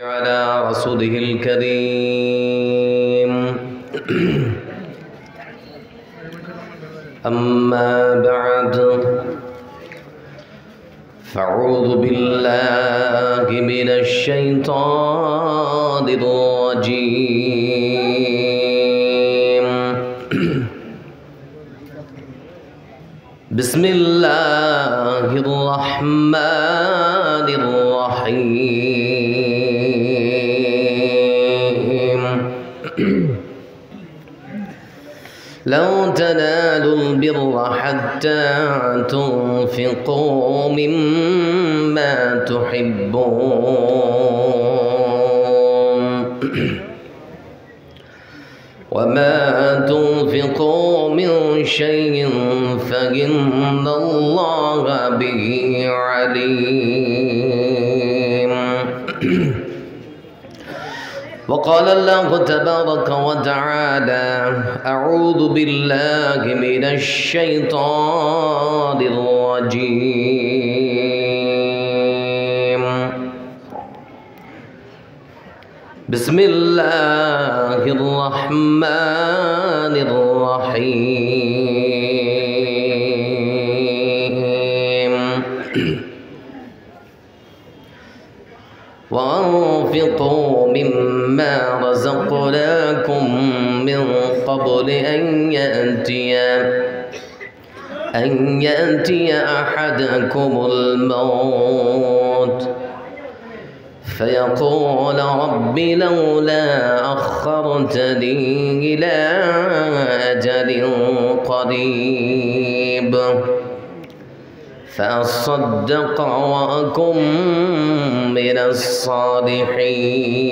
على رسوله الكريم أما بعد فأعوذ بالله من الشيطان الرجيم بسم الله الرحمن الرحيم لو تنالوا البر حتى تنفقوا مما تحبون وما تنفقوا من شيء فإن الله به عليم وقال الله تبارك وتعالى أعوذ بالله من الشيطان الرجيم بسم الله الرحمن الرحيم وأنفقوا مما رزقناكم من قبل أن يأتي أحدكم الموت فيقول رب لولا أخرتني إلى أجل قريب فأصدق وأكن من الصالحين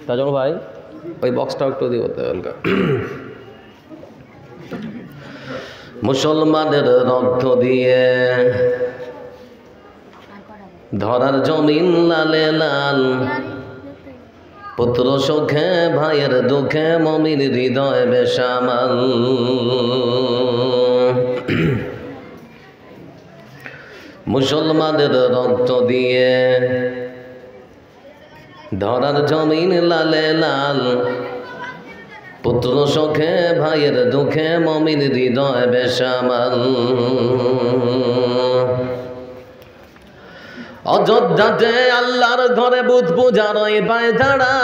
তাজল ভাই ওই বক্সটা একটু দিও হালকা মুসলমানের রক্ত দিয়ে ধরার জমিন লালে লাল পুত্র সুখে ভাইয়ের দুঃখে মমির হৃদয় বেসামাল মুসলমানের রক্ত দিয়ে ধরার জমিন লালে লাল পুত্র সুখে ভাইয়ের দুঃখে মমির হৃদয় বেসামাল অযোধ্যাতে আল্লাহর ঘরে বুধ পূজার ওই পায় দাঁড়া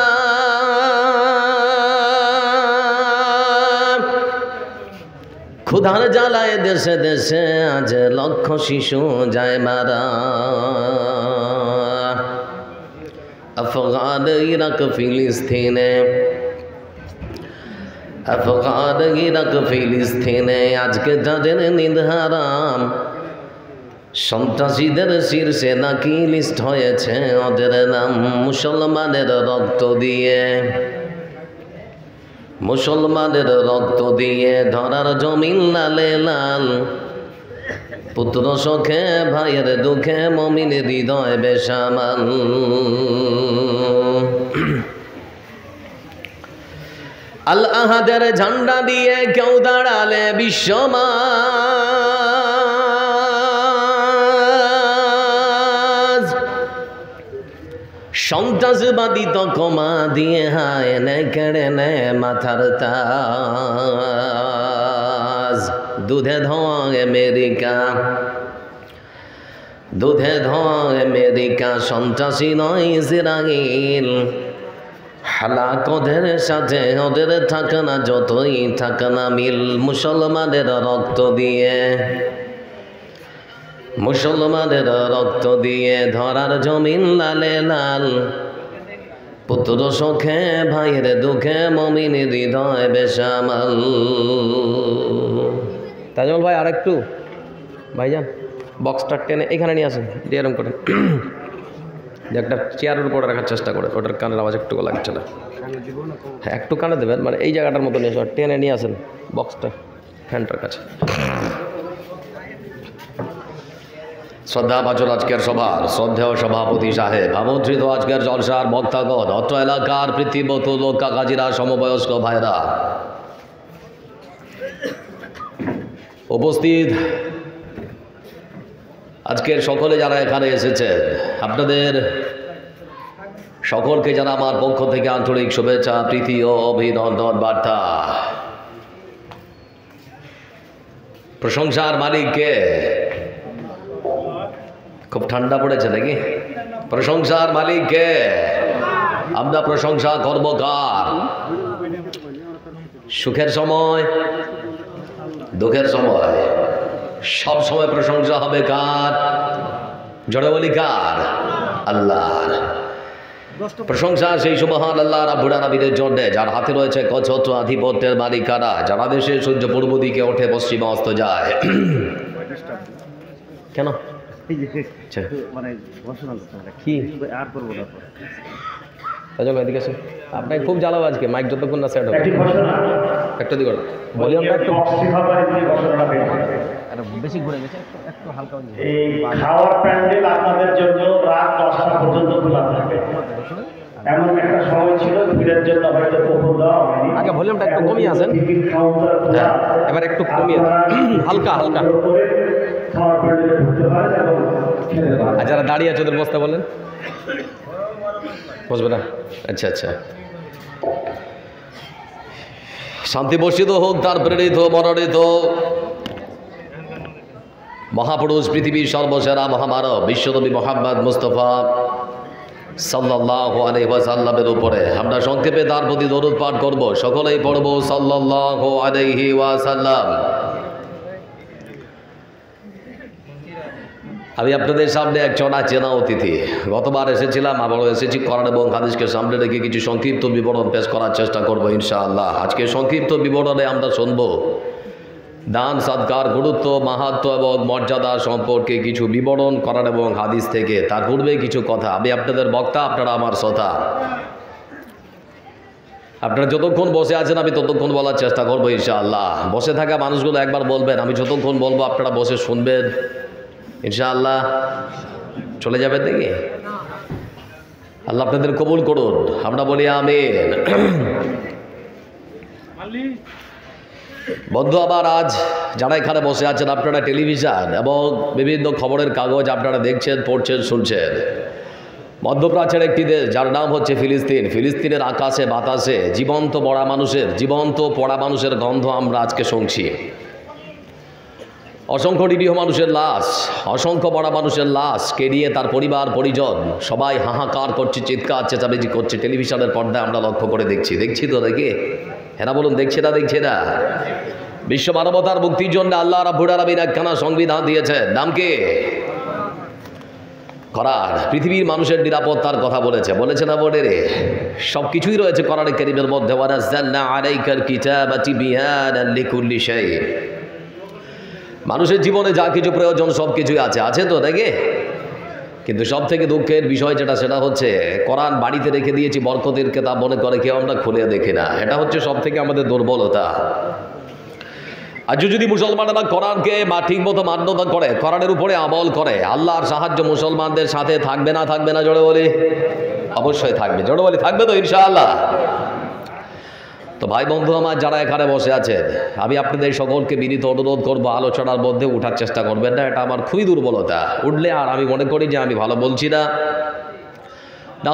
ক্ষুধার জ্বালায় দেশে দেশে আজ লক্ষ শিশু যায় মারা আফগান ইরাক ফিলিস্তিনে আজকে যাদের নিদ হারাম সন্ত্রাসীদের শীর্ষে নাকি লিস্ট হয়েছে ওদের নাম মুসলমানের রক্ত দিয়ে ধরার জমিন লালে লাল পুত্র সুখে ভাইয়ের দুঃখে মমিনের হৃদয় বেসামাল আল আহাদের ঝান্ডা দিয়ে কেউ দাঁড়ালে বিশ্বমা সন্ত্রাসবাদী তকমা দিয়ে হায় নে কেড়ে নে মাথার তাজ দুধে ধোয়া আমেরিকা সন্ত্রাসী নয় ইসরাইল হালাক ওদের সাথে ওদের থাকে না যতই থাকে না মিল মুসলমানের রক্ত দিয়ে ধরার জমিন লালে লাল পুত্র সুখে ভাইয়ের দুঃখে মমিন হৃদয় বেসামাল তাজমল ভাই আর একটু ভাইজান বক্সটা টেনে এখানে নিয়ে আসেন দিয়ে এরকম করেন যে একটা চেয়ারের উপর রাখার চেষ্টা করে ওটার কানের আওয়াজ একটু লাগছে না হ্যাঁ একটু কানে দেবেন মানে এই জায়গাটার মতো নিয়ে আসেন টেনে নিয়ে আসেন বক্সটা ফ্যানটার কাছে শ্রদ্ধাভাজন আজকের সভার শ্রদ্ধেয় সভাপতি সাহেব আমন্ত্রিত আজকের জলসার বক্তাগণ অত্র এলাকার পৃথিবীবত লোক কাকাজিরা সমবয়স্ক ভাইরা উপস্থিত আজকের সকলে যারা এখানে এসেছেন আপনাদের সকলকে যারা আমার পক্ষ থেকে আন্তরিক শুভেচ্ছা প্রীতি ও অভিনন্দন বার্তা। প্রশংসার মালিককে খুব ঠান্ডা পড়েছে নাকি? প্রশংসার মালিককে আমরা প্রশংসা করব কার? সুখের সময় দুঃখের সময় সব সময় প্রশংসা হবে কার? জোরে বলি কার? আল্লাহর। প্রশংসা সেই সুবহান আল্লাহ রাব্বুল আলামিনের জন্য যার হাতে রয়েছে কছত্র আধিপত্যের মালিকানা, যারা দেশে সূর্য পূর্ব দিকে ওঠে পশ্চিমে অস্ত যায়। কেন মানে কি আর করবো না এদিকে আসুন। আপনাকে খুব জ্বালাবো আজকে, মাইক যতক্ষণ না সেট হবে একটা দিকে ভলিউমটা একটু বেশি ঘুরে গেছে, একটু হালকা। এই খাওয়ার প্যান্ডেল আপনাদের জন্য রাত 10টা পর্যন্ত খোলা থাকে। এমন একটা সময় ছিল ভিড়ের জন্য হয়তো কখন দেওয়া হয়নি। আগে ভলিউমটা একটু কমিয়ে আসেন, এবার একটু কমিয়ে হালকা হালকা। খাওয়ার প্যান্ডেলে ঢুকতে পারেন এবং খেতে পারেন। আর যারা দাঁড়িয়ে আছে ওদের বসতে বলেন, বসবে না? আচ্ছা আচ্ছা। শান্তি বর্ষিত হোক তার প্রেরিত মনোনীত মহাপুরুষ পৃথিবীর সর্বসেরা মহামানব বিশ্বনবী মুহাম্মদ মুস্তাফা সাল্লাল্লাহু আলাইহি ওয়াসাল্লামের উপরে আমরা সংক্ষেপে তার প্রতি দরুদ পাঠ করব। সকলেই পড়ব সাল্লাল্লাহু আলাইহি ওয়াসাল্লাম। আমি আপনাদের সামনে একজন চেনা অতিথি, গতবার এসেছিলাম, আবারও এসেছি। কোরআন এবং হাদিসকে সামনে রেখে কিছু সংক্ষিপ্ত বিবরণ পেশ করার চেষ্টা করব ইনশাআল্লাহ। আজকে সংক্ষিপ্ত বিবরণে আমরা শুনব দান সাদকার গুরুত্ব, মাহাত্ম্য এবং মর্যাদা সম্পর্কে কিছু বিবরণ কোরআন এবং হাদিস থেকে। তার পূর্বে কিছু কথা, আমি আপনাদের বক্তা, আপনারা আমার শ্রোতা। আপনারা যতক্ষণ বসে আছেন আমি ততক্ষণ বলার চেষ্টা করবো ইনশাআল্লাহ। বসে থাকা মানুষগুলো একবার বলবেন, আমি যতক্ষণ বলবো আপনারা বসে শুনবেন ইনশাআল্লাহ। চলে যাবেন দেখি? আল্লাহ আপনাদের কবুল করুন, আমরা বলি আমিন। বন্ধু আবার আজ যারা এখানে বসে আছেন আপনারা টেলিভিশন এবং বিভিন্ন খবরের কাগজ আপনারা দেখছেন, পড়ছেন, শুনছেন। মধ্যপ্রাচ্যের একটি দেশ যার নাম হচ্ছে ফিলিস্তিন। ফিলিস্তিনের আকাশে বাতাসে জীবন্ত পড়া মানুষের গন্ধ আমরা আজকে শুনছি। অসংখ্য নিরীহ মানুষের লাশ, অসংখ্য বড় মানুষের লাশকে নিয়ে তার পরিবার পরিজন সবাই হাহাকার করছে, চিৎকার চেঁচামেচি করছে। টেলিভিশনের পর্দায় আমরা লক্ষ্য করে দেখছি তো দেখি, হ্যাঁ না বলুন, দেখছে না? বিশ্ব মানবতার মুক্তির জন্য আল্লাহ রাব্বুল আলামিন একখানা সংবিধান দিয়েছেন, নাম কি? কোরআন। পৃথিবীর মানুষের নিরাপত্তার কথা বলেছে না বলে রে? সব কিছুই রয়েছে কোরআনে কারীমের মধ্যে। ওয়ানাজ্জালনা আলাইকাল কিতাবা তিবয়ানান লিকুল্লি শাই। মানুষের জীবনে যা কিছু প্রয়োজন সব কিছুই আছে তো নাকি? কিন্তু সব থেকে দুঃখের বিষয় সেটা হচ্ছে কোরআন বাড়িতে রেখে দিয়েছি বরকতের কিতাব মনে করে কেউ আমরা খুলে দেখি না। এটা হচ্ছে সব থেকে আমাদের দুর্বলতা। আজ যদি মুসলমানরা কোরআনকে ঠিক মতো মান্যতা করে, কোরআনের উপরে আমল করে, আল্লাহর সাহায্য মুসলমানদের সাথে থাকবে না জোরে বলি? অবশ্যই থাকবে। জোরে বলি থাকবে তো ইনশাআল্লাহ। তো ভাই বন্ধু আমার যারা এখানে বসে আছেন, আমি আপনাদের সকলকে বিনীত অনুরোধ করবো, আলোচনার মধ্যে উঠার চেষ্টা করবেন না। এটা আমার খুবই দুর্বলতা। উঠলে আর আমি মনে করি যে আমি ভালো বলছি না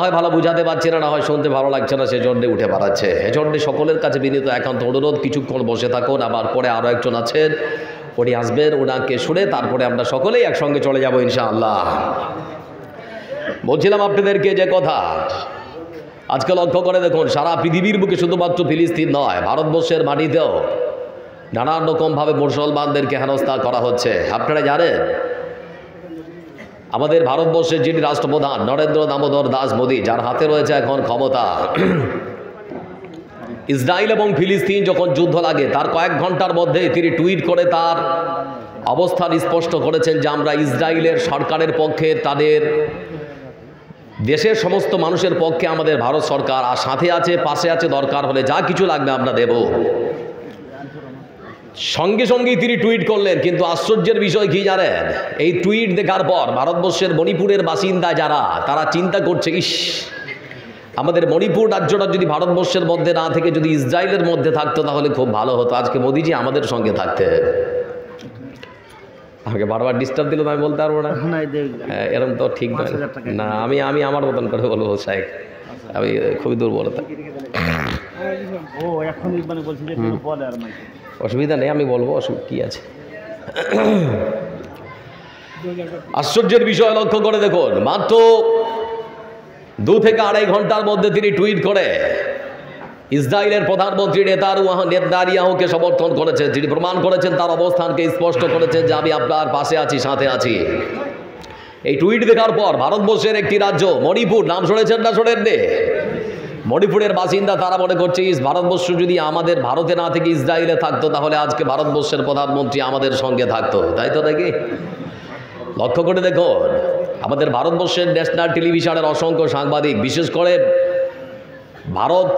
হয় ভালো বুঝাতে পারছি না হয় শুনতে ভালো লাগছে না, সেজন্য উঠে বাড়াচ্ছে। এজন্য সকলের কাছে বিনীত একান্ত অনুরোধ, কিছুক্ষণ বসে থাকুন। আবার পরে আরও একজন আছেন, উনি আসবেন, ওনাকে শুনে তারপরে আমরা সকলেই একসঙ্গে চলে যাব ইনশাআল্লাহ। বলছিলাম আপনাদেরকে যে কথা, আজকে লক্ষ্য করে দেখুন, সারা পৃথিবীর বুকে শুধুমাত্র ফিলিস্তিন নয়, ভারতবর্ষের মাটিতেও নানান রকমভাবে মুসলমানদেরকে হেনস্থা করা হচ্ছে। আপনারা জানেন আমাদের ভারতবর্ষের যিনি রাষ্ট্রপ্রধান নরেন্দ্র দামোদর দাস মোদী, যার হাতে রয়েছে এখন ক্ষমতা, ইসরায়েল এবং ফিলিস্তিন যখন যুদ্ধ লাগে তার কয়েক ঘন্টার মধ্যে তিনি টুইট করে তার অবস্থান স্পষ্ট করেছেন যে আমরা ইসরায়েলের সরকারের পক্ষে, তাদের দেশের সমস্ত মানুষের পক্ষে আমাদের ভারত সরকার আর সাথে আছে, পাশে আছে, দরকার হলে যা কিছু লাগবে আমরা দেব। সঙ্গে সঙ্গেই তিনি টুইট করলেন। কিন্তু আশ্চর্যের বিষয় কি জানেন? এই টুইট দেখার পর ভারতবর্ষের মণিপুরের বাসিন্দা যারা, তারা চিন্তা করছে, ইস, আমাদের মণিপুর রাজ্যটা যদি ভারতবর্ষের মধ্যে না থেকে যদি ইসরায়েলের মধ্যে থাকতো তাহলে খুব ভালো হতো। আজকে মোদিজি আমাদের সঙ্গে থাকতেন। আমাকে বারবার ডিস্টার্ব দিল তো আমি বলতে পারবো না। এরকম তো ঠিক নয় না। আমি আমার মতন করে বলবো সাহেব, আমি খুবই দুর্বলতা। অসুবিধা নেই, আমি বলবো, কী আছে। আশ্চর্যের বিষয় লক্ষ্য করে দেখুন, মাত্র 2 থেকে 2.5 ঘন্টার মধ্যে তিনি টুইট করে ইসরায়েলের প্রধানমন্ত্রী নেতানিয়াহুকে সমর্থন করেছেন। তিনি প্রমাণ করেছেন, তার অবস্থানকে স্পষ্ট করেছেন যে আমি আপনার পাশে আছি, সাথে আছি। এই টুইট দেখার পর ভারতবর্ষের একটি রাজ্য মণিপুর, নাম শুনেছেন না শোনেননি? মণিপুরের বাসিন্দা তারা মনে করছে ভারতবর্ষ যদি আমাদের ভারতে না থেকে ইসরায়েলে থাকতো তাহলে আজকে ভারতবর্ষের প্রধানমন্ত্রী আমাদের সঙ্গে থাকতো, তাই তো নাকি? লক্ষ্য করে দেখুন, আমাদের ভারতবর্ষের ন্যাশনাল টেলিভিশনের অসংখ্য সাংবাদিক, বিশেষ করে ভারত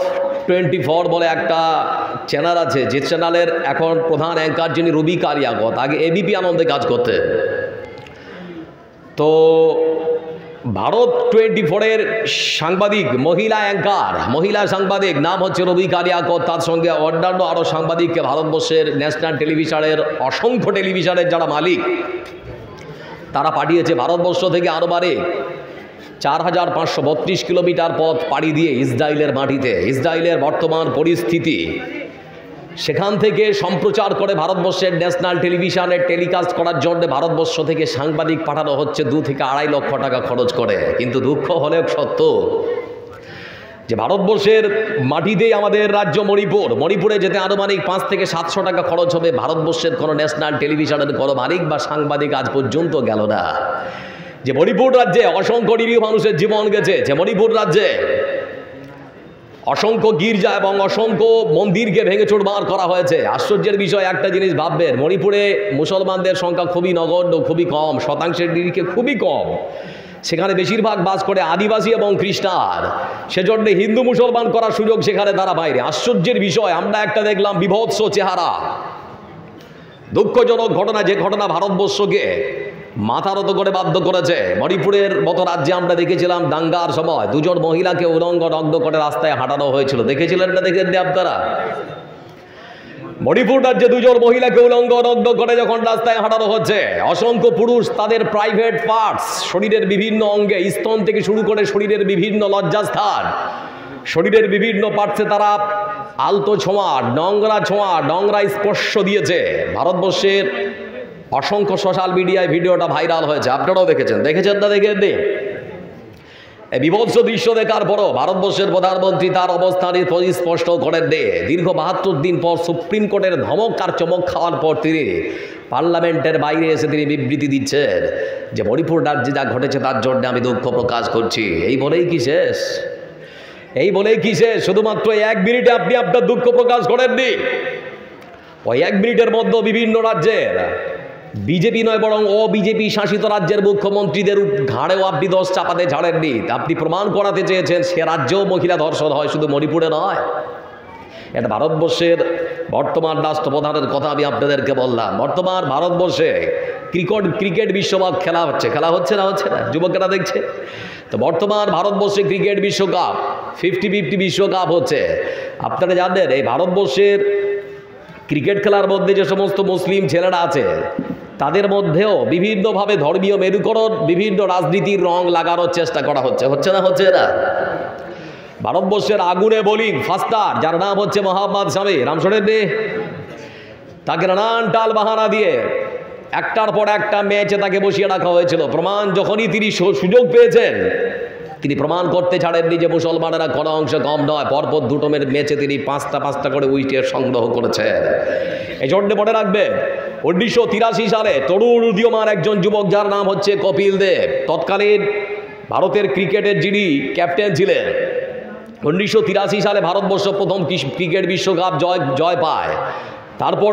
24 বলে একটা চ্যানেল আছে, যে চ্যানেলের এখন প্রধান অ্যাঙ্কার যিনি রবি কালিয়াকত, আগে এবিপি আনন্দে কাজ করতেন। তো ভারত 24-এর সাংবাদিক, মহিলা অ্যাঙ্কার, মহিলা সাংবাদিক নাম হচ্ছে রবি কালিয়াকত, তার সঙ্গে অন্যান্য আরও সাংবাদিককে ভারতবর্ষের ন্যাশনাল টেলিভিশনের অসংখ্য টেলিভিশনের যারা মালিক তারা পাঠিয়েছে ভারতবর্ষ থেকে আনুমানিক 4532 কিলোমিটার পথ পাড়ি দিয়ে ইসরায়েলের মাটিতে। ইসরায়েলের বর্তমান পরিস্থিতি সেখান থেকে সম্প্রচার করে ভারতবর্ষের ন্যাশনাল টেলিভিশনে টেলিকাস্ট করার জন্য ভারতবর্ষ থেকে সাংবাদিক পাঠানো হচ্ছে 2 থেকে 2.5 লক্ষ টাকা খরচ করে। কিন্তু দুঃখ হলেও সত্য যে ভারতবর্ষের মাটিতেই আমাদের রাজ্য মণিপুর, মণিপুরে যেতে আনুমানিক 5 থেকে 700 টাকা খরচ হবে। ভারতবর্ষের কোনো ন্যাশনাল টেলিভিশনের কোনো মালিক বা সাংবাদিক আজ পর্যন্ত গেল না। যে মণিপুর রাজ্যে অসংখ্য নিরীহ মানুষের জীবন গেছে, যে মণিপুর রাজ্যে অসংখ্য গির্জা এবং অসংখ্য মন্দিরকে ভেঙে চুরমার করা হয়েছে। আশ্চর্যের বিষয় একটা জিনিস ভাববেন, মণিপুরে মুসলমানদের সংখ্যা খুবই নগণ্য, খুবই কম, শতাংশের নিরিখে খুবই কম। সেখানে বেশিরভাগ বাস করে আদিবাসী এবং খ্রিস্টান, সেজন্য হিন্দু মুসলমান করার সুযোগ সেখানে তারা বাইরে। আশ্চর্যের বিষয় আমরা একটা দেখলাম বিভৎস চেহারা, দুঃখজনক ঘটনা, যে ঘটনা ভারতবর্ষকে মাথা নত করে বাধ্য করেছে। মণিপুরের মতো রাজ্যে আমরা দেখেছিলাম দাঙ্গার সময় 2 জন মহিলাকে উলঙ্গ নগ্ন করে রাস্তায় হাঁটানো হয়েছিল, দেখেছিলেন না? দেখেননি আপনারা? মণিপুর রাজ্যে 2 জন মহিলাকে উলঙ্গ নগ্ন করে যখন রাস্তায় হাঁটানো হচ্ছে, অসংখ্য পুরুষ তাদের প্রাইভেট পার্টস, শরীরের বিভিন্ন অঙ্গে, স্তন থেকে শুরু করে শরীরের বিভিন্ন লজ্জাস্থান, শরীরের বিভিন্ন পার্টসে তারা আলতো ছোঁয়া, নোংরা স্পর্শ দিয়েছে। ভারতবর্ষের অসংখ্য সোশ্যাল মিডিয়ায় ভিডিওটা ভাইরাল হয়েছে, আপনারাও দেখেছেন না? দেখেননি? এই বিভৎস দৃশ্য দেখার পরও ভারতবর্ষের প্রধানমন্ত্রী তার অবস্থান স্পষ্ট করেন দিয়ে দীর্ঘ 72 দিন পর সুপ্রিম কোর্টের ধমক আর চমক খাওয়ার পর তিনি পার্লামেন্টের বাইরে এসে তিনি বিবৃতি দিচ্ছেন যে মণিপুর রাজ্যে যা ঘটেছে তার জন্য আমি দুঃখ প্রকাশ করছি। এই বলেই কি শেষ? শুধুমাত্র 1 মিনিটে আপনি আপনার দুঃখ প্রকাশ করেননি। ওই 1 মিনিটের মধ্যে বিভিন্ন রাজ্যের বিজেপি নয় বরং অবিজেপি শাসিত রাজ্যের মুখ্যমন্ত্রীদের ঘাড়েও আপনি দোষ চাপাতে ছাড়েননি। আপনি প্রমাণ করাতে চেয়েছেন সে রাজ্যেও মহিলা ধর্ষণ হয়, শুধু মণিপুরে নয়। এটা ভারতবর্ষের বর্তমান রাষ্ট্রপ্রধানের কথা আমি আপনাদেরকে বললাম। বর্তমান ভারতবর্ষে ক্রিকেট বিশ্বকাপ খেলা হচ্ছে না? যুবকেরা দেখছে তো। বর্তমান ভারতবর্ষে ক্রিকেট বিশ্বকাপ 50-50 বিশ্বকাপ হচ্ছে। আপনারা জানেন এই ভারতবর্ষের ক্রিকেট খেলার মধ্যে যে সমস্ত মুসলিম ছেলেরা আছে তাদের মধ্যেও বিভিন্নভাবে ধর্মীয় মেরুকরণ, বিভিন্ন রাজনীতির রং লাগানোর চেষ্টা করা হচ্ছে না? ভারতবর্ষের আগুনে বোলিং ফাস্টার যার নাম হচ্ছে মোহাম্মদ শামি, নাম শোনেননি? তাকে নানান টাল বাহানা দিয়ে একটার পর একটা ম্যাচে তাকে বসিয়ে রাখা হয়েছিল। প্রমাণ যখনই তিনি সুযোগ পেয়েছেন তিনি প্রমাণ করতে ছাড়েননি যে মুসলমানেরা কোনো অংশ কম নয়। পরপর 2টো ম্যাচে তিনি 5টা করে উইকেট সংগ্রহ করেছেন। এই জন্য মনে রাখবেন 1983 সালে তরুণ উদীয়মান একজন যুবক যার নাম হচ্ছে কপিল দেব, তৎকালীন ভারতের ক্রিকেটের যিনি ক্যাপ্টেন ছিলেন, 1983 সালে ভারতবর্ষ প্রথম ক্রিকেট বিশ্বকাপ জয় পায়। তারপর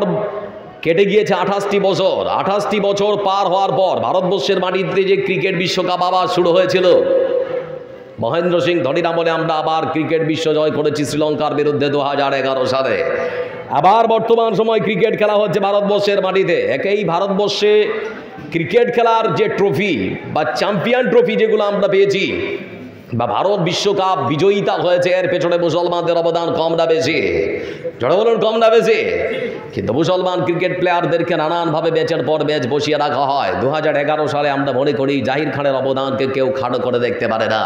কেটে গিয়েছে 28টি বছর। 28টি বছর পার হওয়ার পর ভারতবর্ষের মাটিতে যে ক্রিকেট বিশ্বকাপ আবার শুরু হয়েছিল, মহেন্দ্র সিং ধোনির আমলে আমরা আবার ক্রিকেট বিশ্ব জয় করেছি শ্রীলঙ্কার বিরুদ্ধে 2011 সালে। আবার বর্তমান সময় ক্রিকেট খেলা হচ্ছে ভারতবর্ষের মাটিতে। একই ভারতবর্ষে ক্রিকেট খেলার যে ট্রফি বা চ্যাম্পিয়ন ট্রফি যেগুলো আমরা পেয়েছি, বা ভারত বিশ্বকাপ বিজয়িতা হয়েছে, এর পেছনে মুসলমানদের অবদান কম না বেশি? জোরে বলুন, কম না বেশি? কিন্তু মুসলমান ক্রিকেট প্লেয়ারদেরকে নানানভাবে ম্যাচের পর ম্যাচ বসিয়ে রাখা হয়। 2011 সালে আমরা মনে করি জাহির খানের অবদানকে কেউ খাটো করে দেখতে পারে না,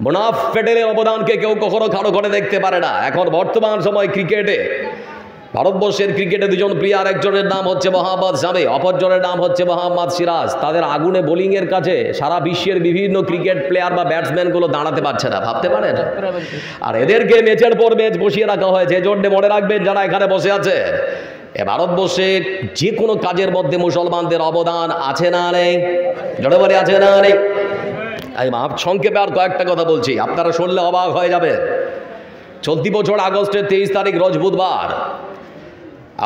মুনাফ প্যাটেলের অবদানকে কেউ কখনো খাটো করে দেখতে পারে না। এখন বর্তমান সময় ক্রিকেটে, ভারতবর্ষের ক্রিকেটে দুজন প্লেয়ার, একজনের নাম হচ্ছে মোহাম্মদ শামি, অপরজনের নাম হচ্ছে মোহাম্মদ সিরাজ। তাদের আগুনে বোলিংয়ের কাছে সারা বিশ্বের বিভিন্ন ক্রিকেট প্লেয়ার বা ব্যাটসম্যানগুলো দাঁড়াতে পারছে না, ভাবতে পারেন? আর এদেরকে ম্যাচের পর ম্যাচ বসিয়ে রাখা হয়েছে। এজন্য মনে রাখবেন যারা এখানে বসে আছে, এ ভারতবর্ষে যে কোনো কাজের মধ্যে মুসলমানদের অবদান আছে না নেই? জোরে বলে আছে না নেই? আমি সংক্ষেপে আর কয়েকটা কথা বলছি, আপনারা শুনলে অবাক হয়ে যাবেন। চলতি বছর আগস্টের 23 তারিখ রোজ বুধবার,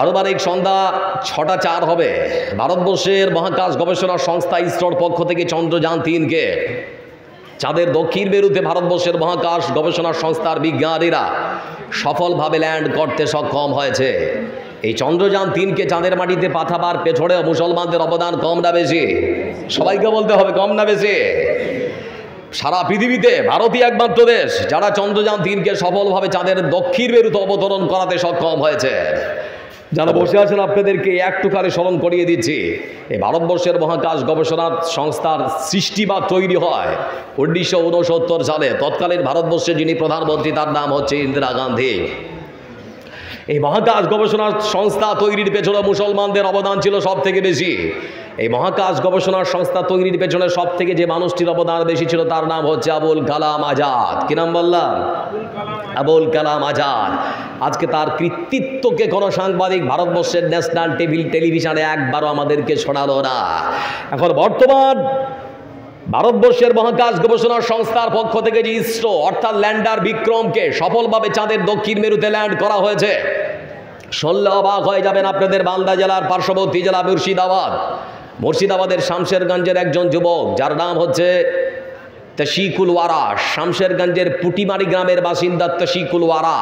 আনুমানিক সন্ধ্যা 6:04 হবে, ভারতবর্ষের মহাকাশ গবেষণা সংস্থা ইসরোর পক্ষ থেকে চন্দ্রযান-3কে চাঁদের দক্ষিণ মেরুতে ভারতবর্ষের মহাকাশ গবেষণা সংস্থার বিজ্ঞানীরা সফলভাবে ল্যান্ড করতে সক্ষম হয়েছে। এই চন্দ্রযান-3কে চাঁদের মাটিতে পাঠাবার পেছনে মুসলমানদের অবদান কম না বেশি? সবাইকে বলতে হবে, কম না বেশি? সারা পৃথিবীতে ভারতই একমাত্র দেশ যারা চন্দ্রযান-3কে সফলভাবে চাঁদের দক্ষিণ মেরুতে অবতরণ করাতে সক্ষম হয়েছে। যারা বসে আছেন আপনাদেরকে একটুখানি স্মরণ করিয়ে দিচ্ছি, এই ভারতবর্ষের মহাকাশ গবেষণা সংস্থার সৃষ্টি বা তৈরি হয় 1969 সালে। তৎকালীন ভারতবর্ষে যিনি প্রধানমন্ত্রী তার নাম হচ্ছে ইন্দিরা গান্ধী। এই মহাকাশ গবেষণা সংস্থা তৈরির পেছনে মুসলমানদের অবদান ছিল সব থেকে বেশি। এই মহাকাশ গবেষণা সংস্থা তৈরির পেছনে সব থেকে যে মানুষটির অবদান বেশি ছিল তার নাম হচ্ছে আবুল কালাম আজাদ। কি নাম বললাম? আবুল কালাম আজাদ। আজকে তার কৃতিত্বকে কোনো সাংবাদিক ভারতবর্ষের ন্যাশনাল টেলিভিশনে একবারও আমাদেরকে শোনালো না। এখন বর্তমান ভারতবর্ষের মহাকাশ গবেষণা সংস্থার পক্ষ থেকে যে ইসরো অর্থাৎ ল্যান্ডার বিক্রমকে সফলভাবে চাঁদের দক্ষিণ মেরুতে ল্যান্ড করা হয়েছে, শুনলে অবাক হয়ে যাবেন। আপনাদের মালদা জেলার পার্শ্ববর্তী জেলা মুর্শিদাবাদের শামশেরগঞ্জের একজন যুবক যার নাম হচ্ছে তশিকুল ওয়ারা, শামশেরগঞ্জের পুটিমারি গ্রামের বাসিন্দা তশিকুল ওয়ারা,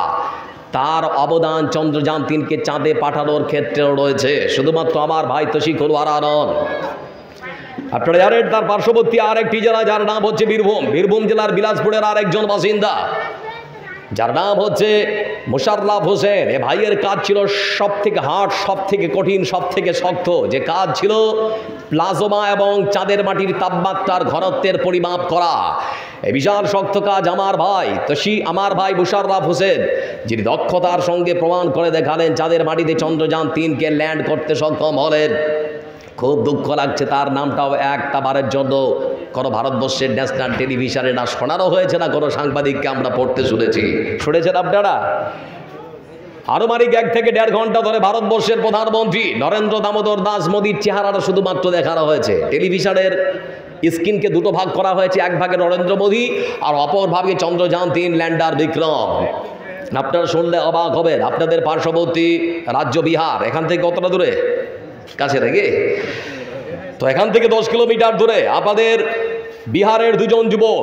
তার অবদান চন্দ্রযান-3কে চাঁদে পাঠানোর ক্ষেত্রেও রয়েছে। শুধুমাত্র আমার ভাই তশিকুল ওয়ারা নন, আপনারা জানেন তার পার্শ্ববর্তী আর একটি জেলা যার নাম হচ্ছে বীরভূম জেলার বিলাসপুরের আর একজন বাসিন্দা যার নাম হচ্ছে মোশাররফ হোসেন। এ ভাইয়ের কাজ ছিল সব থেকে হার্ড, সব থেকে কঠিন, সব থেকে শক্ত। যে কাজ ছিল প্লাজমা এবং চাঁদের মাটির তাপমাত্রার ঘনত্বের পরিমাপ করা। এই বিশাল শক্ত কাজ আমার ভাই মোশাররফ হোসেন, যিনি দক্ষতার সঙ্গে প্রমাণ করে দেখালেন চাঁদের মাটিতে চন্দ্রযান-3কে ল্যান্ড করতে সক্ষম হলেন। খুব দুঃখ লাগছে তার নামটাও একটা বারের জন্য কোনো ভারতবর্ষের ন্যাশনাল টেলিভিশনে না শোনানো হয়েছে, না কোনো সাংবাদিককে আমরা পড়তে শুনেছেন আপনারা? আনুমানিক 1 থেকে 1.5 ঘন্টা ধরে ভারতবর্ষের প্রধানমন্ত্রী নরেন্দ্র দামোদর দাস মোদীর চেহারাটা শুধুমাত্র দেখানো হয়েছে। টেলিভিশনের স্ক্রিনকে দুটো ভাগ করা হয়েছে, এক ভাগে নরেন্দ্র মোদী আর অপর ভাগে চন্দ্রযান-3 ল্যান্ডার বিক্রম। আপনারা শুনলে অবাক হবেন। আপনাদের পার্শ্ববর্তী রাজ্য বিহার, এখান থেকে কতটা দূরে? কাছে থেকে তো এখান থেকে 10 কিলোমিটার দূরে আপনাদের বিহারের দুজন যুবক,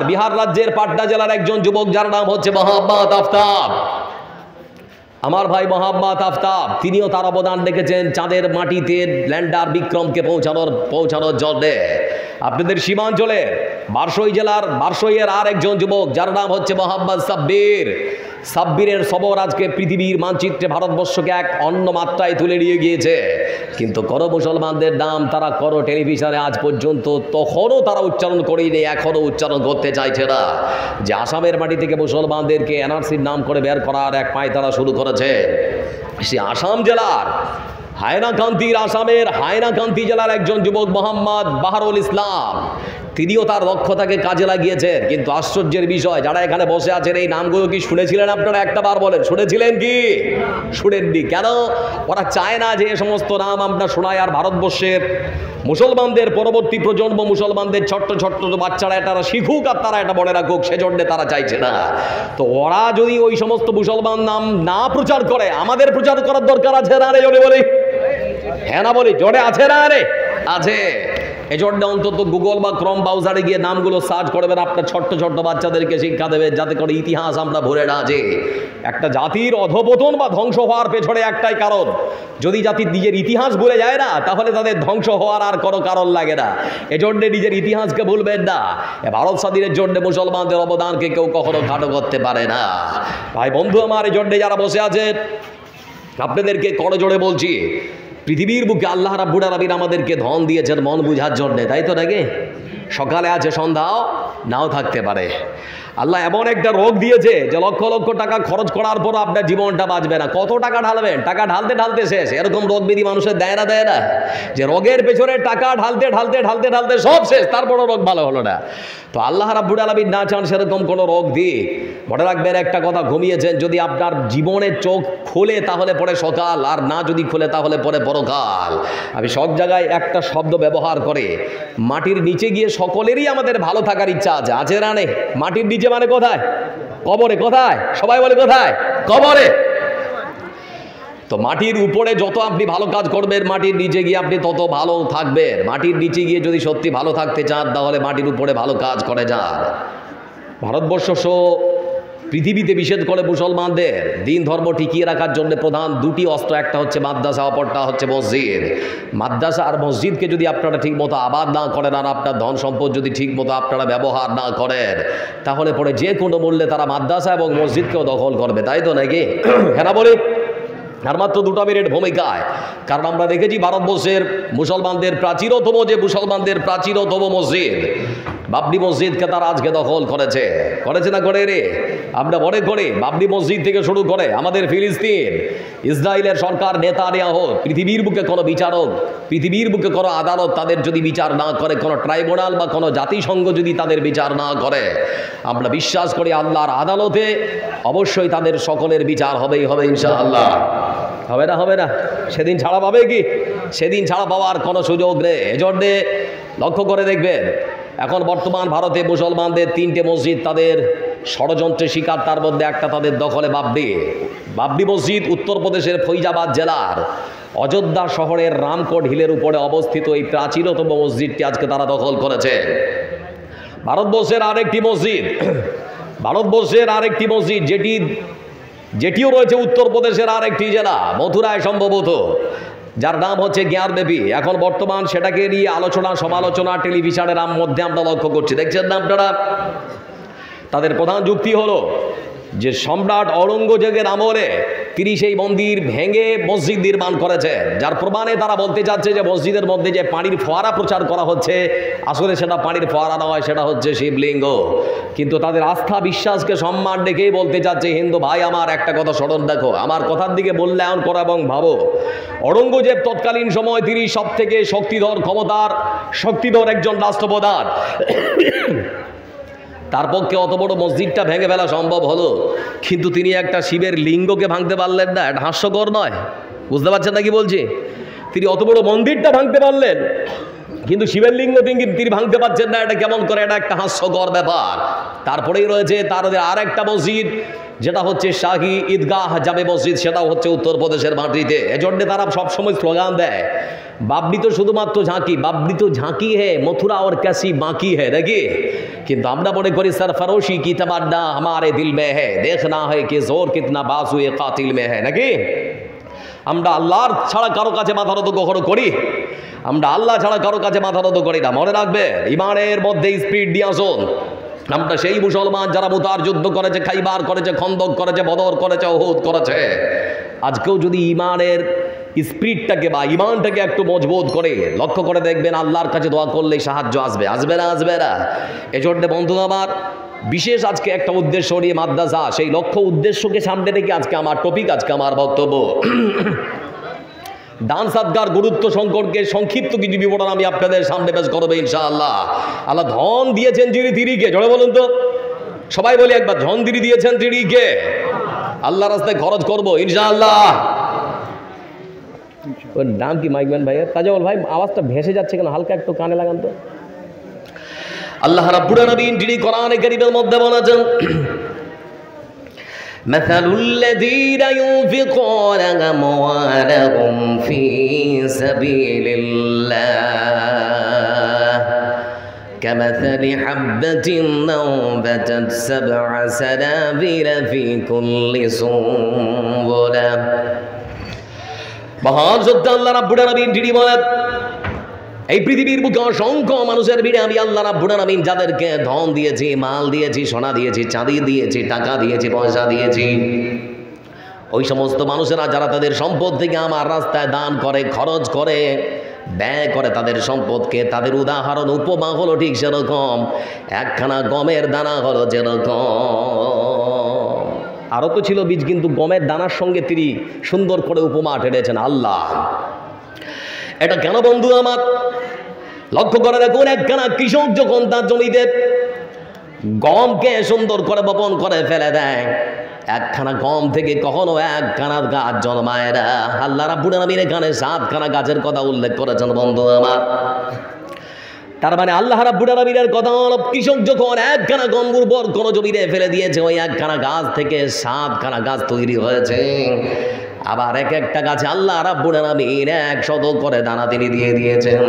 বিহার রাজ্যের পাটনা জেলার একজন যুবক যার নাম হচ্ছে মোহাম্মদ আফতাব। আমার ভাই মোহাম্মদ আফতাব, তিনিও তার অবদান রেখেছেন চাঁদের মাটিতে ল্যান্ডার বিক্রমকে পৌঁছানোর জন্যে। আপনাদের সীমাঞ্চলের বারসইয়ের আর একজন যুবক যার নাম হচ্ছে মোহাম্মদ সাব্বিরের খবর আজকে পৃথিবীর মানচিত্রে ভারতবর্ষকে এক অন্য মাত্রায় তুলে নিয়ে গিয়েছে। কিন্তু কোনো মুসলমানদের নাম তারা কোনো টেলিভিশনে আজ পর্যন্ত তখনও তারা উচ্চারণ করেনি, এখনও উচ্চারণ করতে চাইছে না। যে আসামের মাটি থেকে মুসলমানদেরকে এনআরসির নাম করে বের করার এক পায় তারা শুরু করেছে। সে আসাম জেলার আসামের হায়নাকান্তি জেলার একজন যুবক মোহাম্মদ বাহারুল ইসলাম, তিনিও তার দক্ষতাকে কাজে লাগিয়েছেন। কিন্তু আশ্চর্যের বিষয়, যারা এখানে বসে আছেন এই নামগুলো কি শুনেছিলেন আপনারা? একটা বার বলেন, শুনেছিলেন কি? শুনেননি কেন? ওরা চায় না যে এ সমস্ত নাম আমরা শোনাই। আর ভারতবর্ষের মুসলমানদের পরবর্তী প্রজন্ম, মুসলমানদের ছোট্ট বাচ্চারা এটা শিখুক আর তারা এটা মনে রাখুক, সেজন্য তারা চাইছে না। তো ওরা যদি ওই সমস্ত মুসলমান নাম না প্রচার করে, আমাদের প্রচার করার দরকার আছে না রে? জোরে বলি, হ্যাঁ না বলি, জোরে আছে না রে? আছে। এজন্য অন্তত গুগল বা ক্রম ব্রাউজারে গিয়ে নামগুলো সার্চ করবেন, আপনার ছোট্ট ছোট্ট বাচ্চাদেরকে শিক্ষা দেবেন, যাতে করে ইতিহাস আমরা ভুলে না যে একটা জাতির অধপতন বা ধ্বংস হওয়ার পেছনে একটাই কারণ, যদি জাতি নিজের ইতিহাস ভুলে যায় না তাহলে তাদের ধ্বংস হওয়ার আর কোনো কারণ লাগে না। এজন্য নিজের ইতিহাসকে ভুলবেন না। ভারত স্বাধীনের জন্য মুসলমানদের অবদানকে কেউ কখনো খাটো করতে পারে না। ভাই বন্ধু আমার, এই জন্যে যারা বসে আছেন আপনাদেরকে করজোড়ে বলছি, পৃথিবীর বুকে আল্লাহ রাব্বুল আলামিন আমাদেরকে ধন দিয়েছেন মন বুঝার জন্যে, তাই তো নাকি? সকালে আছে সন্ধ্যাও নাও থাকতে পারে। আল্লাহ এমন একটা রোগ দিয়েছে যে লক্ষ লক্ষ টাকা খরচ করার পর আপনার জীবনটা বাঁচবে না। কত টাকা ঢালবেন? টাকা ঢালতে ঢালতে শেষ। এরকম রোগ বিধি মানুষের দেয় না যে রোগের পেছনে টাকা ঢালতে ঢালতে ঢালতে ঢালতে সব শেষ, তারপরও রোগ ভালো হলো না। তো আল্লাহ রাব্বুল আলামিন না চান সেরকম কোনো রোগ দিক। মনে রাখবেন একটা কথা, ঘুমিয়েছেন যদি আপনার জীবনের চোখ খোলে তাহলে পরে সকাল, আর না যদি খোলে তাহলে পরে পরকাল। আমি সব জায়গায় একটা শব্দ ব্যবহার করে, মাটির নিচে গিয়ে সকলেরই আমাদের ভালো থাকার ইচ্ছা আছে, আছে না নেই? মাটির নিচে মানে কোথায়? কবরে। কোথায়? সবাই বলে কোথায়? কবরে। তো মাটির উপরে যত আপনি ভালো কাজ করবেন, মাটির নিচে গিয়ে আপনি তত ভালো থাকবেন। মাটির নিচে গিয়ে যদি সত্যি ভালো থাকতে চান তাহলে মাটির উপরে ভালো কাজ করে যান। ভারতবর্ষ সহ পৃথিবীতে বিশেষ করে মুসলমানদের দিন ধর্ম টিকিয়ে রাখার জন্য প্রধান দুটি অস্ত্র, একটা হচ্ছে মাদ্রাসা, অপরটা হচ্ছে মসজিদ। মাদ্রাসা আর মসজিদকে যদি আপনারা ঠিকমতো আবাদ না করেন আর আপনার ধন সম্পদ যদি ঠিকমতো আপনারা ব্যবহার না করেন তাহলে পরে যে কোনো মূল্যে তারা মাদ্রাসা এবং মসজিদকেও দখল করবে, তাই তো নাকি? হ্যাঁ বলি? আর মাত্র 2 মিনিট ভূমিকায়, কারণ আমরা দেখেছি ভারতবর্ষের মুসলমানদের প্রাচীনতম মসজিদ বাবরি মসজিদকে তারা আজকে দখল করেছে না করে রে? আমরা মনে করি বাবরি মসজিদ থেকে শুরু করে আমাদের ফিলিস্তিন, ইসরায়েলের সরকার, নেতানিয়াহু, পৃথিবীর বুকে কোনো বিচারক, পৃথিবীর বুকে কোনো আদালত তাদের যদি বিচার না করে, কোনো ট্রাইব্যুনাল বা কোনো জাতিসংঘ যদি তাদের বিচার না করে, আমরা বিশ্বাস করি আল্লাহর আদালতে অবশ্যই তাদের সকলের বিচার হবে ইনশাআল্লাহ। হবে না? সেদিন ছাড়া পাবে কি? সেদিন ছাড়া পাওয়ার কোনো সুযোগ নেই। এজন্যে লক্ষ্য করে দেখবেন, এখন বর্তমান ভারতে মুসলমানদের 3টে মসজিদ তাদের ষড়যন্ত্রের শিকার, তার মধ্যে একটা তাদের দখলে বাবরি মসজিদ উত্তরপ্রদেশের ফৈজাবাদ জেলার অযোধ্যা শহরের রামকোট হিলের উপরে অবস্থিত এই প্রাচীনতম মসজিদটি আজকে তারা দখল করেছে। ভারতবর্ষের আরেকটি মসজিদ যেটিও রয়েছে উত্তরপ্রদেশের আরেকটি জেলা মথুরায় সম্ভবত, যার নাম হচ্ছে জ্ঞানদেবী। এখন বর্তমান সেটাকে নিয়ে আলোচনা সমালোচনা টেলিভিশনের মধ্যে আমরা লক্ষ্য করছি, দেখছেন না আপনারা? তাদের প্রধান যুক্তি হলো যে সম্রাট ঔরঙ্গজেবের আমলে তিনি সেই মন্দির ভেঙে মসজিদ নির্মাণ করেছেন, যার প্রমাণে তারা বলতে চাচ্ছে যে মসজিদের মধ্যে যে পানির ফোয়ারা প্রচার করা হচ্ছে আসলে সেটা পানির ফোয়ারা নয়, সেটা হচ্ছে শিবলিঙ্গ। কিন্তু তাদের আস্থা বিশ্বাসকে সম্মান রেখেই বলতে চাচ্ছে, হিন্দু ভাই আমার একটা কথা স্মরণ দেখো, আমার কথার দিকে মূল্যায়ন করো এবং ভাবো, ঔরঙ্গজেব তৎকালীন সময় তিনি সব থেকে শক্তিধর একজন রাষ্ট্রপ্রধান, তার পক্ষে অত বড় মসজিদটা ভেঙে ফেলা সম্ভব হলো, কিন্তু তিনি একটা শিবের লিঙ্গকে ভাঙতে পারলেন না। এটা হাস্যকর নয়? বুঝতে পারছেন না কি বলছি? তিনি অত বড় মন্দিরটা ভাঙতে পারলেন কিন্তু শিবের লিঙ্গ তিনি ভাঙতে পারছেন না, এটা কেমন করে? এটা একটা হাস্যকর ব্যাপার। তারপরেই রয়েছে তাদের আর একটা মসজিদ, যেটা হচ্ছে শাহী ঈদগাহ জামে মসজিদ, সেটাও হচ্ছে উত্তরপ্রদেশের মাটিতে। এজন্য তারা সবসময় স্লোগান দেয়, বাবরি তো শুধুমাত্র ঝাঁকি হে, মথুরা ওর কাশি বাকি হে, নাকি? কিন্তু আমরা মনে করি সরফরোশি কি তামান্না হামারে দিল মে হে, দেখনা হে কি জোর কিতনা বাজুয়ে কাতিল মে হে, নাকি? আমরা আল্লাহর ছাড়া কারো কাছে মাথা নত কখনো করি? আমরা আল্লাহ ছাড়া কারো কাছে মাথা নত করি না। মনে রাখবে, ইমানের মধ্যে স্পিরিট দিয়ে আসুন। আমরা সেই মুসলমান যারা মুতার যুদ্ধ করেছে, খাইবার করেছে, খন্দক করেছে, বদর করেছে, উহুদ করেছে। আজকেও যদি ইমানের স্পিরিটটাকে বা ইমানটাকে একটু মজবুত করে লক্ষ্য করে দেখবেন, আল্লাহর কাছে দোয়া করলেই সাহায্য আসবে না? এজন্য বন্ধু আমার, বিশেষ আজকে একটা উদ্দেশ্য নিয়ে মাদ্রাসা, সেই লক্ষ্য উদ্দেশ্যকে সামনে রেখে আজকে আমার টপিক, আজকে আমার বক্তব্য। দান সাদগার গুরুত্ব সম্পর্কে সংক্ষিপ্ত কিছু বিবরণ আমি আপনাদের সামনে পেশ করবো ইনশাআল্লাহ। আল্লাহ ধন দিয়েছেন তিরিকে, জোরে বলুন তো, সবাই বলি একবার, ধন দিয়েছেন তিরিকে। আল্লাহ রাস্তায় খরচ করবো ইনশাআল্লাহ। ওর নাম কি? মাইকম্যান ভাই, তাজাউল ভাই, আওয়াজটা ভেসে যাচ্ছে কেন? হালকা একটু কানে লাগান তো। আল্লাহ রাব্বুল আলামিন যিনি কোরআনে কারীমের মধ্যে বলেছেন, মাসালুল্লাযীনা ইউনফিকুনা আমওয়ালাহুম ফী সাবিলিল্লাহ كمثل حبة أنبتت 7 سنابل في كل سنبلة মহান সত্য আল্লাহ রাব্বুল আলামিন যিনি বলেন এই পৃথিবীর বুকে অসংখ্য মানুষের ভিড়ে আমি আল্লাহ রাব্বুল আলামিন যাদেরকে ধন দিয়েছি, মাল দিয়েছি, সোনা দিয়েছি, চাঁদি দিয়েছি, টাকা দিয়েছি, পয়সা দিয়েছি, ওই সমস্ত মানুষেরা যারা তাদের সম্পদ থেকে আমার রাস্তায় দান করে, খরচ করে, ব্যয় করে তাদের সম্পদকে, তাদের উদাহরণ উপমা হলো ঠিক সেরকম একখানা গমের দানা হলো যেরকম। আরও তো ছিল বীজ, কিন্তু গমের দানার সঙ্গে তিনি সুন্দর করে উপমা টেনেছেন আল্লাহ। এটা কেন বন্ধু আমার? লক্ষ্য করে দেখুন, একখানা কৃষক যখন তার জমিতে গমকে সুন্দর করে বপন করে ফেলে দেয়, একখানা গম থেকে কখনো একখানা গাছ জন্মায় না। আল্লাহ রাব্বুল আলামিন এখানে 7খানা গাছের কথা উল্লেখ করেছেন বন্ধু আমার। তার মানে আল্লাহ রাব্বুল আলামিনের কথা হলো, কৃষক যখন একখানা গম উর্বর কোনো জমিতে ফেলে দিয়েছে, ওই একখানা গাছ থেকে 7খানা গাছ তৈরি হয়েছে। আবার এক একটা গাছে আল্লাহ রাব্বুল আলামিন 100 করে দানা তিনি দিয়ে দিয়েছেন।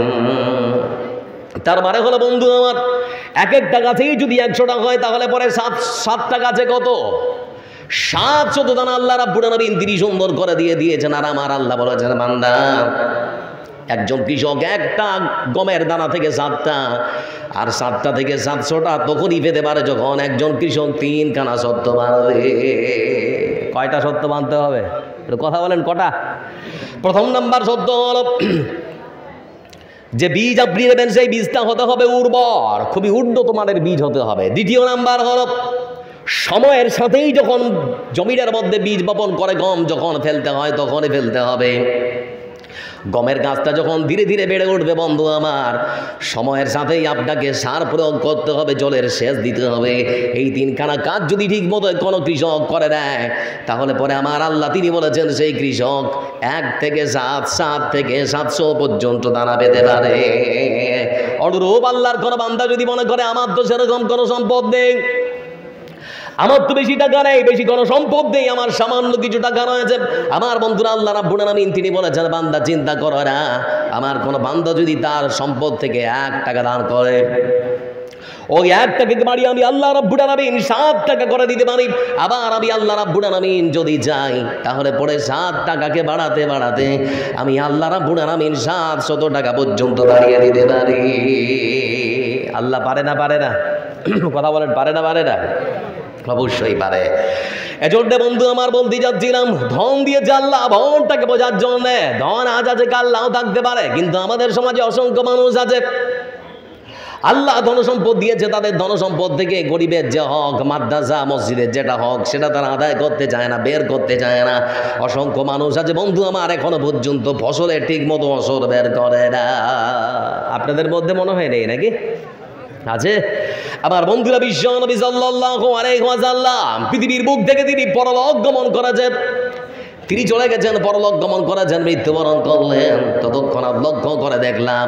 তার মানে হলো বন্ধু আমার, এক একটা গাছেই যদি 100টা হয়, তাহলে পরে 7টা গাছে কত? 700 দানা আল্লাহ রাব্বুল আলামিন তিনি সুন্দর করে দিয়ে দিয়েছেন। আর আমার আল্লাহ বলেছেন, বান্দা, একজন কৃষক একটা গমের দানা থেকে 7টা, আর 7টা থেকে 700টা তখনই পেতে পারে যখন একজন কৃষক 3খানা সত্য বাঁধবে। কয়টা সত্য বাঁধতে হবে? কথা বলেন, কটা? প্রথম নাম্বার সত্য হলো যে বীজ আপনি নেবেন সেই বীজটা হতে হবে উর্বর, খুবই উন্নত মানের বীজ হতে হবে। দ্বিতীয় নাম্বার হলো সময়ের সাথেই যখন জমিটার মধ্যে বীজ বপন করে গম যখন ফেলতে হয় তখনই ফেলতে হবে। গমের গাছটা যখন ধীরে ধীরে বেড়ে উঠবে বন্ধু আমার, সময়ের সাথেই আপনাকে সার প্রয়োগ করতে হবে, জলের সেচ দিতে হবে। এই 3খানা কাজ যদি ঠিক মতো কোনো কৃষক করে দেয়, তাহলে পরে আমার আল্লাহ তিনি বলেছেন সেই কৃষক 1 থেকে 7 থেকে 700 পর্যন্ত দানা পেতে পারে। অনুরূপ আল্লাহর কোনো বান্দা যদি মনে করে আমার তো সেরকম কোনো সম্পদ নেই, আমার তো বেশি টাকা নেই, বেশি কোনো সম্পদ নেই, আমার সামান্য কিছু টাকা রয়েছে, আমার বন্ধুরা আল্লাহ রাব্বুল আলামিন তিনি বলেছেন, বান্দা চিন্তা করো না, আমার কোনো বান্দা যদি তার সম্পদ থেকে 1 টাকা দান করে, ওই 1 টাকাকে বাড়ি আমি আল্লাহ রাব্বুল আলামিন 7 টাকা করে দিতে পারি। আবার আমি আল্লাহ রাব্বুল আলামিন যদি যাই, তাহলে পরে 7 টাকাকে বাড়াতে বাড়াতে আমি আল্লাহ রাব্বুল আলামিন 700 টাকা পর্যন্ত বাড়িয়ে দিতে পারি। আল্লাহ পারে না? পারে না? কথা বলেন, পারে না? পারে না? অবশ্যই পারে। এজন্য বন্ধু আমার বলতে যাচ্ছিলাম, ধন দিয়েছে আল্লাহ ধনটাকে বোঝার জন্য। ধন আজ আছে কাল নাও থাকতে পারে, কিন্তু আমাদের সমাজে অসংখ্য মানুষ আছে আল্লাহ ধন সম্পদ দিয়েছে, তাদের ধন সম্পদ থেকে গরিবের যে হক, মাদ্রাসা মসজিদের যেটা হক, সেটা তারা আদায় করতে চায় না, বের করতে চায় না। অসংখ্য মানুষ আছে বন্ধু আমার এখনো পর্যন্ত ফসলের ঠিক মতো ফসল বের করে না। আপনাদের মধ্যে মনে হয় নেই নাকি? আছে। আবার বন্ধুরা, বিশ্ব নবী সাল্লাল্লাহু আলাইহি ওয়াসাল্লাম পৃথিবীর বুক থেকে তিনি পরলোক গমন করেছেন, তিনি চলে গেছেন, পরলোক গমন করেছেন, মৃত্যুবরণ করলেন। ততক্ষণ লক্ষ্য করে দেখলাম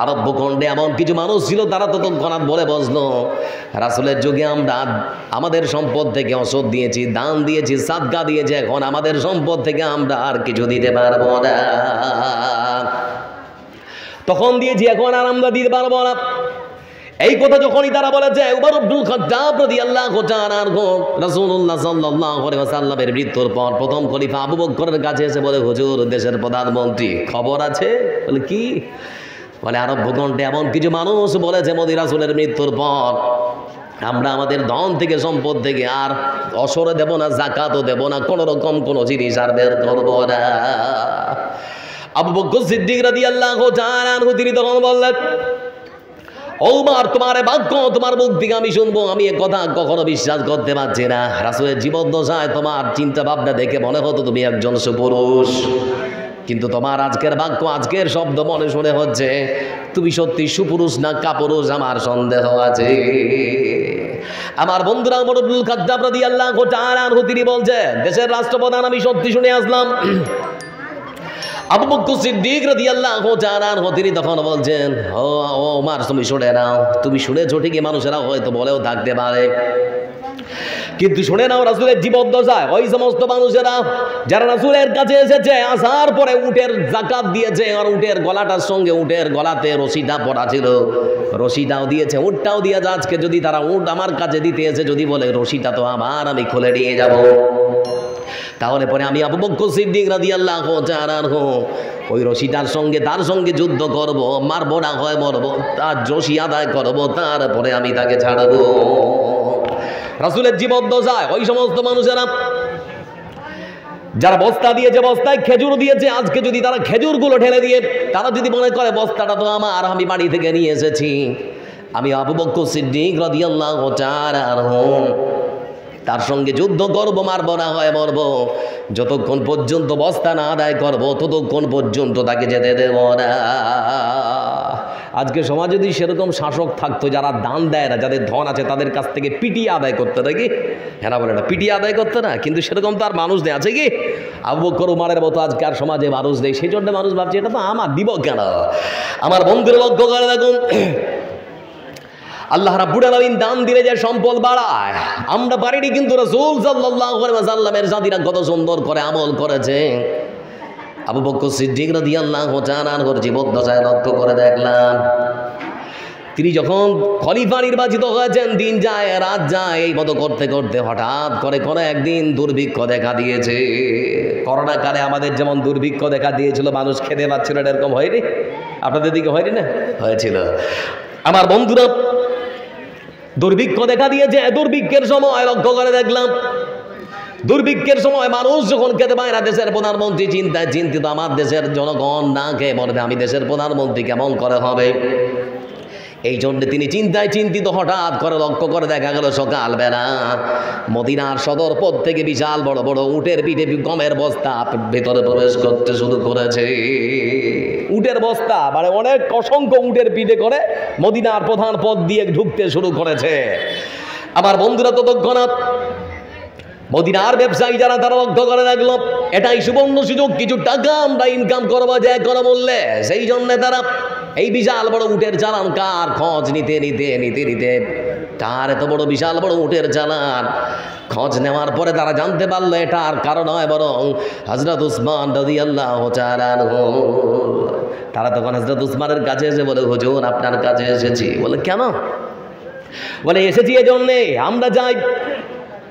আরব ভূখণ্ডে এমন কিছু মানুষ ছিল, তারা ততক্ষণাৎ বলে বসলো, রাসূলের যুগে আমরা আমাদের সম্পদ থেকে ওষুধ দিয়েছি, দান দিয়েছি, সাদকা দিয়েছি, এখন আমাদের সম্পদ থেকে আমরা আর কিছু দিতে পারবো না। তখন দিয়েছি, এখন আর আমরা দিতে পারবো না। এই কথা যখনই তারা বলেছে, উমর ইবনুল খাত্তাব রাদিয়াল্লাহু তাআলা আনহু রাসূলুল্লাহ সাল্লাল্লাহু আলাইহি ওয়াসাল্লামের মৃত্যুর পর প্রথম খলিফা আবু বকরের কাছে এসে বলে, হুজুর, দেশের প্রধানমন্ত্রী, খবর আছে? বলে কি? বলে আরব ভূখণ্ডে এমন কিছু মানুষ বলেছে মোদি রাসূলের মৃত্যুর পর আমরা আমাদের ধন থেকে সম্পদ থেকে আর অসরে দেব না, যাকাতও দেব না, কোনো রকম কোনো জিনিস আর বের করব না। আবু বকর সিদ্দিক রাদিয়াল্লাহু তাআলা আনহু তিনি তখন বললেন, ওমর, তোমার বাক্য, তোমার মুখ থেকে আমি শুনবো, আমি এ কথা কখনো বিশ্বাস করতে পারছি না। রাসূলের জীবদ্দশায় তোমার চিন্তা ভাবনা দেখে মনে হতো তুমি একজন সুপুরুষ, কিন্তু তোমার আজকের বাক্য, আজকের শব্দ মনে শুনে হচ্ছে তুমি সত্যি সুপুরুষ না কাপুরুষ, আমার সন্দেহ আছে। আমার বন্ধুরা, উমর ইবনুল খাত্তাব রাদিয়াল্লাহু তাআলা আনহু তিনি বলছেন, দেশের রাষ্ট্রপ্রধান আমি সত্যি শুনে আসলাম, আবু বকর সিদ্দিক রাদিয়াল্লাহু তাআলা আনহু তিনি তখন বলছেন, ও ওমর তুমি শুনে নাও, তুমি শুনেছো ঠিকই, মানুষেরা হয়তো বলেও থাকতে পারে, কিন্তু শুনে নাও রাসূলের জীবদ্দশায় ওই সমস্ত মানুষেরা যারা রাসূলের কাছে এসেছে, আসার পরে উটের যাকাত দিয়েছে, আর উটের গলাটার সঙ্গে উটের গলাতে রশিটা পড়া ছিল, রশিটাও দিয়েছে, উটটাও দিয়েছে। আজকে যদি তারা উট আমার কাছে দিতে এসে যদি বলে রশিটা তো আমার, আমি খুলে নিয়ে যাব, তাহলে পরে আমি আবু বকর সিদ্দিক রাদিয়াল্লাহু তাআলা আনহু ওই রশিটার সঙ্গে তার সঙ্গে যুদ্ধ করব, মারবো না হয় মরবো, তার রশি আদায় করব, তারপরে আমি তাকে ছাড়বো। রাসূলের জীবদ্দশায় ওই সমস্ত মানুষেরা যারা বস্তা দিয়েছে, বস্তায় খেজুর দিয়েছে, আজকে যদি তারা খেজুরগুলো ঢেলে দিয়ে তারা যদি মনে করে বস্তাটা তো আমার, আমি বাড়ি থেকে নিয়ে এসেছি, আমি আবু বকর সিদ্দিক রাদিয়াল্লাহু তাআলা আনহু তার সঙ্গে যুদ্ধ করব, মারবো না হয় মরবো, যতক্ষণ পর্যন্ত বস্তা না আদায় করবো ততক্ষণ পর্যন্ত তাকে যেতে দেব না। আজকে সমাজে যদি সেরকম শাসক থাকতো যারা দান দেয় না, যাদের ধন আছে তাদের কাছ থেকে পিটিয়ে আদায় করতে নাকি, হ্যাঁ বলে না, পিটিয়ে আদায় করতে না, কিন্তু সেরকম তো আর মানুষ নেই, আছে কি? আবু বকর উমরের মতো আজকে আর সমাজে মানুষ নেই, সেই জন্য মানুষ ভাবছে এটা তো আমার, দিব কেন? আমার বন্ধুরা লক্ষ্য করে দেখুন, আল্লাহ রাব্বুল আলামিন দান দিলে যে সম্পদ বাড়ায়, আমরা পারিনি, কিন্তু রাসূল সাল্লাল্লাহু আলাইহি ওয়াসাল্লামের জাতিরা কত সুন্দর করে আমল করেছে। আবু বকর সিদ্দিক রাদিয়াল্লাহু তাআলা আনহুর জীবদ্দশায় লক্ষ্য করে দেখলাম, তিনি যখন খলিফা নির্বাচিত হয়েছেন, দিন যায় রাত যায়, এই মতো করতে করতে হঠাৎ করে কোনো একদিন দুর্ভিক্ষ দেখা দিয়েছে। করোনা কালে আমাদের যেমন দুর্ভিক্ষ দেখা দিয়েছিল, মানুষ খেতে পাচ্ছিল না, এরকম হয়নি? আপনাদের দিকে হয়নি না? হয়েছিল। আমার বন্ধুরা, দুর্ভিক্ষ দেখা দিয়েছে, দুর্ভিক্ষের সময় লক্ষ্য করে দেখলাম, দুর্ভিক্ষের সময় মানুষ যখন খেতে পায় না, দেশের প্রধানমন্ত্রী চিন্তায় চিন্তিত, আমার দেশের জনগণ না খেয়ে মরবে, আমি দেশের প্রধানমন্ত্রী কেমন করে হবে। এই জন্য তিনি চিন্তায় চিন্তিত, হঠাৎ করে লক্ষ্য করে দেখা গেল সকালবেলা মদিনার সদর পথ থেকে বিশাল বড় বড় উটের পিঠে গমের বস্তা ভেতরে প্রবেশ করতে শুরু করেছে। উটের বস্তা মানে অনেক অসংখ্য উটের পিঠে করে মদিনার প্রধান পথ দিয়ে ঢুকতে শুরু করেছে। আমার বন্ধুরা, ততক্ষণাৎ মদিনার ব্যবসায়ী যারা তারা লক্ষ্য করে রাখলো এটাই সুবর্ণ সুযোগ, কিছু টাকা আমরা ইনকাম করবো যে কোনো মূল্যে। সেই জন্য তারা এই বিশাল বড় উটের চালান কার খোঁজ নিতে নিতে নিতে নিতে কার এত বড় বিশাল বড় উটের চালান খোঁজ নেওয়ার পরে তারা জানতে পারলো এটার কারণ হয় বরং হযরত উসমান রাদিয়াল্লাহু তাআলা আনহু। তারা তখন হযরত উসমানের কাছে এসে বলে, হুজুর আপনার কাছে এসেছি। বলে কেন? বলে এসেছি এজন্যে, আমরা যাই,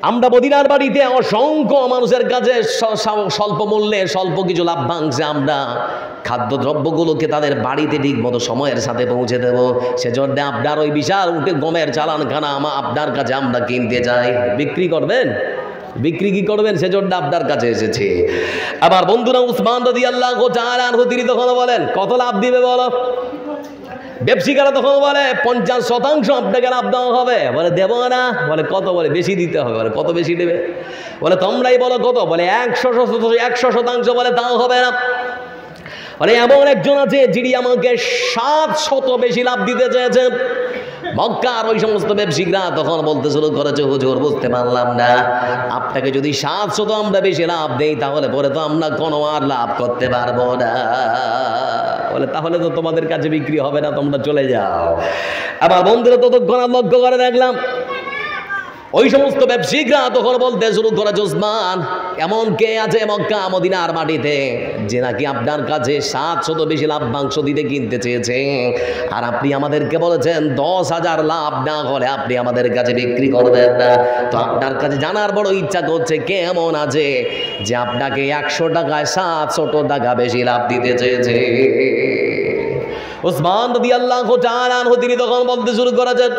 আমরা মদিনার বাড়িতে অসংখ্য মানুষের কাছে স্বল্প মূল্যে স্বল্প কিছু লাভ্যাংশে আমরা খাদ্যদ্রব্যগুলোকে তাদের বাড়িতে ঠিক মতো সময়ের সাথে পৌঁছে দেব। সেজন্য আপনার ওই বিশাল উঠে গমের চালানখানা আপনার কাছে আমরা কিনতে চাই। বিক্রি করবেন? বিক্রি কি করবেন? সেজন্য আপনার কাছে এসেছি। আবার বন্ধুরা, উসমান রাদিয়াল্লাহু তাআলা আনহু তিনি তখন বলেন, কত লাভ দিবে বলো? ব্যবসায়ীরা তখন বলে 50% আপনাকে লাভ দেওয়া হবে। বলে দেব না। বলে কত? বলে বেশি দিতে হবে। বলে কত বেশি দেবে? বলে তোমরাই বলো কত? বলে 100%। বলে তাও হবে না। মানে এমন একজন আছে যিনি আমাকে 700 বেশি লাভ দিতে চেয়েছেন। মক্কার ওই সমস্ত ব্যবসায়ীরা তখন বলতে শুরু করেছে, হুজুর বুঝতে পারলাম না, আপনাকে যদি 700 আমরা বেশি লাভ দেই তাহলে পরে তো আমরা কোনো আর লাভ করতে পারবো না। বলে তাহলে তো তোমাদের কাছে বিক্রি হবে না, তোমরা চলে যাও। আবার বন্ধুরা, ততক্ষণ লক্ষ্য করে দেখলাম ওই সমস্ত ব্যবসায়ীরা তখন বলতে শুরু করেছে, উসমান এমন কে আছে মক্কা মদিনার মাটিতে যে নাকি আপনার কাছে 700 বেশি লাভ্যাংশ দিতে কিনতে চেয়েছে, আর আপনি আমাদেরকে বলেছেন 10,000 লাভ না হলে আপনি আমাদের কাছে বিক্রি করবেন না। তো আপনার কাছে জানার বড় ইচ্ছা করছে কে এমন আছে যে আপনাকে 100 টাকায় 700 টাকা বেশি লাভ দিতে চেয়েছে। উসমান রাদিয়াল্লাহু তাআলা আনহু তিনি তখন বলতে শুরু করেছেন,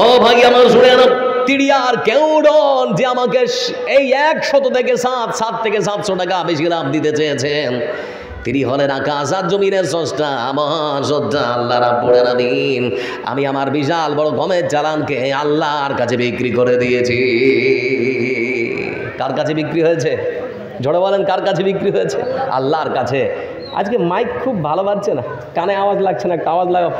ও ভাই আমার শুনে না, তিনি আর কেউ নন যে আমাকে এই 100 থেকে 7 থেকে 700 টাকা বেশি লাভ দিতে চেয়েছেন। তিনি হলেন আকাশ আর জমিনের স্রষ্টা, আমার স্রষ্টা আল্লাহ রাব্বুল আলামিন। আমি আমার বিশাল বড় গমের চালানকে আল্লাহর কাছে বিক্রি করে দিয়েছি। কার কাছে বিক্রি হয়েছে? জোরে বলেন, কার কাছে বিক্রি হয়েছে? আল্লাহর কাছে। আজকে মাইক খুব ভালো বাজছে না, কানে আওয়াজ লাগছে না, একটা আওয়াজ লাগাও।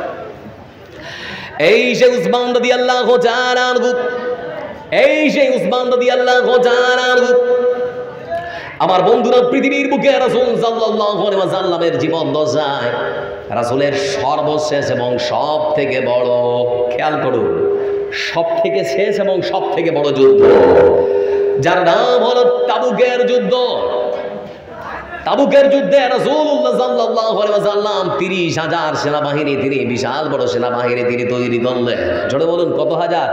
এই সেই উসমান রাদিয়াল্লাহু তাআলা আনহু, এই সেই উসমান রাদিয়াল্লাহু তাআলা আনহু। আমার বন্ধুরা, পৃথিবীর বুকে রাসূল সাল্লাল্লাহু আলাইহি ওয়াসাল্লামের জীবন দশায় রাসূলের সর্বশেষ এবং সব থেকে বড়, খেয়াল করুন, সব থেকে শেষ এবং সব থেকে বড় যুদ্ধ, যার নাম হলো তাবুকের যুদ্ধ। তাবুকের যুদ্ধে রাসূলুল্লাহ সাল্লাল্লাহু আলাইহি ওয়াসাল্লাম 30,000 সেনাবাহিনী, তিনি বিশাল বড় সেনাবাহিনী তিনি তৈরি করলেন। জোরে বলুন কত হাজার?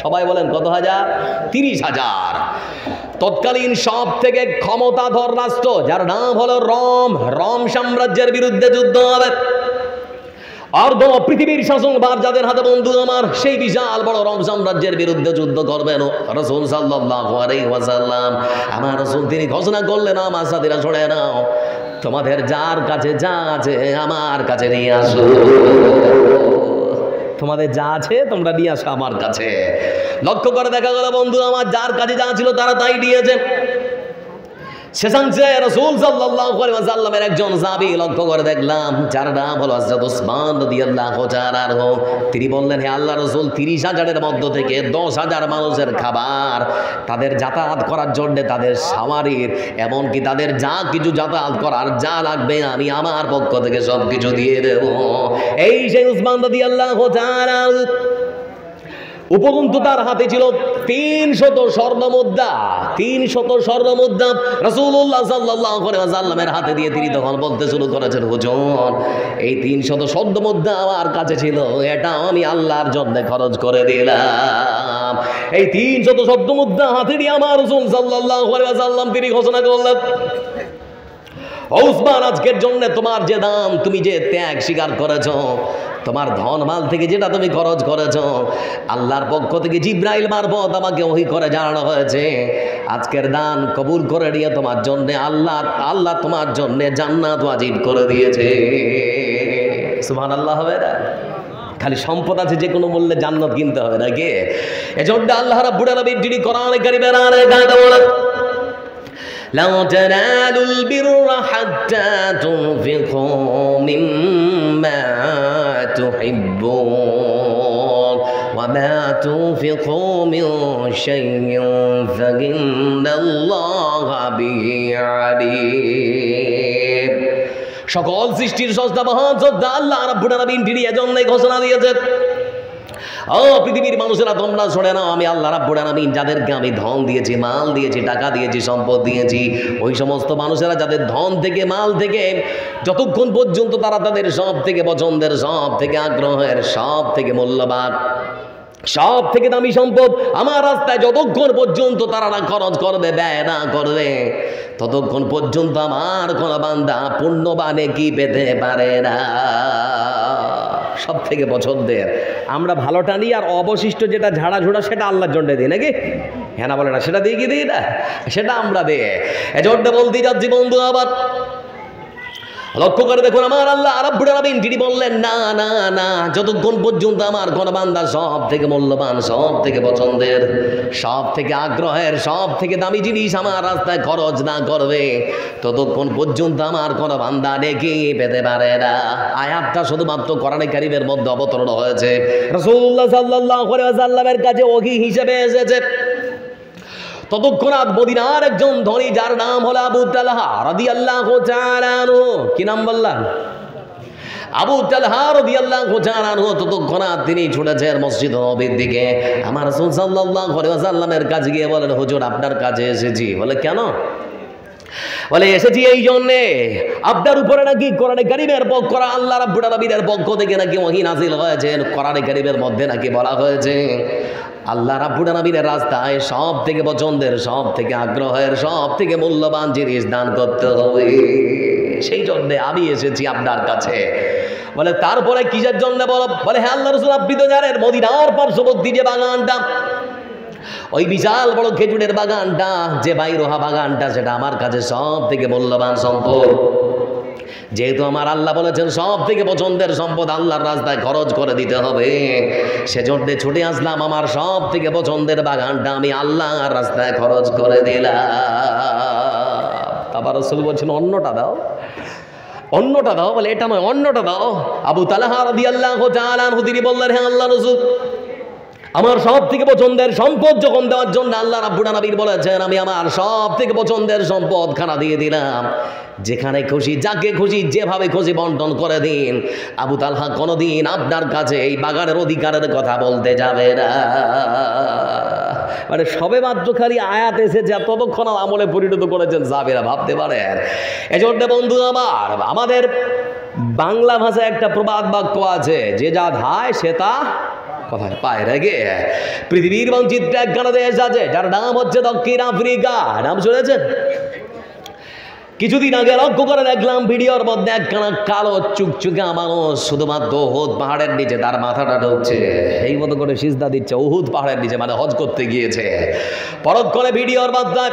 সবাই বলেন কত হাজার? 30,000। তৎকালীন সব থেকে ক্ষমতাধর রাষ্ট্র, যার নাম হলো রোম সাম্রাজ্যের বিরুদ্ধে যুদ্ধ হবে। অর্ধ পৃথিবীর শাসনভার যাদের হাতে বন্ধু আমার, সেই বিশাল বড় রোম সাম্রাজ্যের বিরুদ্ধে যুদ্ধ করবেন রাসূল সাল্লাল্লাহু আলাইহি ওয়াসাল্লাম। আমার রাসূল তিনি ঘোষণা করলেন, আমার সাথীরা শুনে নাও, তোমাদের যার কাছে যা আছে আমার কাছে নিয়ে আসো। তোমাদের যা আছে তোমরা নিয়ে আসো আমার কাছে। লক্ষ্য করে দেখা গেল বন্ধু আমার, যার কাছে যা ছিল তারা তাই দিয়েছে। শেষাংশে রাসূল সাল্লাল্লাহু আলাইহি ওয়াসাল্লামের একজন সাহাবী লক্ষ্য করে দেখলাম, যার নাম হলো হযরত উসমান রাদিয়াল্লাহু তাআলা আনহু। তিনি বললেন, হে আল্লাহর রাসূল, 30,000-এর মধ্য থেকে 10,000 মানুষের খাবার, তাদের যাতায়াত করার জন্য, তাদের সাওয়ারির, এমনকি তাদের যা কিছু যাতায়াত করার যা লাগবে আমি আমার পক্ষ থেকে সব কিছু দিয়ে দেব। এই সেই উসমান রাদিয়াল্লাহু তাআলা উপরন্তু তার হাতে ছিল 300 স্বর্ণমুদ্রা। 300 স্বর্ণমুদ্রা রাসূলুল্লাহ সাল্লাল্লাহু আলাইহি ওয়াসাল্লামের হাতে দিয়ে তিনি তখন বলতে শুরু করেছেন, হুজুর, এই 300 স্বর্ণমুদ্রা আমার কাছে ছিল, এটা আমি আল্লাহর জন্য খরচ করে দিলাম। এই 300 স্বর্ণমুদ্রা হাতে দিয়ে আমার রাসূল সাল্লাল্লাহু আলাইহি ওয়াসাল্লাম তিনি ঘোষণা করলেন, উসমান, আজকের জন্য তোমার যে দাম, তুমি যে ত্যাগ স্বীকার করেছো, তোমার ধন মাল থেকে যেটা তুমি খরচ করেছো, আল্লাহর পক্ষ থেকে জিবরাইল মারফত আমাকে ওহী করে জানানো হয়েছে, আজকের দান কবুল করে নিয়ে তোমার জন্য আল্লাহ তোমার জন্য জান্নাত ওয়াজিব করে দিয়েছে। সুবহানাল্লাহ হবে না? খালি সম্পদ আছে যে কোনো মূল্যে জান্নাত কিনতে হবে নাকি? এজন্য আল্লাহ রাব্বুল আলামিন যিনি কোরআনে কারীমের আয়াতে বলেন, لو تنالوا البر حتى تنفقوا مما تحبون وما تنفقوا من شيء فإن الله به عليم। সকল সৃষ্টির স্রষ্টা মহান শ্রদ্ধা আল্লাহ রাব্বুল আলামিন তিনি এজন্যই ঘোষণা দিয়েছেন, ও পৃথিবীর মানুষেরা তোমরা শুনে নাও, আমি আল্লাহ রাব্বুল আলামিন যাদেরকে আমি ধন দিয়েছি, মাল দিয়েছি, টাকা দিয়েছি, সম্পদ দিয়েছি, ওই সমস্ত মানুষেরা যাদের ধন থেকে, মাল থেকে, যতক্ষণ পর্যন্ত তারা তাদের সব থেকে পছন্দের, সব থেকে আগ্রহের, সব থেকে মূল্যবান, সব থেকে দামি সম্পদ আমার রাস্তায় যতক্ষণ পর্যন্ত তারা না খরচ করবে, ব্যয় না করবে, ততক্ষণ পর্যন্ত আমার কোন বান্দা পুণ্যবানে কি পেতে পারে না। সব থেকে পছন্দের আমরা ভালোটা নিই, আর অবশিষ্ট যেটা ঝাড়াঝুড়া সেটা আল্লাহর জন্য দিই নাকি? হ্যাঁ না বলে না? সেটা দিয়ে কি দিই না? সেটা আমরা দিই। এজন্য বলতে যাচ্ছি বন্ধু, আবার লক্ষ্য করে দেখুন, আমার আল্লাহ রাব্বুল আলামিন তিনি বললেন, না না না, যতক্ষণ পর্যন্ত আমার কোন বান্দা সব থেকে মূল্যবান, সব থেকে পছন্দের, সব থেকে আগ্রহের, সব থেকে দামি জিনিস আমার রাস্তায় খরচ না করবে, ততক্ষণ পর্যন্ত আমার কোন বান্দা নেকি পেতে পারে না। আয়াতটা শুধুমাত্র কোরআনে কারীমের মধ্যে অবতরণ হয়েছে, রাসূলুল্লাহ সাল্লাল্লাহু আলাইহি ওয়াসাল্লামের কাছে ওহী হিসেবে এসেছে। ততক্ষণাৎ মদিনার একজন ধনী, যার নাম হলো আবু তালহা রাদিয়াল্লাহু তাআলা আনহু। কি নাম বললাম? আবু তালহা রাদিয়াল্লাহু তাআলা আনহু। ততক্ষণাৎ তিনি ছুটেছেন মসজিদ নববীর দিকে। আমার রাসূল সাল্লাল্লাহু আলাইহি ওয়াসাল্লামের কাছে গিয়ে বলেন, হুজুর, আপনার কাছে এসেছি। বলে, কেন? বলে, এসেছি এই জন্যে, আপনার উপরে নাকি কোরআনে কারীমের পক্ষ করা আল্লাহ রাব্বুল আলামিনের পক্ষ থেকে নাকি ওহী নাযিল হয়েছে। কোরআনে কারীমের মধ্যে নাকি বলা হয়েছে, আল্লাহ রাব্বুল আলামিনের রাস্তায় সব থেকে পছন্দের, সব থেকে আগ্রহের, সব থেকে মূল্যবান জিনিস দান করতে হবে। সেই জন্য আমি এসেছি আপনার কাছে। বলে, তারপরে কিসের জন্য বলো? বলে, হ্যাঁ আল্লাহ রাসূল, আপনি তো জানেন মদিনার পার্শ্ববর্তী যে বাগানটা, ওই বিশাল বড় খেজুরের বাগানটা, যে বাইরোহা বাগানটা, সেটা আমার কাছে সব থেকে মূল্যবান সম্পদ। যেহেতু আমার আল্লাহ বলেছেন সব থেকে পছন্দের সম্পদ আল্লাহর রাস্তায় খরচ করে দিতে হবে, সেজন্য ছুটে আসলাম, আমার সব থেকে পছন্দের বাগানটা আমি আল্লাহর রাস্তায় খরচ করে দিলাম। আবার রাসূল বলছেন, অন্যটা দাও, অন্যটা দাও। বলে, এটা নয়, অন্যটা দাও। আবু তালহা রাদিয়াল্লাহু তাআলা আনহু তিনি বললেন, হ্যাঁ আল্লাহর রাসূল, আমার সব থেকে পছন্দের সম্পদ যখন দেওয়ার জন্য আল্লাহ রাব্বুল আলামিন বলেছেন, আমি আমার সব থেকে পছন্দের সম্পদ খানা দিয়ে দিলাম, যেখানে খুশি যাকে খুশি যেভাবে খুশি বন্টন করে দিন। আবু তালহা কোনোদিন আপনার কাছে এই বাগানের অধিকারের কথা বলতে যাবে না। মানে সবে মাত্র খালি আয়াত এসেছে, ততক্ষণ আমলে পরিণত করেছেন সাহাবীরা, ভাবতে পারেন। এজন্য বন্ধু আমার, আমাদের বাংলা ভাষায় একটা প্রবাদ বাক্য আছে, যে যা ধায় সে তা কোথায় পায় রেগে। পৃথিবীর মানচিত্রে একখানা দেশ আছে যার নাম হচ্ছে দক্ষিণ আফ্রিকা। নাম শুনেছেন? কিছুদিন আগে লক্ষ্য করে দেখলাম ভিডিওর মধ্যে একখানা কালো চুকচুকে মানুষ শুধুমাত্র উহুদ পাহাড়ের নিচে তার মাথাটা ঢুকছে, এই মতো করে সিজদা দিচ্ছে উহুদ পাহাড়ের নিচে, মানে হজ করতে গিয়েছে। পরক্ষণে ভিডিওর মাধ্যমে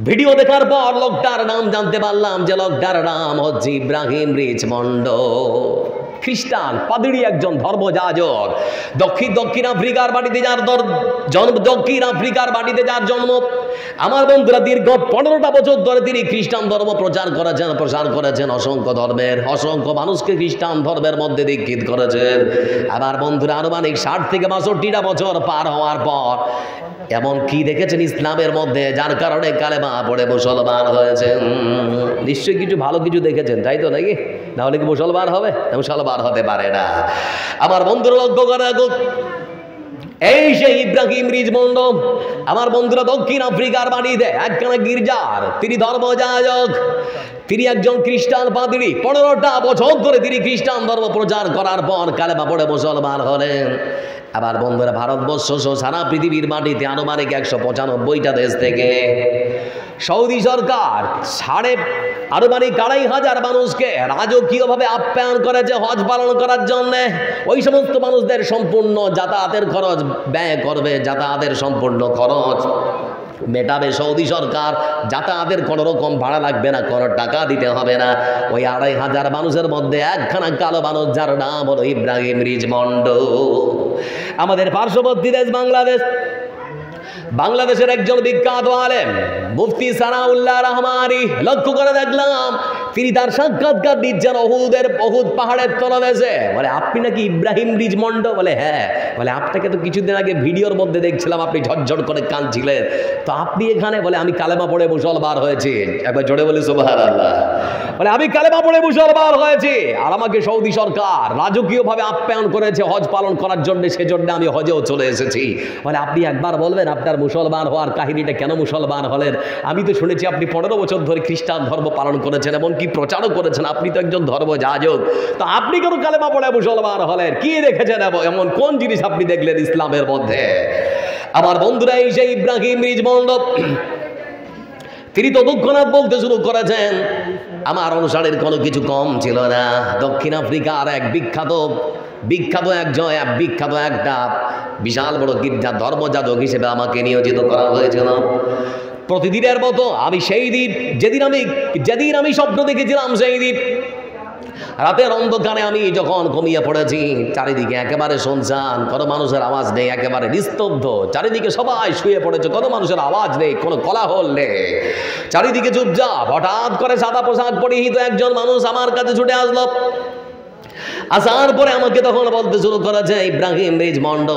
ভিডিও দেখার পর লোকটার নাম জানতে পারলাম, যে লোকটার নাম হচ্ছে ইব্রাহিম রিচমন্ড। খ্রিস্টান পাদ্রী, একজন ধর্মযাজক। দক্ষিণ আফ্রিকার মাটিতে যার জন্ম, দক্ষিণ আফ্রিকার মাটিতে যার জন্ম, আমার বন্ধুরা দীর্ঘ 15টা বছর ধরে তিনি খ্রিস্টান ধর্ম প্রচার করেছেন অসংখ্য ধর্মের, অসংখ্য মানুষকে খ্রিস্টান ধর্মের মধ্যে দীক্ষিত করেছেন। আমার বন্ধুরা আনুমানিক 60 থেকে 62টা বছর পার হওয়ার পর এমন কি দেখেছেন ইসলামের মধ্যে, যার কারণে কালেমা পড়ে মুসলমান হয়েছেন? নিশ্চয়ই কিছু ভালো কিছু দেখেছেন, তাই তো নাকি? নাহলে কি মুসলমান হবে? মুসলমান হতে পারে না। আমার বন্ধুরা লক্ষ্য করে দেখুন, এই সেই ইব্রাহিম রিচমন্ড, আমার বন্ধুরা দক্ষিণ আফ্রিকার মাটিতে একখানা গির্জার তিনি ধর্মযাজক, তিনি একজন খ্রিস্টান পাদ্রী। 15টা বছর ধরে তিনি খ্রিস্টান ধর্ম প্রচার করার পর কালেমা পড়ে মুসলমান হলেন। আবার বন্ধুরা ভারতবর্ষ সহ সারা পৃথিবীর মাটিতে আনুমানিক 195টা দেশ থেকে সৌদি সরকার আনুমানিক 2,500 মানুষকে রাজকীয়ভাবে আপ্যায়ন করেছে হজ পালন করার জন্য। ওই সমস্ত মানুষদের সম্পূর্ণ যাতায়াতের খরচ ব্যয় করবে, যাতায়াতের সম্পূর্ণ খরচ মেটাবে সৌদি সরকার। যাতায়াতের কোনো রকম ভাড়া লাগবে না, কোনো টাকা দিতে হবে না। ওই 2,500 মানুষের মধ্যে একখানা কালো মানুষ, যার নাম হলো ইব্রাহিম রিচমন্ড। আমাদের পার্শ্ববর্তী দেশ বাংলাদেশের একজন বিখ্যাত আলেম মুফতি সানাউল্লাহ রহমানী, লক্ষ্য করে দেখলাম তিনি তার সাক্ষাৎকার দিচ্ছেন উহুদ পাহাড়ের তলদেশে। বলে, আপনি নাকি ইব্রাহিম রিচমন্ড? বলে, হ্যাঁ। বলে, আপনাকে তো কিছুদিন আগে ভিডিওর মধ্যে দেখছিলাম, আপনি ঝরঝর করে কাঁদছিলেন, তো আপনি এখানে? বলে, আমি কালেমা পড়ে মুসলমান হয়েছি। একবার জোরে বলি সুবহানাল্লাহ। বলে, আমি কালেমা পড়ে মুসলমান হয়েছি, আর আমাকে সৌদি সরকার রাজকীয়ভাবে আপ্যায়ন করেছে হজ পালন করার জন্য, সেজন্য আমি হজেও চলে এসেছি। বলে, আপনি একবার বলবেন আপনার মুসলমান হওয়ার কাহিনীটা, কেন মুসলমান হলেন? আমি তো শুনেছি আপনি 15 বছর ধরে খ্রিস্টান ধর্ম পালন করেছেন, এমনকি প্রচারও করেছেন, আপনি তো একজন ধর্মযাজক, তো আপনি কেন কালেমা পড়ে মুসলমান হলেন? কি দেখেছেন, এমন কোন জিনিস আপনি দেখলেন ইসলামের মধ্যে? আমার বন্ধুরা, এই সেই ইব্রাহিম রিচমন্ড, তিনি তৎক্ষণাৎ বলতে শুরু করেছেন, আমার অনুসারীর কোনো কিছু কম ছিল না। দক্ষিণ আফ্রিকার এক বিখ্যাত একটা বিশাল বড় গির্জার ধর্মযাজক হিসেবে আমাকে নিয়োজিত করা হয়েছিল। প্রতিদিনের মতো আমি সেই দিন, যেদিন আমি স্বপ্ন দেখেছিলাম, সেই দিন রাতের অন্ধকারে আমি যখন ঘুমিয়ে পড়েছি, চারিদিকে একেবারে শুনশান, কোনো মানুষের আওয়াজ নেই, একেবারে নিস্তব্ধ। চারিদিকে সবাই শুয়ে পড়েছে, কোনো মানুষের আওয়াজ নেই, কোনো কোলাহল নেই, চারিদিকে চুপচাপ। হঠাৎ করে সাদা পোশাক পরিহিত একজন মানুষ আমার কাছে ছুটে আসলো। আসার পরে আমাকে তখন বলতে শুরু করেছে, ইব্রাহিম রিচমন্ড,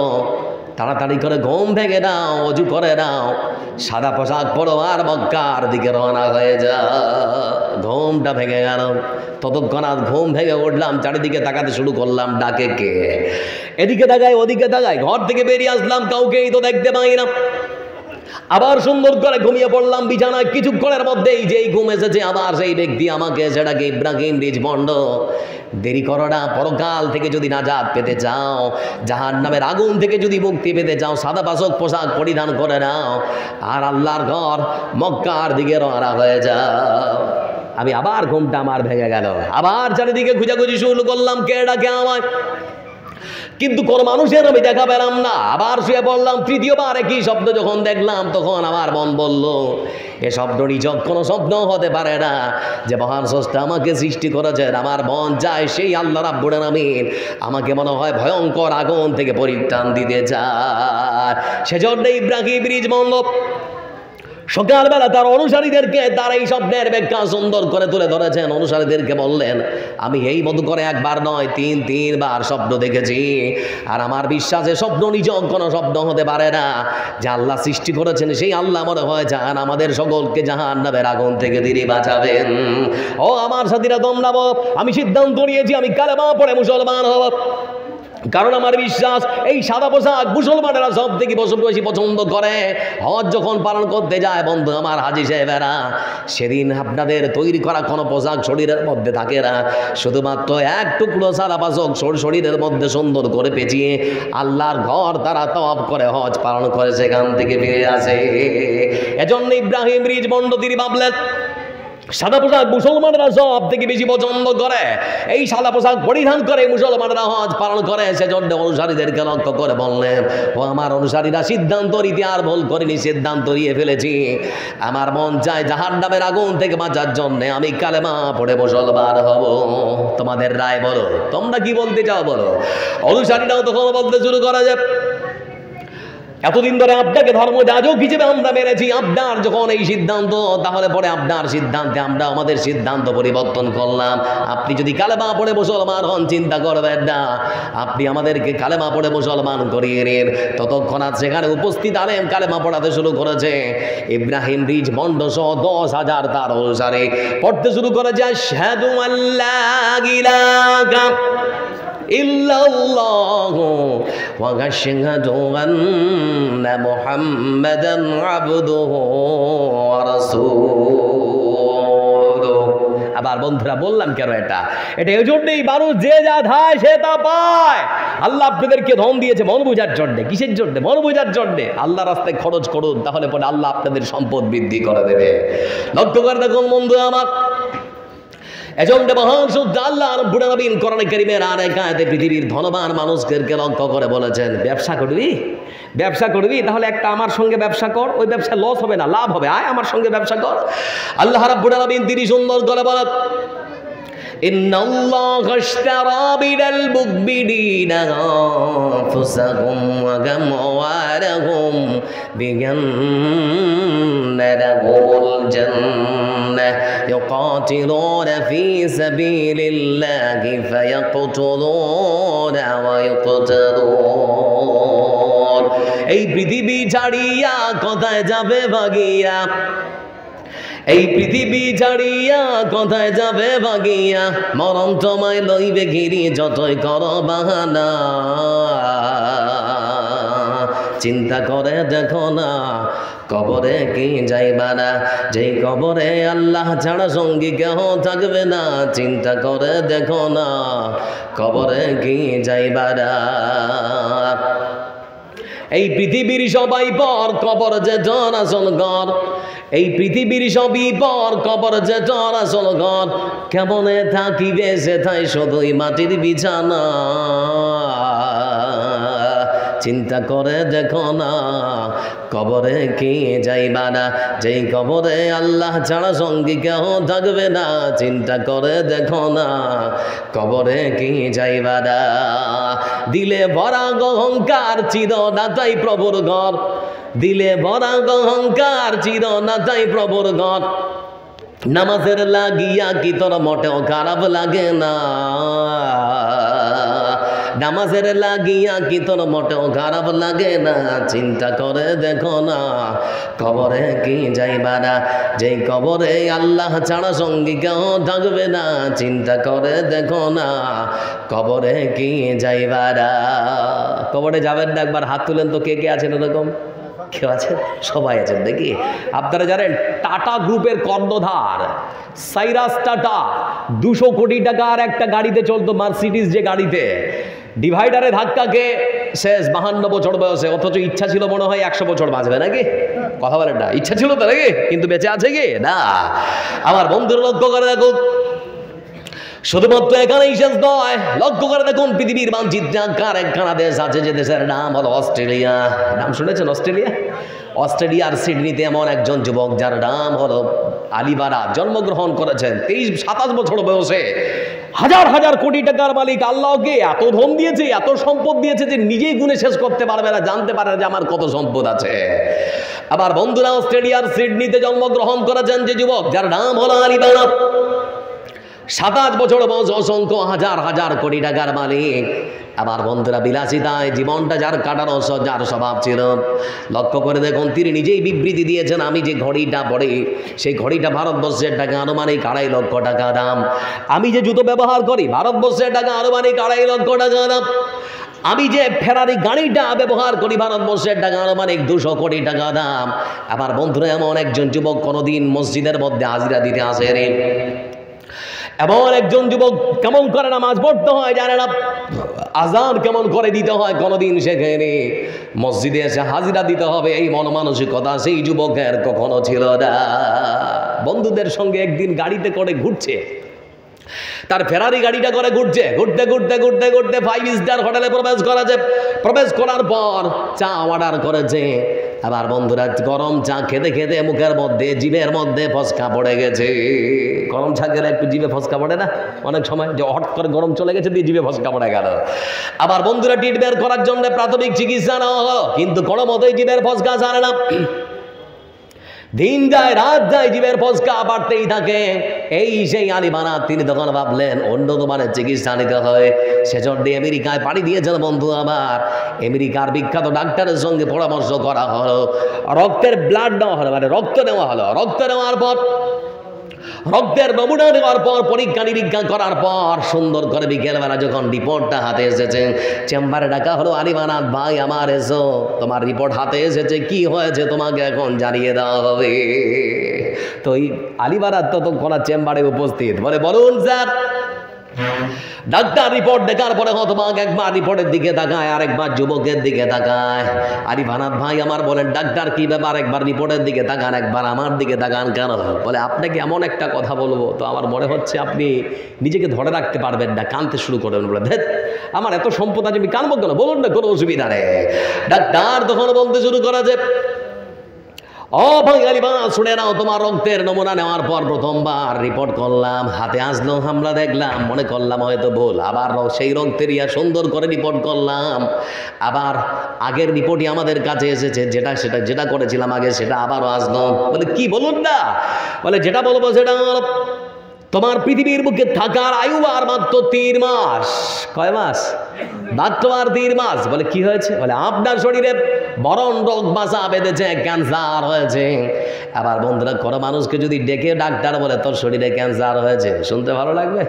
তাড়াতাড়ি করে ঘুম ভেঙে দাও, অজু করে দাও, সাদা পোশাক পরো, আর মক্কার দিকে রওনা হয়ে যা। ঘুমটা ভেঙে গেল। ততক্ষণাৎ ঘুম ভেঙে উঠলাম, চারিদিকে তাকাতে শুরু করলাম, ডাকে কে? এদিকে তাকাই, ওদিকে তাকাই, ঘর থেকে বেরিয়ে আসলাম, কাউকেই তো দেখতে পাই না। আবার সুন্দর করে ঘুমিয়ে পড়লাম বিছানায়। কিছুক্ষণের মধ্যেই যেই ঘুম এসেছে, আবার সেই ব্যক্তি আমাকে সেটাকে ইব্রাহিম রিচমন্ড, দেরি করো না, পরকাল থেকে যদি নাজাত পেতে চাও, জাহান্নামের আগুন থেকে যদি মুক্তি পেতে চাও, সাদা পোশাক পরিধান করে নাও, আর আল্লাহর ঘর মক্কার দিকে রওনা হয়ে যাও। আমি আবার ঘুমটা আমার ভেঙে গেল। আবার চারিদিকে খুঁজাখুঁজি শুরু করলাম, কে ডাকে আমায়, কিন্তু কোন মানুষের আমি দেখা পেলাম না। আবার শুয়ে পড়লাম। তৃতীয়বার একই শব্দ যখন দেখলাম, তখন আমার মন বলল, এ শব্দ নিছক কোনো স্বপ্ন হতে পারে না, যে মহান স্রষ্টা আমাকে সৃষ্টি করেছেন। আমার মন চায় সেই আল্লাহ রাব্বুল আলামিন আমাকে মনে হয় ভয়ঙ্কর আগুন থেকে পরিত্রাণ দিতে চায়। সেজন্য ইব্রাহিম রিচমন্ড সকালবেলা তার অনুসারীদেরকে তার এই স্বপ্নের ব্যাখ্যা সুন্দর করে তুলে ধরেছেন। অনুসারীদেরকে বললেন, আমি এই মতো করে একবার নয় 3-3বার স্বপ্ন দেখেছি, আর আমার বিশ্বাসে স্বপ্ন নিছক কোনো স্বপ্ন হতে পারে না। যে আল্লাহ সৃষ্টি করেছেন সেই আল্লাহ মনে হয় চান আমাদের সকলকে জাহান্নামের আগুন থেকে তিনি বাঁচাবেন। ও আমার সাথীরা, তোমরা আমি সিদ্ধান্ত নিয়েছি আমি কালেমা পড়ে মুসলমান হব, কারণ আমার বিশ্বাস এই সাদা পোশাক মুসলমানেরা সব থেকে বেশি পছন্দ করে। হজ যখন পালন করতে যায় বন্ধু আমার হাজী সাহেবেরা, সেদিন আপনাদের তৈরি করা কোনো পোশাক শরীরের মধ্যে থাকে না, শুধুমাত্র এক টুকরো সাদা পোশাক শরীরের মধ্যে সুন্দর করে পেঁচিয়ে আল্লাহর ঘর তারা তওয়াফ করে হজ পালন করে সেখান থেকে ফিরে আসে। এজন্য ইব্রাহিম রিজ বন্ড তিনি ভাবলেন সাদা পোশাক মুসলমানরা সব থেকে বেশি পছন্দ করে, এই সাদা পোশাক পরিধান করে মুসলমানরা হজ পালন করে। সেজন্য অনুসারীদেরকে লক্ষ্য করে বললেন, ও আমার অনুসারীরা, সিদ্ধান্ত নিতে আর ভুল করিনি, সিদ্ধান্ত নিয়ে ফেলেছি। আমার মন চায় জাহান্নামের আগুন থেকে বাঁচার জন্য আমি কালেমা পড়ে মুসলমান হব। তোমাদের রায় বলো, তোমরা কি বলতে চাও বলো। অনুসারীরাও তখন বলতে শুরু করা যায়, এতদিন ধরে আপনাকে ধর্মযাজক হিসেবে আমরা মেনেছি, আপনার যখন এই সিদ্ধান্ত, তাহলে পরে আপনার সিদ্ধান্তে আমরা আমাদের সিদ্ধান্ত পরিবর্তন করলাম। আপনি যদি কালেমা পড়ে মুসলমান হন চিন্তা করবেন না, আপনি আমাদেরকে কালেমা পড়ে মুসলমান করিয়ে নিন। ততক্ষণাৎ সেখানে উপস্থিত আলেম কালেমা পড়াতে শুরু করেছে। ইব্রাহিম রিজ বন্ড সহ 10,000 তার অনুসারে পড়তে শুরু করেছে, আশহাদু আল্লা ইলাহা ইল্লাল্লাহু ওয়া আশহাদু আন্না মুহাম্মাদান আবদুহু ওয়া রাসূলুহু। আবার বন্ধুরা বললাম কেন এটা এই জন্যই মানুষ যে যা ধায় সে তা পায়। আল্লাহ আপনাদেরকে ধন দিয়েছে মন বোঝার জন্য। কিসের জন্য? মন বোঝার জন্য। আল্লাহ রাস্তায় খরচ করুন, তাহলে পরে আল্লাহ আপনাদের সম্পদ বৃদ্ধি করে দেবে। লক্ষ্য করে দেখুন বন্ধু আমার, এজন্য মহান সত্য আল্লাহ রাব্বুল আলামিন কোরআনে কারীমের আরেক আয়াতে পৃথিবীর ধনবান মানুষদেরকে লক্ষ্য করে বলেছেন, ব্যবসা করবি, ব্যবসা করবি, তাহলে একটা আমার সঙ্গে ব্যবসা কর, ওই ব্যবসা লস হবে না, লাভ হবে, আয় আমার সঙ্গে ব্যবসা কর। আল্লাহ রাব্বুল আলামিন তিনি সুন্দর করে বলেন, ইন্নাল্লাহা আশতারা মিনাল মুমিনিনা আনফুসাহুম ওয়া আমওয়ালাহুম বিআন্না লাহুমুল জান্নাহ ইউকাতিলুনা ফী সাবিলিল্লাহি ফায়াকতুলুনা ওয়া ইউকতালুন। এই পৃথিবী ছাড়িয়া কোথায় যাবে ভাগিয়া, এই পৃথিবী ছাড়িয়া কোথায় যাবে ভাগিয়া, মরণ তোমায় লইবে ঘিরি যতই করো বাহানা। চিন্তা করে দেখো না কবরে কি যাইবা না, যেই কবরে আল্লাহ ছাড়া সঙ্গী কেহ থাকবে না। চিন্তা করে দেখো না কবরে কি যাইবা না। এই পৃথিবীর সবাই পর, কবর যে জন আসল ঘর। এই পৃথিবীর সবই পর, কবর যে জন আসল ঘর। কেমনে থাকিবে সেথায় শুধুই মাটির বিছানা। চিন্তা করে দেখো না কবরে কি যাইবা না, যেই কবরে আল্লাহ ছাড়া সঙ্গী কেহ থাকবে না। চিন্তা করে দেখো না কবরে কি যাইবা না। দিলে ভরা অহংকার চির না তাই প্রভুর ঘর, দিলে ভরা অহংকার চির না তাই প্রভুর ঘর। নামাজের লাগিয়া কি তোর মোটেও খারাপ লাগে না, নামাজের লাগিয়া কি তোর মোটেও খারাপ লাগে না। চিন্তা করে দেখো না কবরে কি যাইবা না, যেই কবরে আল্লাহ ছাড়া সঙ্গী কেউ থাকবে না। চিন্তা করে দেখো না কবরে কি যাইবা না। কবরে যাবেন না, একবার হাত তুলেন তো কে কে আছেন এরকম? কেউ আছেন? সবাই আছেন নাকি? আপনারা জানেন টাটা গ্রুপের কর্ণধার সাইরাস টাটা 200 কোটি টাকার একটা গাড়িতে চলতো, মার্সিডিজ যে গাড়িতে, ডিভাইডারে ধাক্কা খেয়ে শেষ 52 বছর বয়সে। অথচ ইচ্ছা ছিল মনে হয় 100 বছর বাঁচবে নাকি? কথা বলেন না, ইচ্ছা ছিল তো নাকি? কিন্তু বেঁচে আছে কি না? আমার বন্ধুর লক্ষ্য করে দেখো, শুধুমাত্র এখানেই শেষ নয়, লক্ষ্য করে দেখুন পৃথিবীর মানচিত্রে আঁকার একখানা দেশ আছে, যে দেশের নাম হলো অস্ট্রেলিয়া। নাম শুনেছেন অস্ট্রেলিয়া? অস্ট্রেলিয়ার সিডনিতে এমন একজন যুবক যার নাম হলো আলী বারাত জন্মগ্রহণ করেছেন। 27 বছর বয়সে হাজার হাজার কোটি টাকার মালিক। আল্লাহকে এত ধন দিয়েছে, এত সম্পদ দিয়েছে যে নিজেই গুণে শেষ করতে পারবে না, জানতে পারে যে আমার কত সম্পদ আছে। আবার বন্ধুরা, অস্ট্রেলিয়ার সিডনিতে জন্মগ্রহণ করেছেন যে যুবক যার নাম হলো আলী বারাত, 27 বছর বয়স, অসংখ্য হাজার হাজার কোটি টাকার মালিক। আবার বন্ধুরা, বিলাসিতায় জীবনটা যার কাটানো যার স্বভাব ছিল। লক্ষ্য করে দেখুন, তিনি নিজেই বিবৃতি দিয়েছেন, আমি যে ঘড়িটা পরি সেই ঘড়িটা ভারতবর্ষের টাকা আনুমানিক 2.5 লক্ষ টাকা দাম। আমি যে জুতো ব্যবহার করি ভারতবর্ষের টাকা আনুমানিক 2.5 লক্ষ টাকা দাম। আমি যে ফেরারি গাড়িটা ব্যবহার করি ভারতবর্ষের টাকা আনুমানিক 200 কোটি টাকা দাম। আবার বন্ধুরা, এমন একজন যুবক কোনোদিন মসজিদের মধ্যে হাজিরা দিতে আসেনি। এমন একজন যুবক কেমন করে নামাজ পড়তে হয় জানে না, আজান কেমন করে দিতে হয় কোনোদিন শেখেনি। মসজিদে এসে হাজিরা দিতে হবে এই মন মানসিকতা সেই যুবকের কখনো ছিল না। বন্ধুদের সঙ্গে একদিন গাড়িতে করে ঘুরছে, তার ফেরারি গাড়িটা করে ঘুরছে, ঘুরতে ঘুরতে ঘুরতে ঘুরতে 5 স্টার হোটেলে প্রবেশ করার পর চা অর্ডার করেছে। আবার বন্ধুরা, গরম চা খেতে খেতে মুখের মধ্যে জিভের মধ্যে ফসকা পড়ে গেছে। গরম চা খেলে একটু জিভে ফসকা পড়ে না অনেক সময়, যে হট করে গরম চলে গেছে দিয়ে জিভে ফসকা পড়ে গেল। আবার বন্ধুরা, টিট বের করার জন্য প্রাথমিক চিকিৎসা নেওয়া হলো, কিন্তু কোনো মতেই জিভের ফসকা ছাড়ে না। দিন যায় রাত যায়, জীবের ফসকা বাড়তেই থাকে। এই সেই আলী বারাত, তিনি তখন ভাবলেন অন্য দোকানের চিকিৎসা নিতে হয়। সেজন্য আমেরিকায় পাড়ি দিয়েছেন বন্ধু। আবার আমেরিকার বিখ্যাত ডাক্তারের সঙ্গে পরামর্শ করা হলো, রক্তের ব্লাড নেওয়া হলো, মানে রক্ত নেওয়া হলো। রক্ত নেওয়ার পর, রক্তের নমুনা নেওয়ার পর, পরীক্ষা নিরীক্ষা করার পর সুন্দর করে বিকেলবেলা যখন রিপোর্টটা হাতে এসেছে, চেম্বারে ডাকা হলো, আলী বারাত ভাই আমার এসো, তোমার রিপোর্ট হাতে এসেছে, কি হয়েছে তোমাকে এখন জানিয়ে দেওয়া হবে। তো এই আলী বারাত ততক্ষণ চেম্বারে উপস্থিত, বলে বলুন স্যার। ডাক্তার রিপোর্ট দেখার পরে হতবাক, একবার রিপোর্টের দিকে তাকায়, আরেকবার যুবকের দিকে তাকায়। আলী বারাত ভাই আমার বলেন, ডাক্তার কি ব্যাপার? একবার রিপোর্টের দিকে তাকান, একবার আমার দিকে তাকান কেন? বলে আপনাকে এমন একটা কথা বলবো, তো আমার মনে হচ্ছে আপনি নিজেকে ধরে রাখতে পারবেন না, কাঁদতে শুরু করবেন। বলে ধ্যাৎ, আমার এত সম্পদ আছে, আমি কাঁদবো কেন? বলুন না, কোনো অসুবিধা নেই। ডাক্তার তখন বলতে শুরু করা যে, ও ভাই আলী বারাত, শুনে নাও, তোমার রক্তের নমুনা নেওয়ার পর প্রথমবার রিপোর্ট করলাম, হাতে আসলো, আমরা দেখলাম, মনে করলাম হয়তো ভুল। আবার সেই রক্তের সুন্দর করে রিপোর্ট করলাম। আবার আগের রিপোর্টই আমাদের কাছে এসেছে, যেটা করেছিলাম আগে সেটা আবারও আসলো। বলে কি বলুন না? বলে যেটা বলবো সেটা তোমার পৃথিবীর বুকে থাকার আয়ু আর মাত্র 3 মাস। কয় মাস? মাত্র আর 3 মাস। বলে কি হয়েছে? বলে আপনার শরীরে মরণ রোগ বাসা বেঁধেছে, ক্যান্সার হয়েছে। আবার বন্ধুরা, কোনো মানুষকে যদি ডেকে ডাক্তার বলে তোর শরীরে ক্যান্সার হয়েছে, শুনতে ভালো লাগবে?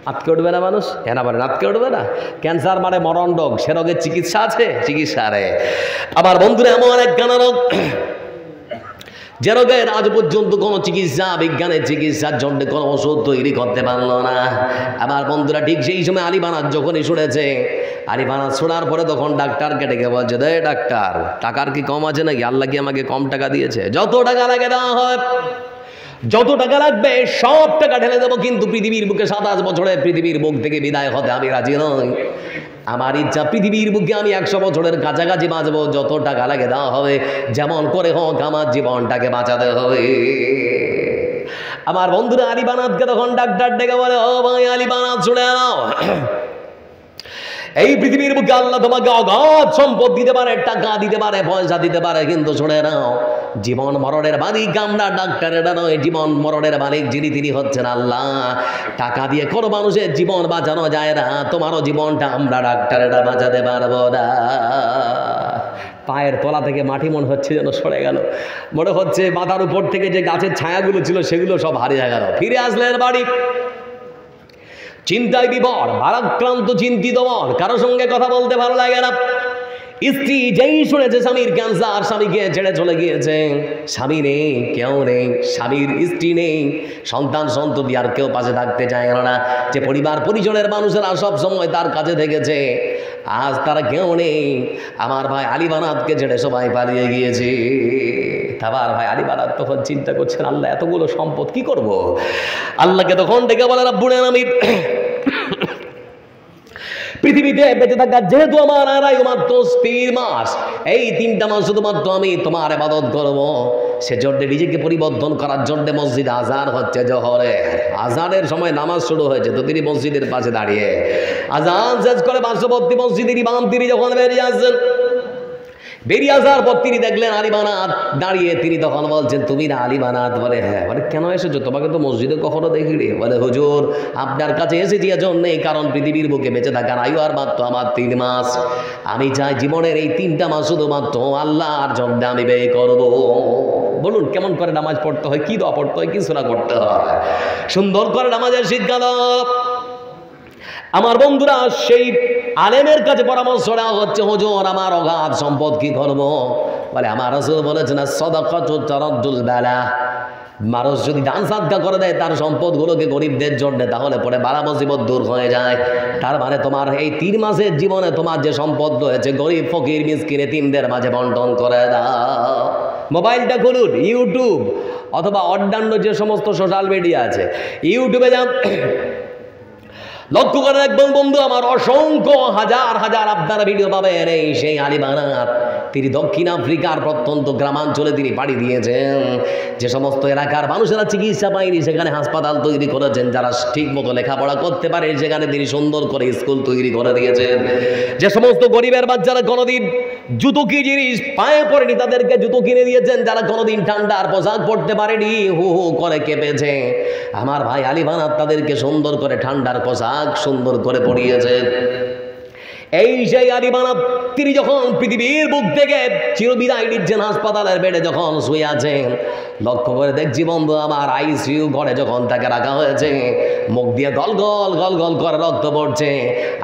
আটকে উঠবে না মানুষ? এনা বলেন আটকে উঠবে না? ক্যান্সার মানে মরণ রোগ, সে রোগের চিকিৎসা আছে? চিকিৎসা রে। আবার বন্ধুরা, এমন একখানা রোগ যে রোগের আজ পর্যন্ত কোনো চিকিৎসা, বিজ্ঞানের চিকিৎসার জন্য কোনো ওষুধ তৈরি করতে পারলো না। আবার বন্ধুরা, ঠিক সেই সময় আলী বারাত যখনই শুনেছে, আলী বারাত শোনার পরে তখন ডাক্তারকে ডেকে বলছে, দে ডাক্তার, টাকার কি কম আছে নাকি? আল্লাহ কি আমাকে কম টাকা দিয়েছে? যত টাকা লাগে দেওয়া হয়, যত টাকা লাগবে সব টাকা ঢেলে দেবো, কিন্তু পৃথিবীর বুকে 27 বছরে পৃথিবীর বুক থেকে বিদায় হতে আমি রাজি নই। আমার ইচ্ছা পৃথিবীর বুকে আমি 100 বছরের কাছাকাছি বাঁচবো, যত টাকা লাগে দেওয়া হবে, যেমন করে হোক আমার জীবনটাকে বাঁচাতে হবে। আমার বন্ধুরা, আলী বারাতকে তখন ডাক্তার ডেকে বলে, ও ভাই আলী বারাত, শুনে নাও, এই পৃথিবীর বুকে আল্লাহ তোমাকে অগাধ সম্পদ দিতে পারে, টাকা দিতে পারে, পয়সা দিতে পারে, কিন্তু শুনে নাও, জীবন মরণের মালিক আমরা ডাক্তারেরা নয়, জীবন মরণের মালিক যিনি তিনি হচ্ছেন আল্লাহ। টাকা দিয়ে কোনো মানুষের জীবন বাঁচানো যায় না, তোমারও জীবনটা আমরা ডাক্তারেরা বাঁচাতে পারবো না। পায়ের তলা থেকে মাটি মনে হচ্ছে যেন সরে গেল, মনে হচ্ছে মাথার উপর থেকে যে গাছের ছায়াগুলো ছিল সেগুলো সব হারিয়ে গেল। ফিরে আসলেন বাড়ি, চিন্তায় বিভোর, ভারাক্রান্ত, চিন্তিত মন, কারো সঙ্গে কথা বলতে ভালো লাগে না। স্ত্রী যেই শুনেছে স্বামীর ক্যান্সার, স্বামীকে ছেড়ে চলে গিয়েছে, স্বামী নেই, কেউ নেই, স্বামীর স্ত্রী নেই, সন্তান সন্ততি আর কেউ পাশে থাকতে চায় না। যে পরিবার পরিজনের মানুষেরা সব সময় তার কাছে থেকেছে, আজ তারা কেউ নেই। আমার ভাই আলী বারাতকে ছেড়ে সবাই পালিয়ে গিয়েছে। আবার ভাই আলী বানাত তখন চিন্তা করছেন, আল্লাহ এতগুলো সম্পদ কি করব। আল্লাহকে তখন ডেকে বলে রব্বুল আলামিন, পৃথিবীতে বেঁচে থাকা যেহেতু আমার আর মাত্র 3 মাস, এই 3টা মাস শুধুমাত্র আমি তোমার ইবাদত করব, সেজন্য নিজেকে পরিবর্তন করার জন্য মসজিদ আজান হচ্ছে জোহরে, আজানের সময় নামাজ শুরু হয়েছে, তো তিনি মসজিদের পাশে দাঁড়িয়ে আজান শেষ করে পার্শ্ববর্তী মসজিদের ইমাম তিনি যখন বেরিয়ে আসছেন, বেরিয়ে আসার পর তিনি দেখলেন আলী বানাত দাঁড়িয়ে। তিনি তখন বলছেন, তুমি না আলী বানাত? বলে হ্যাঁ। বলে কেন এসেছো? তোমাকে তো মসজিদে কখনো দেখিনি। বলে হুজুর আপনার কাছে এসেছি এজন্যই, কারণ পৃথিবীর বুকে বেঁচে থাকার আয়ু আর মাত্র আমার 3 মাস। আমি চাই জীবনের এই 3টা মাস শুধুমাত্র আল্লাহর জন্য আমি ব্যয় করবো। বলুন কেমন করে নামাজ পড়তে হয়, কি দোয়া পড়তে হয়, কি সূরা করতে হয়, সুন্দর করে নামাজের শিক্ষা দাও। আমার বন্ধুরা, সেই আলেমের কাছে পরামর্শ দেওয়া হচ্ছে, হুজুর আমার অগাধ সম্পদ কি করবো? বলে আমার রাসূল বলেছেন, সাদাকাতু তারাদ্দুল বালা, মানুষ যদি দান সাদকা করে দেয় তার সম্পদগুলোকে গরিবদের জন্য, তাহলে পরে বালা মুসিবত দূর হয়ে যায়। তার মানে তোমার এই 3 মাসের জীবনে তোমার যে সম্পদ রয়েছে গরিব ফকির মিসকিন এতিমদের মাঝে বন্টন করে দাও। মোবাইলটা খুলুন, ইউটিউব অথবা অন্যান্য যে সমস্ত সোশ্যাল মিডিয়া আছে, ইউটিউবে যান, লক্ষ্য করে দেখবেন বন্ধু আমার, অসংখ্য হাজার হাজার আপনারা ভিডিও পাবেন। এই সেই আলী বানাত, তিনি দক্ষিণ আফ্রিকার প্রত্যন্ত গ্রামাঞ্চলে তিনি পাড়ি দিয়েছেন। যে সমস্ত এলাকার মানুষেরা চিকিৎসা পায়নি সেখানে হাসপাতাল তৈরি করেছেন, যারা ঠিক মতো লেখাপড়া করতে পারে সেখানে তিনি সুন্দর করে স্কুল তৈরি করে দিয়েছেন। যে সমস্ত গরিবের বাচ্চারা কোনোদিন জুতো কি জিনিস পায়ে পড়েনি তাদেরকে জুতো কিনে দিয়েছেন, যারা কোনোদিন ঠান্ডার পোশাক পরতে পারেনি হু হু করে কেঁপেছে, আমার ভাই আলী বানাত তাদেরকে সুন্দর করে ঠান্ডার পোশাক সুন্দর করে পরিয়েছে। এই সেই আলী বানাত, তিনি যখন পৃথিবীর বুক থেকে চিরবিদায় নিচ্ছেন, হাসপাতালের বেডে যখন শুয়ে আছেন, লক্ষ্য করে দেখছি বন্ধু আমার, আইসিইউ ঘরে যখন তাকে রাখা হয়েছে, মুখ দিয়ে গল গল গল গল করে রক্ত পড়ছে,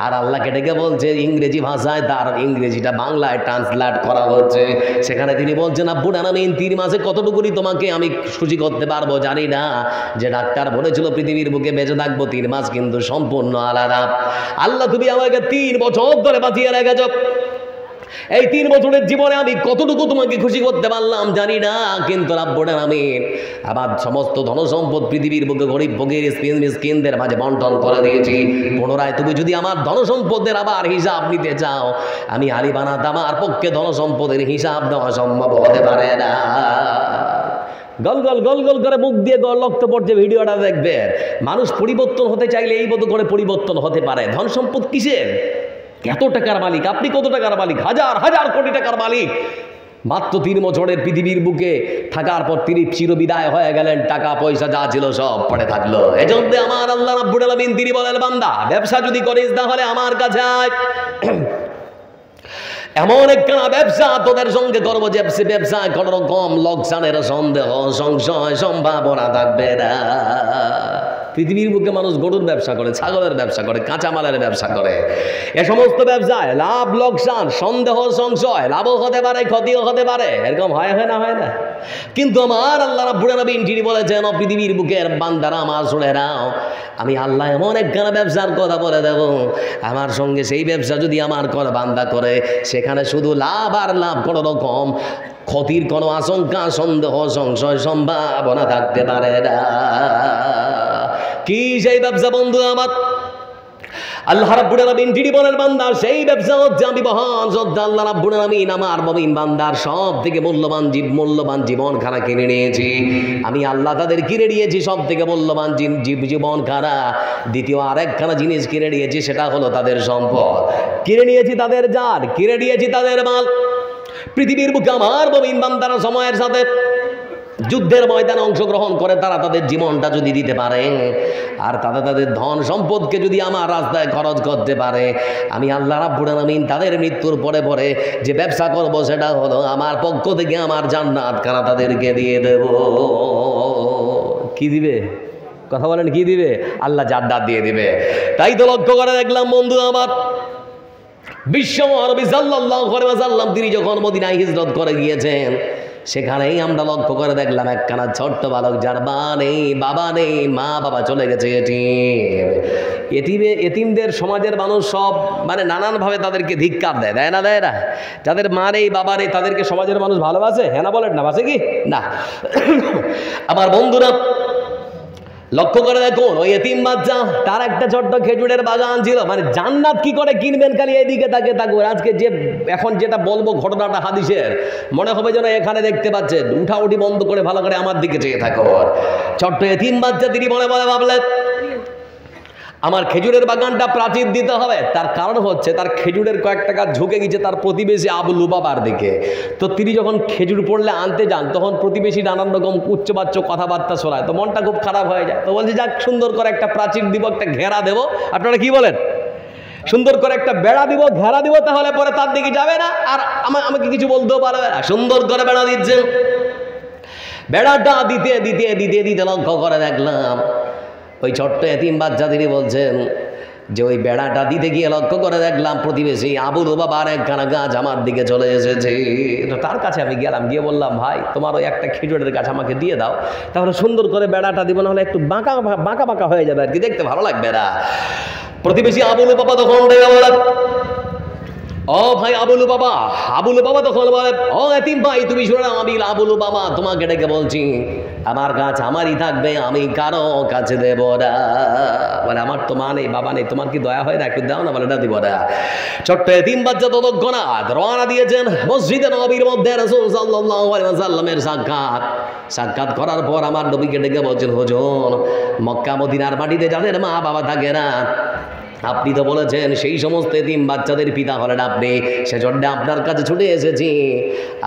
আর আল্লাহকে ডেকে বলছে ইংরেজি ভাষায়, তার ইংরেজিটা বাংলায় ট্রান্সলেট করা হচ্ছে। সেখানে তিনি বলছেন, আব্বু নানামিন 3 মাসে কতটুকুনি তোমাকে আমি খুশি করতে পারবো জানি না, যে ডাক্তার বলেছিল পৃথিবীর বুকে বেঁচে থাকবো 3 মাস কিন্তু সম্পূর্ণ আলাদা। আল্লাহ তুমি আমাকে 3 বছর ধরে বাঁচিয়ে রেখেছ, এই 3 বছরের জীবনে আমি কতটুকু তোমাকে খুশি করতে পারলাম জানি না, কিন্তু রব্বুল আলামিন আমার সমস্ত ধন সম্পদ পৃথিবীর বুকে গরিব ফকির মিসকিনদের মাঝে বন্টন করে দিয়েছি। পুনরায় তুমি যদি আমার ধন সম্পদের আবার হিসাব নিতে চাও, আমি আলী বানাত আমার পক্ষে ধন সম্পদের হিসাব দেওয়া সম্ভব হতে পারে না। গল গল গল গল করে মুখ দিয়ে রক্ত পড়ছে, ভিডিওটা দেখবেন। মানুষ পরিবর্তন হতে চাইলে এই মতো করে পরিবর্তন হতে পারে। ধন সম্পদ কিসের? এত টাকার মালিক আপনি, কত টাকার মালিক? হাজার হাজার কোটি টাকার মালিক। মাত্র 3 বছরের পৃথিবীর বুকে থাকার পর তিনি চিরবিদায় হয়ে গেলেন, টাকা পয়সা যা ছিল সব পড়ে থাকলো। এজন্য আমার আল্লাহ রাব্বুল আলামিন তিনি বলেন, বান্দা ব্যবসা যদি করিস তাহলে আমার কাছে আয়, এমন একখানা ব্যবসা তোদের সঙ্গে করবো যে ব্যবসায় কোন রকম লোকসানের সন্দেহ সংশয় সম্ভাবনা থাকবে না। পৃথিবীর বুকে মানুষ গরুর ব্যবসা করে, ছাগলের ব্যবসা করে, কাঁচামালের ব্যবসা করে। এ সমস্ত ব্যবসায় লাভ লোকসান সন্দেহ সংশয়, লাভও হতে পারে ক্ষতিও হতে পারে, এরকম হয় না? কিন্তু আমার আল্লাহ রাব্বুল আলামিন যিনি বলেছেন, পৃথিবীর বুকের বান্দারা আমার শুনে নাও, আমি আল্লাহ এমন একখানা ব্যবসার কথা বলে দেব, আমার সঙ্গে সেই ব্যবসা যদি আমার বান্দা করে, সেখানে শুধু লাভ আর লাভ, কোনো রকম ক্ষতির কোনো আশঙ্কা সন্দেহ সংশয় সম্ভাবনা থাকতে পারে না। কি সেই ব্যবসা বন্ধু আমার? আল্লাহ রাব্বুল আলামিন যিনি বলেন বান্দার সেই ব্যবসা হচ্ছে, আমি মহান যোদ্ধা আল্লাহ রাব্বুল আলামিন আমার মুমিন বান্দার সব থেকে মূল্যবান জীবন খানা কিনে নিয়েছি। আমি আল্লাহ তাদের কিনে নিয়েছি সব থেকে মূল্যবান জীবন খানা। দ্বিতীয় আরেকখানা জিনিস কিনে নিয়েছি, সেটা হলো তাদের সম্পদ। কিনে নিয়েছি তাদের জান, কিনে নিয়েছি তাদের মাল। পৃথিবীর বুকে আমার মুমিন বান্দারা সময়ের সাথে যুদ্ধের ময়দানে অংশগ্রহণ করে তারা তাদের জীবনটা যদি দিতে পারে, আর তাদের ধন সম্পদকে যদি আমার রাস্তায় খরচ করতে পারে, আমি আল্লাহ রাব্বুল আলামিন তাদের মৃত্যুর পরে পরে যে ব্যবসা করব সেটা হলো আমার পক্ষ থেকে আমার জান্নাত খানা তাদেরকে দিয়ে দেব। কি দিবে? কথা বলেন, কি দিবে? আল্লাহ জান্নাত দিয়ে দিবে। তাই তো লক্ষ্য করে দেখলাম বন্ধু আমার, বিশ্ব নবী সাল্লাল্লাহু আলাইহি ওয়াসাল্লাম তিনি যখন মদিনায় হিজরত করে গিয়েছেন, সেখানেই আমরা লক্ষ্য করে দেখলাম একখানা ছোট্ট বালক, যার মা নেই, বাবা নেই, মা বাবা চলে গেছে এতিমদের সমাজের মানুষ সব মানে নানানভাবে তাদেরকে ধিক্কার দেয়, দেয় না? যাদের মা নেই, বাবা নেই, তাদেরকে সমাজের মানুষ ভালোবাসে? হ্যাঁ না বলেন না? বাসে কি না? আমার বন্ধুরা লক্ষ্য করে দেখুন, ওই এতিম বাচ্চা, তার একটা ছোট্ট খেজুরের বাগান ছিল। মানে জান্নাত কি করে কিনবেন, খালি এদিকে তাকে থাকুন। আজকে যে এখন যেটা বলবো ঘটনাটা হাদিসের, মনে হবে যেন এখানে দেখতে পাচ্ছেন, উঠাউঠি বন্ধ করে ভালো করে আমার দিকে চেয়ে থাকো। ছোট্ট এতিম বাচ্চা তিনি মনে মনে ভাবলেন, আমার খেজুরের বাগানটা প্রাচীর দিতে হবে। তার কারণ হচ্ছে তার খেজুরের কয়েকটা গাছ ঝুঁকে গেছে তার প্রতিবেশী আবু লুবাবার দিকে। তো তিনি যখন খেজুর পড়লে আনতে যান, তখন প্রতিবেশী নানান রকম উচ্চবাচ্য কথাবার্তা শোনায়, তো মনটা খুব খারাপ হয়ে যায়। তো বলছে, যাক সুন্দর করে একটা প্রাচীর দিব, একটা ঘেরা দেবো। আপনারা কি বলেন? সুন্দর করে একটা বেড়া দিব, ঘেরা দিব, তাহলে পরে তার দিকে যাবে না আর আমাকে কিছু বলতেও পারবে না। সুন্দর করে বেড়া দিচ্ছে। বেড়াটা দিতে দিতে দিতে দিতে লক্ষ্য করে দেখলাম ওই ছোট্ট এতিম বাচ্চা তিনি বলছেন যে ওই বেড়াটা দিতে গিয়ে লক্ষ্য করে দেখলাম প্রতিবেশী আবু লুবাবার একখানা গাছ আমার দিকে চলে এসেছে। তো তার কাছে আমি গেলাম, গিয়ে বললাম, ভাই তোমার ওই একটা খেজুরের গাছ আমাকে দিয়ে দাও, তাহলে সুন্দর করে বেড়াটা দিব, না হলে একটু বাঁকা বাঁকা বাঁকা হয়ে যাবে আর কি, দেখতে ভালো লাগবে না। প্রতিবেশী আবু লুবাবা তখন বলে, ও ভাই আবুলু বাবা। আবুলু বাবা তখন বলে, ও এতিম ভাই তুমি শোনো, আমি আবুলু বাবা তোমাকে ডেকে বলছি, আমার গাছ আমারই থাকবে, আমি কারো কাছে দেব না। বলে, আমার তো মা নেই, বাবা নেই, তোমার কি দয়া হয় না, একটু দাও না? বলে, না দিব না। ছোট্ট এতিম বাচ্চা ততক্ষণাৎ রওনা দিয়েছেন মসজিদে নববীর মধ্যে রাসূল সাল্লাল্লাহু আলাইহি ওয়াসাল্লামের সাক্ষাৎ করার পর আমার নবীকে ডেকে বলছেন, হুজুর মক্কা মদিনার মাটিতে যাদের মা বাবা থাকে না, আপনি তো বলেছেন সেই সমস্ত এতিম বাচ্চাদের পিতা হলেন আপনি, সেজন্য আপনার কাছে ছুটে এসেছি।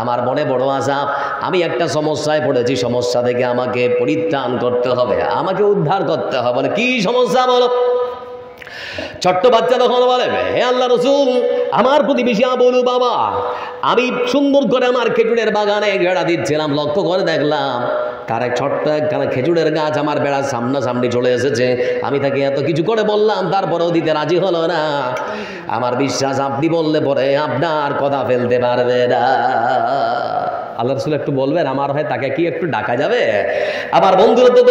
আমার মনে বড় আশা, আমি একটা সমস্যায় পড়েছি, সমস্যা থেকে আমাকে পরিত্রাণ করতে হবে, আমাকে উদ্ধার করতে হবে। বলে, কি সমস্যা বলো? ছোট্ট বাচ্চা তখন বলে, হে আল্লাহ রসুল, আমার প্রতিবেশী আবুলু বাবা, আমি সুন্দর করে আমার খেজুরের বাগানে ঘেরা দিচ্ছিলাম, লক্ষ্য করে দেখলাম তার এক ছোট্ট একখানা খেজুরের গাছ আমার বেড়ার সামনাসামনি চলে এসেছে। আমি তাকে এত কিছু করে বললাম, তারপরেও দিতে রাজি হলো না। আমার বিশ্বাস আপনি বললে পরে আপনার কথা ফেলতে পারবে না। আল্লাহ রসুল একটু বলবেন, আমার হয় তাকে কি একটু ডাকা যাবে? আমার বন্ধুরা তো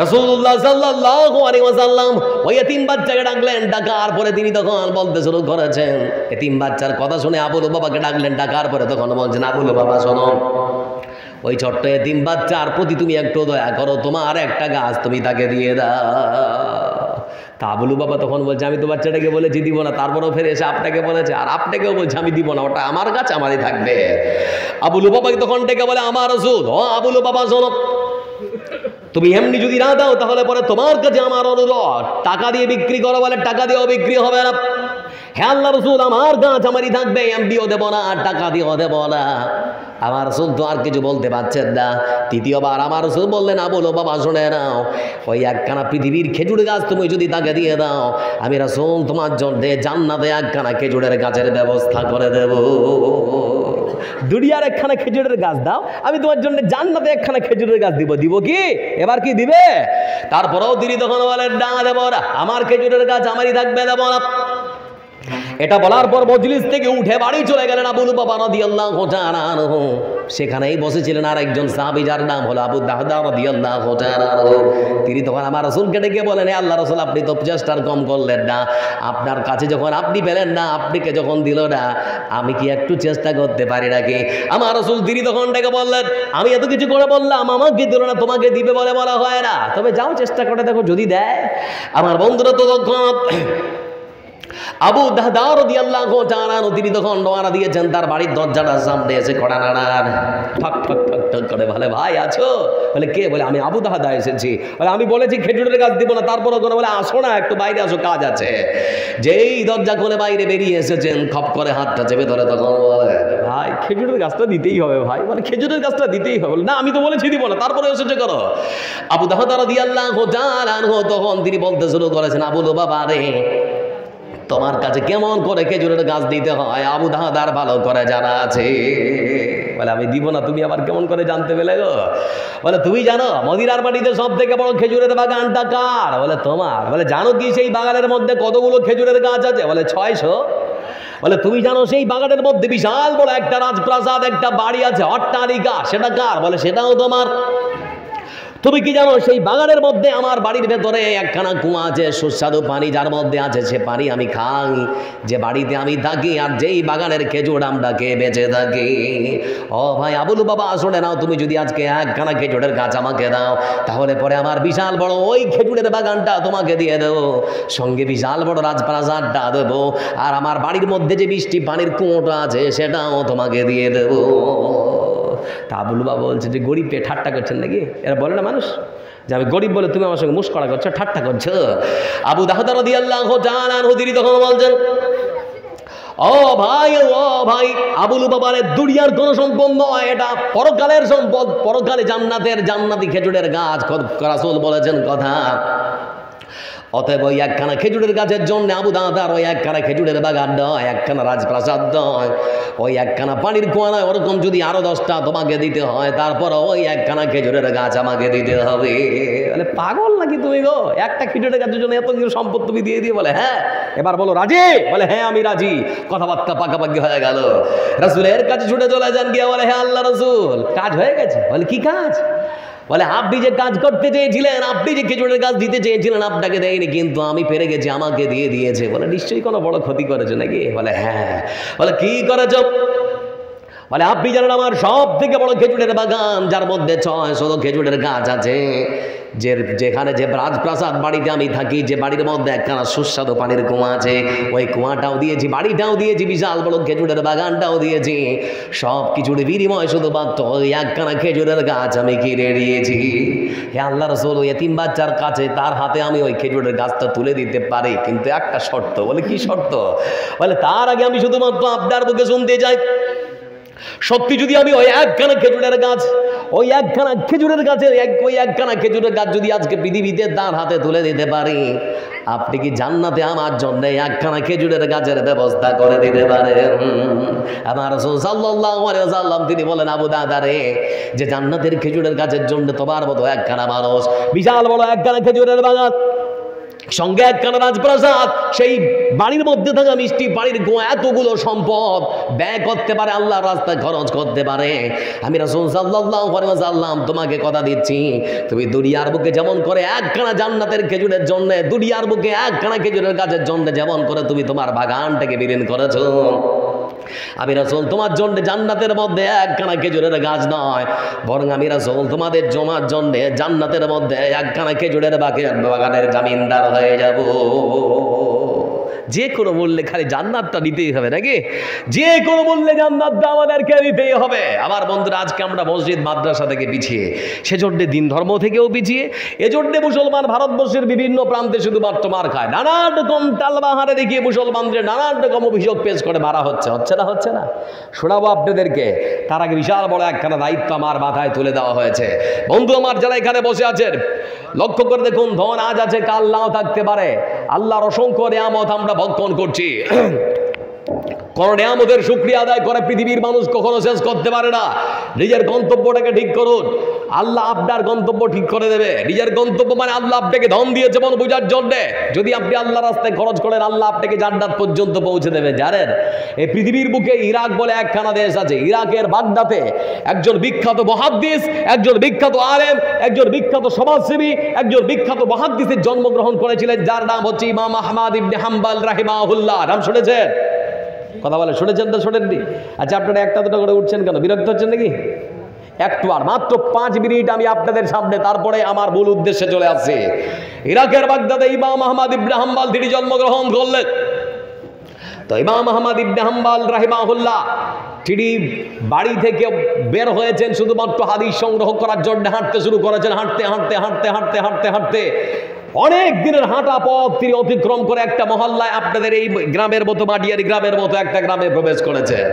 রাসূলুল্লাহ সাল্লাল্লাহু আলাইহি ওয়াসাল্লাম ওই এতিম বাচ্চাকে ডাকলেন, ডাকার পরে তিনি তখন বলতে শুরু করেছেন। এতিম বাচ্চার কথা শুনে আবুল বাবাকে ডাকলেন, ডাকার পরে তখন বলছেন, আবুল বাবা শোনো, ওই ছোট্ট এতিম বাচ্চার প্রতি তুমি একটু দয়া করো, তোমার একটা গাছ তুমি তাকে দিয়ে দাও। তা আবুলু বাবা তখন বলছে, আমি তো বাচ্চাটাকে বলেছি দিব না, তারপরেও ফের এসে আপনাকে বলেছে, আর আপনাকেও বলছে আমি দিব না, ওটা আমার গাছ, আমারই থাকবে। আবুলু বাবাকে তখন ডেকে বলে, আমার রাসূল, ও আবুলু বাবা শোনো, তুমি এমনি যদি না দাও তাহলে পরে তোমার কাছে আমার অনুরোধ, টাকা দিয়ে বিক্রি করো। বলে, টাকা দিয়েও বিক্রি হবে না। হে আল্লাহ রসুল, আমার গাছ আমারই থাকবে, এমনিও দেবো না, টাকা দিয়েও দেবো না। আমার রসুল তো আর কিছু বলতে পারছেন না। তৃতীয়বার আমার রসুল বললেন, আবুল বাবা শুনে নাও, ওই একখানা পৃথিবীর খেজুর গাছ তুমি যদি তাকে দিয়ে দাও, আমি রাসূল তোমার জন্য জান্নাতে একখানা খেজুরের গাছের ব্যবস্থা করে দেব। দুনিয়ার একখানা খেজুরের গাছ দাও, আমি তোমার জন্য জান্নাতে একখানা খেজুরের গাছ দিব। দিব কি? এবার কি দিবে? তারপরেও তিনি তখন বলেন, না দেব না, আমার খেজুরের গাছ আমারই থাকবে, দেব না। এটা বলার পর মজলিস থেকে উঠে বাড়ি চলে গেলেন আবুল বাবা রাদিয়াল্লাহু তাআলা আনহু। সেখানেই বসেছিলেন আর একজন সাহাবী, যার নাম হলো আবু দাহদা রাদিয়াল্লাহু তাআলা আনহু। তিনি তখন আমার রাসূলকে ডেকে বলেন, হে আল্লাহ রাসূল, আপনি তো চেষ্টার কম করলেন না, আপনার কাছে যখন আপনি পেলেন না, আপনাকে যখন দিল না, আমি কি একটু চেষ্টা করতে পারি নাকি? আমার রাসূল তিনি তখন ডেকে বললেন, আমি এত কিছু করে বললাম, আমাকে দিল না, তোমাকে দিবে বলে বলা হয় না, তবে যাও চেষ্টা করে দেখো, যদি দেয়। আমার বন্ধুরা তো তখন আবু দাহদা রাদিয়াল্লাহু তাআলা তিনি তখন রওনা দিয়েছেন, তার বাড়ির দরজাটার সামনে এসে কড়া নাড়ান, ঠক ঠক ঠক ঠক করে। বলে, ভাই আছো? বলে, কে? বলে, আমি আবু দাহদা এসেছি। বলে, আমি বলেছি খেজুরের গাছ দিব না, তারপরও কোনো। বলে, আসো না, একটু বাইরে আসো, কাজ আছে। যেই দরজা খুলে বাইরে বেরিয়ে এসেছেন, খপ করে হাতটা চেপে ধরে তখন বলে, ভাই খেজুরের গাছটা দিতেই হবে ভাই। মানে খেজুরের গাছটা দিতেই হবে। না, আমি তো বলেছি দিব না, তারপরে এসেছে করো। আবু দাহদা রাদিয়াল্লাহু তাআলা তখন তিনি বলতে শুরু করেছেন, আবুল বাবা রে, তোমার কাছে কেমন করে খেজুরের গাছ দিতে হয় আবু দাহদার ভালো করে জানা আছে। বলে, আমি দিব না, তুমি আবার কেমন করে জানতে পেলে গো? বলে, তুমি জানো মদিনার মাটিতে সব থেকে বড় খেজুরের বাগানটা কার? বলে, তোমার। বলে, জানো কি সেই বাগানের মধ্যে কতগুলো খেজুরের গাছ আছে? বলে, 600। বলে তুমি জানো সেই বাগানের মধ্যে বিশাল বড় একটা রাজপ্রাসাদ, একটা বাড়ি আছে, অট্টালিকা, সেটা কার? বলে সেটাও তোমার। তুমি কি জানো সেই বাগানের মধ্যে আমার বাড়ির ভেতরে একখানা কুয়া আছে, সুস্বাদু পানি যার মধ্যে আছে সে পানি আমি খাই, যে বাড়িতে আমি থাকি আর যেই বাগানের খেজুর আমরা খেয়ে বেঁচে থাকি। ও ভাই আবুল বাবা শুনে নাও, তুমি যদি আজকে একখানা খেজুরের গাছ আমাকে দাও, তাহলে পরে আমার বিশাল বড় ওই খেজুরের বাগানটা তোমাকে দিয়ে দেবো, সঙ্গে বিশাল বড় রাজপ্রাসাদটা দেবো, আর আমার বাড়ির মধ্যে যে বৃষ্টি পানির কুয়োটা আছে সেটাও তোমাকে দিয়ে দেবো। তা আবুল বাবা বলছে যে গরিব পেয়ে ঠাট্টা করছেন নাকি? এরা বলে না মানুষ যে আমি গরিব বলে তুমি আমার সঙ্গে মুস্করা করছো, ঠাট্টা করছো। আবু দাহদা রাদিয়াল্লাহু তাআলা আনহু তিনি তখন বলছেন, ও ভাই আবুল বাবার দুনিয়ার কোন সম্পদ নয়, এটা পরকালের সম্পদ, পরকালে জান্নাতের জান্নাতি খেজুরের গাছ। রাসূল বলেছেন কথা। অতএব ওই একখানা খেজুরের গাছের জন্য আবু দাদার ওই একখানা খেজুরের বাগান নয়, একখানা রাজপ্রাসাদ নয়, ওই একখানা পানির কুয়া নয়, ওরকম যদি আরো 10টা তোমাকে দিতে হয়, তারপর ওই একখানা খেজুরের গাছ আমাকে দিতে হবে। বলে পাগল নাকি তুমি গো, একটা খেজুরের গাছের জন্য এত কিছু সম্পদ তুমি দিয়ে দিয়ে? বলে হ্যাঁ। এবার বলো রাজি? বলে হ্যাঁ আমি রাজি। কথাবার্তা পাকাপাকি হয়ে গেল। রাসূলের কাছে ছুটে চলে যান, গিয়ে বলে হ্যাঁ আল্লাহ রাসূল কাজ হয়ে গেছে। বলে কি কাজ? বলে আপনি যে কাজ করতে চেয়েছিলেন, আপনি যে খেজুরের গাছ দিতে চেয়েছিলেন আপনাকে দেয়নি, কিন্তু আমি পেরে গেছি, আমাকে দিয়ে দিয়েছে। বলে নিশ্চয়ই কোনো বড় ক্ষতি করেছো নাকি? বলে হ্যাঁ। বলে কি করেছো? বলে আপনি জানেন আমার সব থেকে বড় খেজুরের বাগান, যার মধ্যে 600 খেজুরের গাছ আছে, যেখানে যে রাজপ্রাসাদ বাড়িতে আমি থাকি, যে বাড়ির মধ্যে একখানা সুস্বাদু পানির কুয়া আছে, ওই কুয়াটাও দিয়েছি, বাড়িটাও দিয়েছি, বিশাল বড় খেজুরের বাগানটাও দিয়েছি, সব কিছুর বিনিময় শুধুমাত্র ওই একখানা খেজুরের গাছ আমি কিনে দিয়েছি। হে আল্লাহ রাসূল, ওই এতিম বাচ্চার কাছে তার হাতে আমি ওই খেজুরের গাছটা তুলে দিতে পারি, কিন্তু একটা শর্ত। বলে কি শর্ত? বলে তার আগে আমি শুধুমাত্র আপনার মুখে শুনতে চাই, সত্যি যদি আমি ওই একখানা খেজুরের গাছ, ওই একখানা খেজুরের গাছের ওই একখানা খেজুরের গাছ যদি আজকে পৃথিবীতে তার হাতে তুলে দিতে পারি, আপনি কি জান্নাতে আমার জন্য একখানা খেজুরের গাছের ব্যবস্থা করে দিতে পারেন? আমার রাসূল সাল্লাল্লাহু আলাইহি ওয়াসাল্লাম তিনি বলেন, আবু দাদা রে, যে জান্নাতের খেজুরের গাছের জন্য তোমার মতো একখানা মানুষ, বিশাল বড় একখানা খেজুরের বাগান, সঙ্গে একখানা রাজপ্রাসাদ, সেই বাড়ির মধ্যে থাকা মিষ্টি বাড়ির গোয়া, এতগুলো সম্পদ ব্যয় করতে পারে, আল্লাহর রাস্তায় খরচ করতে পারে, আমি রাসূল সাল্লাল্লাহু আলাইহি ওয়াসাল্লাম তোমাকে কথা দিচ্ছি, তুমি দুনিয়ার বুকে যেমন করে একখানা জান্নাতের খেজুরের জন্য, দুনিয়ার বুকে একখানা খেজুরের গাছের জন্য যেমন করে তুমি তোমার বাগানটাকে বিলীন করেছো, আমি রাসূল তোমার জন্য জান্নাতের মধ্যে একখানা খেজুরের গাছ নয়, বরং আমি রাসূল তোমাদের জমার জন্য জান্নাতের মধ্যে একখানা খেজুরের বাগানের জামিনদার হয়ে যাব। যে কোনো মূল্যে খালি জান্নাতটা নিতেই হবে নাকি? যে কোনো মূল্যে জান্নাতটা আমাদেরকে নিতেই হবে। আমার বন্ধুরা, আজকে আমরা মসজিদ মাদ্রাসা থেকে পিছিয়ে, সেজন্য দিন ধর্ম থেকেও পিছিয়ে, এজন্য মুসলমান ভারতবর্ষের বিভিন্ন প্রান্তে শুধুমাত্র মার খায়, নানান রকম টালবাহারে দেখিয়ে মুসলমানদের নানান রকম অভিযোগ পেশ করে মারা হচ্ছে না। শোনাবো আপনাদেরকে। তার আগে বিশাল বড় একখানা দায়িত্ব আমার মাথায় তুলে দেওয়া হয়েছে। বন্ধু আমার যারা এখানে বসে আছেন, লক্ষ্য করে দেখুন, ধন আজ আছে কাল নাও থাকতে পারে। আল্লাহর অসংখ্য নিয়ামত আমরা ভক্ষণ করছি। কোন নিয়ামতের শুকরিয়া আদায় করে পৃথিবীর মানুষ কখনো শেষ করতে পারে না। নিজের গন্তব্যটাকে ঠিক করুন, আল্লাহ আপনার গন্তব্য ঠিক করে দেবে। নিজের গন্তব্য মানে আল্লাহ আপনাকে ধন দিয়েছে বল বোঝার জন্যে, যদি আপনি আল্লাহ রাস্তায় খরচ করেন, আল্লাহ আপনাকে জান্নাত পর্যন্ত পৌঁছে দেবে। জানেন, এই পৃথিবীর বুকে ইরাক বলে একখানা দেশ আছে, ইরাকের বাগদাদে একজন বিখ্যাত মুহাদ্দিস, একজন বিখ্যাত আলেম, একজন বিখ্যাত সমাজসেবী, একজন বিখ্যাত মুহাদ্দিসের জন্মগ্রহণ করেছিলেন, যার নাম হচ্ছে ইমাম আহমদ ইবনে হাম্বল রাহিমাহুল্লাহ। নাম শুনেছেন? কথা বলে শুনেছেন তো শোনেননি? আচ্ছা, আপনারা একটা দুটো করে উঠছেন কেন? বিরক্ত হচ্ছেন নাকি? একটু আর মাত্র 5 মিনিট আমি আপনাদের সামনে, তারপরে আমার মূল উদ্দেশ্যে চলে আসছি। ইরাকের বাগদাদে ইমাম আহমদ ইবনে হাম্বল তিনি জন্মগ্রহণ করলেন। তো ইমাম আহমদ ইবনে হাম্বল রাহিমাহুল্লাহ তিনি বাড়ি থেকে বের হয়েছেন শুধুমাত্র হাদিস সংগ্রহ করার জন্য। হাঁটতে শুরু করেছেন, হাঁটতে অনেক দিনের হাঁটা পথ তিনি অতিক্রম করে একটা মহল্লায়, আপনাদের এই গ্রামের মতো, মাটিয়ারি গ্রামের মতো একটা গ্রামে প্রবেশ করেছেন।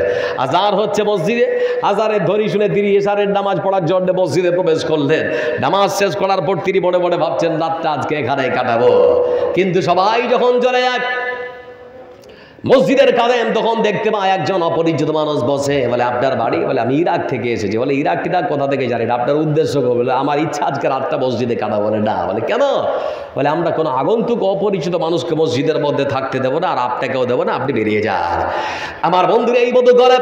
আজান হচ্ছে মসজিদে, আজানের ধ্বনি শুনে তিনি এশারের নামাজ পড়ার জন্য মসজিদে প্রবেশ করলেন। নামাজ শেষ করার পর তিনি মনে মনে ভাবছেন রাতটা আজকে এখানেই কাটাবো। কিন্তু সবাই যখন চলে যায়, মসজিদের কাদেম তখন দেখতে পায় একজন অপরিচিত মানুষ বসে। বলে আপনার বাড়ি? বলে আমি ইরাক থেকে এসেছি। বলে ইরাক কোথা থেকে জানেন? আপনার উদ্দেশ্য কি? বলে আমার ইচ্ছা আজকে রাতটা মসজিদে কাটা। বলে না। বলে কেন? বলে আমরা কোনো আগন্তুক অপরিচিত মানুষকে মসজিদের মধ্যে থাকতে দেবো না, আর আপনাকেও দেবো না, আপনি বেরিয়ে যান। আমার বন্ধুরা এই মতো করে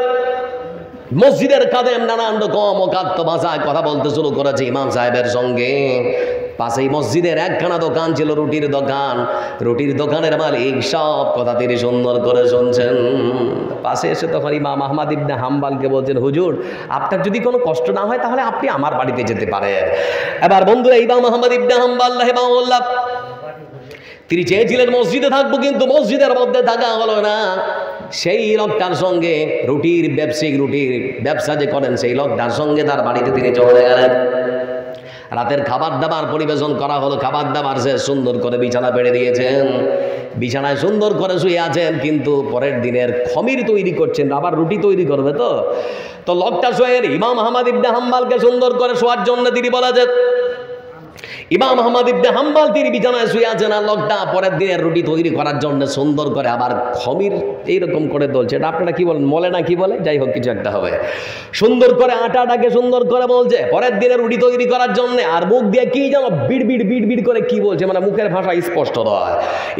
মসজিদের কাদেম নানান রকম অকাত্য ভাষায় কথা বলতে শুরু করেছে ইমাম সাহেবের সঙ্গে। পাশেই মসজিদের একখানা দোকান ছিল, রুটির দোকান। রুটির দোকানের মালিক সব কথা তিনি সুন্দর করে শুনছেন। পাশে এসে তখন ইমাম আহমদ ইবনে হাম্বালকে বলছেন, হুজুর আপনার যদি কোনো কষ্ট না হয় তাহলে আপনি আমার বাড়িতে যেতে পারেন। এবার বন্ধুরা ইমাম আহমদ ইবনে হাম্বাল রাহিমাহুল্লাহ তিনি চেয়েছিলেন মসজিদে থাকবো, কিন্তু মসজিদের মধ্যে থাকা হলো না। সেই লোকটার সঙ্গে রুটির ব্যবসা যে করেন সেই লোকটার সঙ্গে তার বাড়িতে তিনি চলে গেলেন। রাতের খাবার দাবার পরিবেশন করা হলো। খাবার দাবার সে সুন্দর করে বিছানা পেড়ে দিয়েছেন। বিছানায় সুন্দর করে শুয়ে আছেন, কিন্তু পরের দিনের খমির তৈরি করছেন, আবার রুটি তৈরি করবে। তো লোকটা শুয়ে ইমাম আহমদ ইবনে হাম্বালকে সুন্দর করে শোয়ার জন্য তিনি বলেছেন। ইমাম আহমদ ইবনে হাম্বাল তিনি বিছানায় শুয়ে আছেন, আর লোকটা পরের দিনের রুটি তৈরি করার জন্য সুন্দর করে আবার খমির এইরকম করে দলছে। এটা আপনারা কি বলেন, মলে না কি বলে, যাই হোক কিছু একটা হবে। সুন্দর করে আটাটাকে সুন্দর করে বলছে পরের দিনের রুটি তৈরি করার জন্য, আর মুখ দিয়ে কি যেন বিড় করে কি বলছে, মানে মুখের ভাষা স্পষ্ট নয়।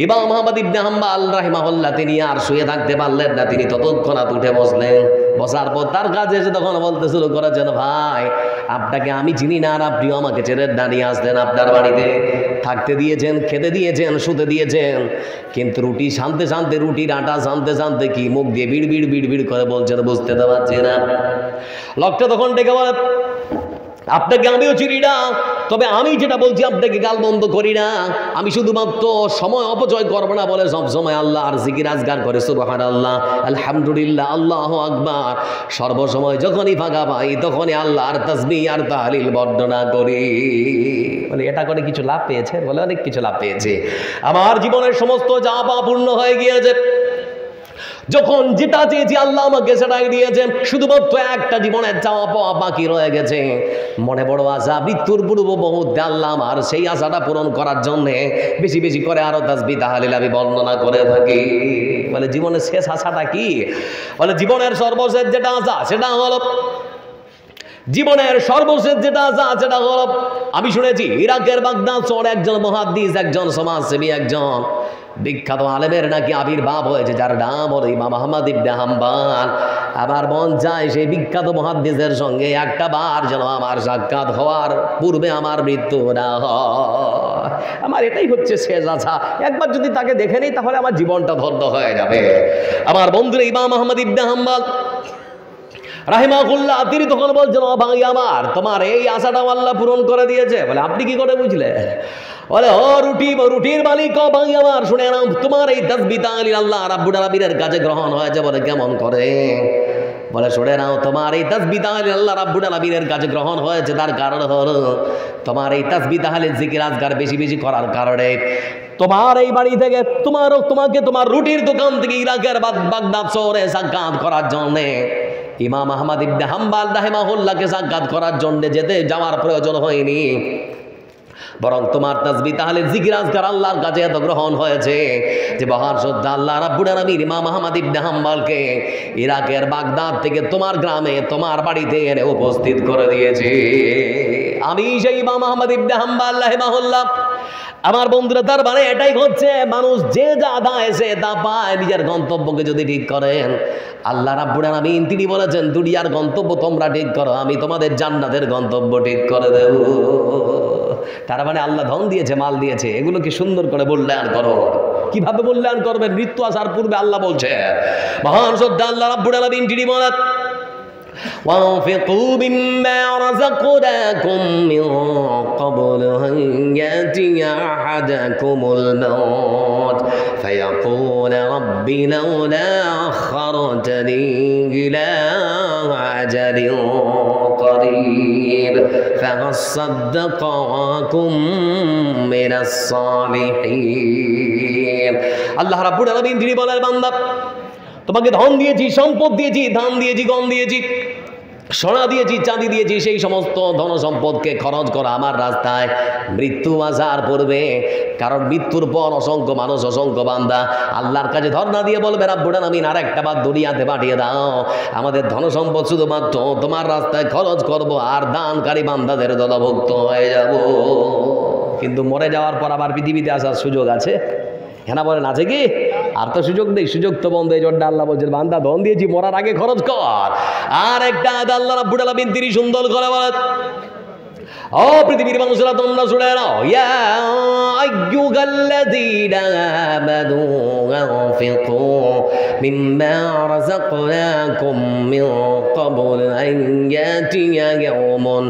ইমাম আহমদ ইবনে হাম্বাল রাহিমাহুল্লাহ তিনি আর শুয়ে থাকতে পারলেন না, তিনি তৎক্ষণাৎ উঠে বসলেন। বসার পর তার কাছে এসে তখন বলতে শুরু করেছেন, ভাই আপনাকে আমি চিনি না, আর আপনিও আমাকে ছেড়ে দাঁড়িয়ে আসলেন। আপনার বাড়িতে থাকতে দিয়েছেন, খেতে দিয়েছেন, শুতে দিয়েছেন, কিন্তু রুটি শানতে শানতে, রুটির আটা শানতে শানতে কি মুখ দিয়ে বিড় করে বলছেন, বুঝতে তো পারছি না। লোকটা তখন ডেকে বলে, আপনাকে আমিও চিনি না, তবে আমি যেটা বলছি আপনাকে গাল বন্ধ করি না। আমি শুধুমাত্র সময় অপচয় করবো না বলে সবসময় আল্লাহর জিকির আজগার করে, সুবহানাল্লাহ, আলহামদুলিল্লাহ, আল্লাহু আকবার। সর্বসময় যখনই ফাঁকা পাই তখনই আল্লাহর তাসবিহ আর তাহলিল বর্ণনা করি। বলে এটা করে কিছু লাভ পেয়েছে? বলে অনেক কিছু লাভ পেয়েছে। আমার জীবনের সমস্ত যা পাপ পূর্ণ হয়ে গিয়েছে। যখন যেটা চেয়েছি আল্লাহ আমাকে সেটাই দিয়েছেন, শুধুমাত্র একটা জীবনের চাওয়া পাওয়া বাকি রয়ে গেছে। মনে বড় আশা, মৃত্যুর পূর্ব মুহূর্তে আল্লাহ আমার সেই আশাটা পূরণ করার জন্যে বেশি বেশি করে আরো তাসবিহ তাহলিল আমি বর্ণনা করে থাকি। বলে জীবনের শেষ আশাটা কি? বলে জীবনের সর্বশেষ যেটা আশা সেটা হলো, জীবনের সর্বশেষ যেটা আশা সেটা হলো, আমি শুনেছি ইরাকের বাগদাদ শহরে একজন মুহাদ্দিস, একজন সমাজসেবী, একজন বিখ্যাত আলেমের নাকি আবির্ভাব হয়েছে, যার নাম হলো ইমাম আহমদ ইবনে হাম্বাল। আমার মন চায় সেই বিখ্যাত মুহাদ্দিসের সঙ্গে একটা বার যেন আমার সাক্ষাৎ হওয়ার পূর্বে আমার মৃত্যু না হয়। আমার এটাই হচ্ছে শেষ আশা। একবার যদি তাকে দেখে নেই তাহলে আমার জীবনটা ধন্য হয়ে যাবে। আমার বন্ধুরা ইমাম আহমদ ইবনে হাম্বাল রাহিমাহুল্লাহ তিনি তখন বলছেন, ও ভাই আমার, তোমার এই আশাটাও আল্লাহ পূরণ করে দিয়েছে। বলে আপনি কি করে বুঝলে? বলে ও রুটির মালিক, ও ভাই আমার শুনে নাও, তোমার এই তাসবিহ তাহলিল আল্লাহ রাব্বুল আলামিনের কাছে গ্রহণ হয়েছে। বলে কেমন করে? বলে শুনে নাও, তোমার এই তাসবিহ তাহলিল আল্লাহ রাব্বুল আলামিনের কাছে গ্রহণ হয়েছে, তার কারণ হলো তোমার এই তাসবিহ তাহলিল জিকির আজকার বেশি বেশি করার কারণে তোমার এই বাড়ি থেকে তোমাকে তোমার রুটির দোকান থেকে ইরাকের বাগদাদ শহরে সাক্ষাৎ করার জন্যে ইমাম আহমদ ইবনে হাম্বাল রাহিমাহুল্লাহকে সাক্ষাৎ করার জন্য যাওয়ার প্রয়োজন হয়নি, বরং তোমার তাসবিহ তাহলিল জিকির আজকার আল্লাহর কাছে এত গ্রহণ হয়েছে যে মহান শ্রদ্ধা আল্লাহ রাব্বুল আলামিন ইমাম আহমদ ইবনে হাম্বালকে ইরাকের বাগদাদ থেকে তোমার গ্রামে, তোমার বাড়িতে এনে উপস্থিত করে দিয়েছে। আমি সেই ইমাম আহমদ ইবনে হাম্বাল রাহিমাহুল্লাহ। আমার বন্ধুরা, তার মানে এটাই হচ্ছে, মানুষ যে যা দায় সে তা পায়। নিজের গন্তব্যকে যদি ঠিক করেন, আল্লাহ রাব্বুল আলামিন তিনি বলেছেন, দুনিয়ার গন্তব্য তোমরা ঠিক করো, আমি তোমাদের জান্নাতের গন্তব্য ঠিক করে দেব। তার মানে আল্লাহ ধন দিয়েছে, মাল দিয়েছে, এগুলোকে সুন্দর করে মূল্যায়ন করো। কিভাবে মূল্যায়ন করবেন? মৃত্যু আসার পূর্বে আল্লাহ বলছে, মহান শ্রদ্ধা আল্লাহ রাব্বুল আলামিন তিনি বলেন, وَأَنفِقُوا مِمَّا رَزَقْنَاكُم مِّن قَبْلِ أَن يَأْتِيَ أَحَدَكُمُ الْمَوْتُ فَيَقُولَ رَبِّ لَوْلَا أَخَّرْتَنِي إِلَىٰ أَجَلٍ قَرِيبٍ فَأَصَّدَّقَ وَأَكُن مِّنَ الصَّالِحِينَ। আল্লাহ রাব্বুল আলামিন তিনি বলেন, বান্দা তোমাকে ধন দিয়েছি, সম্পদ দিয়েছি, ধান দিয়েছি, গম দিয়েছি, সোনা দিয়েছি, চাঁদি দিয়েছি, সেই সমস্ত ধন সম্পদকে খরচ করা আমার রাস্তায়। মৃত্যু আসার পূর্বে, কারণ মৃত্যুর পর অসংখ্য মানুষ, অসংখ্য বান্দা আল্লাহর কাছে ধর্ণা দিয়ে বলবে, রাব্বুল আলামিন আর একটা বার দুনিয়াতে পাঠিয়ে দাও, আমাদের ধন সম্পদ শুধুমাত্র তোমার রাস্তায় খরচ করব আর দানকারী বান্দাদের দলভুক্ত হয়ে যাব। কিন্তু মরে যাওয়ার পর আবার পৃথিবীতে আসার সুযোগ আছে? হ্যাঁ বলেন, আছে কি? আর তো সুযোগ নেই, সুযোগ তো বন্ধ। এই জন্য আল্লাহ বলছেন, বান্দা ধন দিয়েছি, মরার আগে খরচ কর। আর একটা আল্লাহ রাব্বুল আলামিন তিনি সুন্দর করে বলেন, ও পৃথিবীর মানুষরা তোমরা শুনে নাও, ইয়া আইয়ুহাল্লাযীনা আমানু আনফিকু মিম্মা রাযাকনাকুম মিন ক্বাবল আন ইয়াতিয়া ইয়াওমুন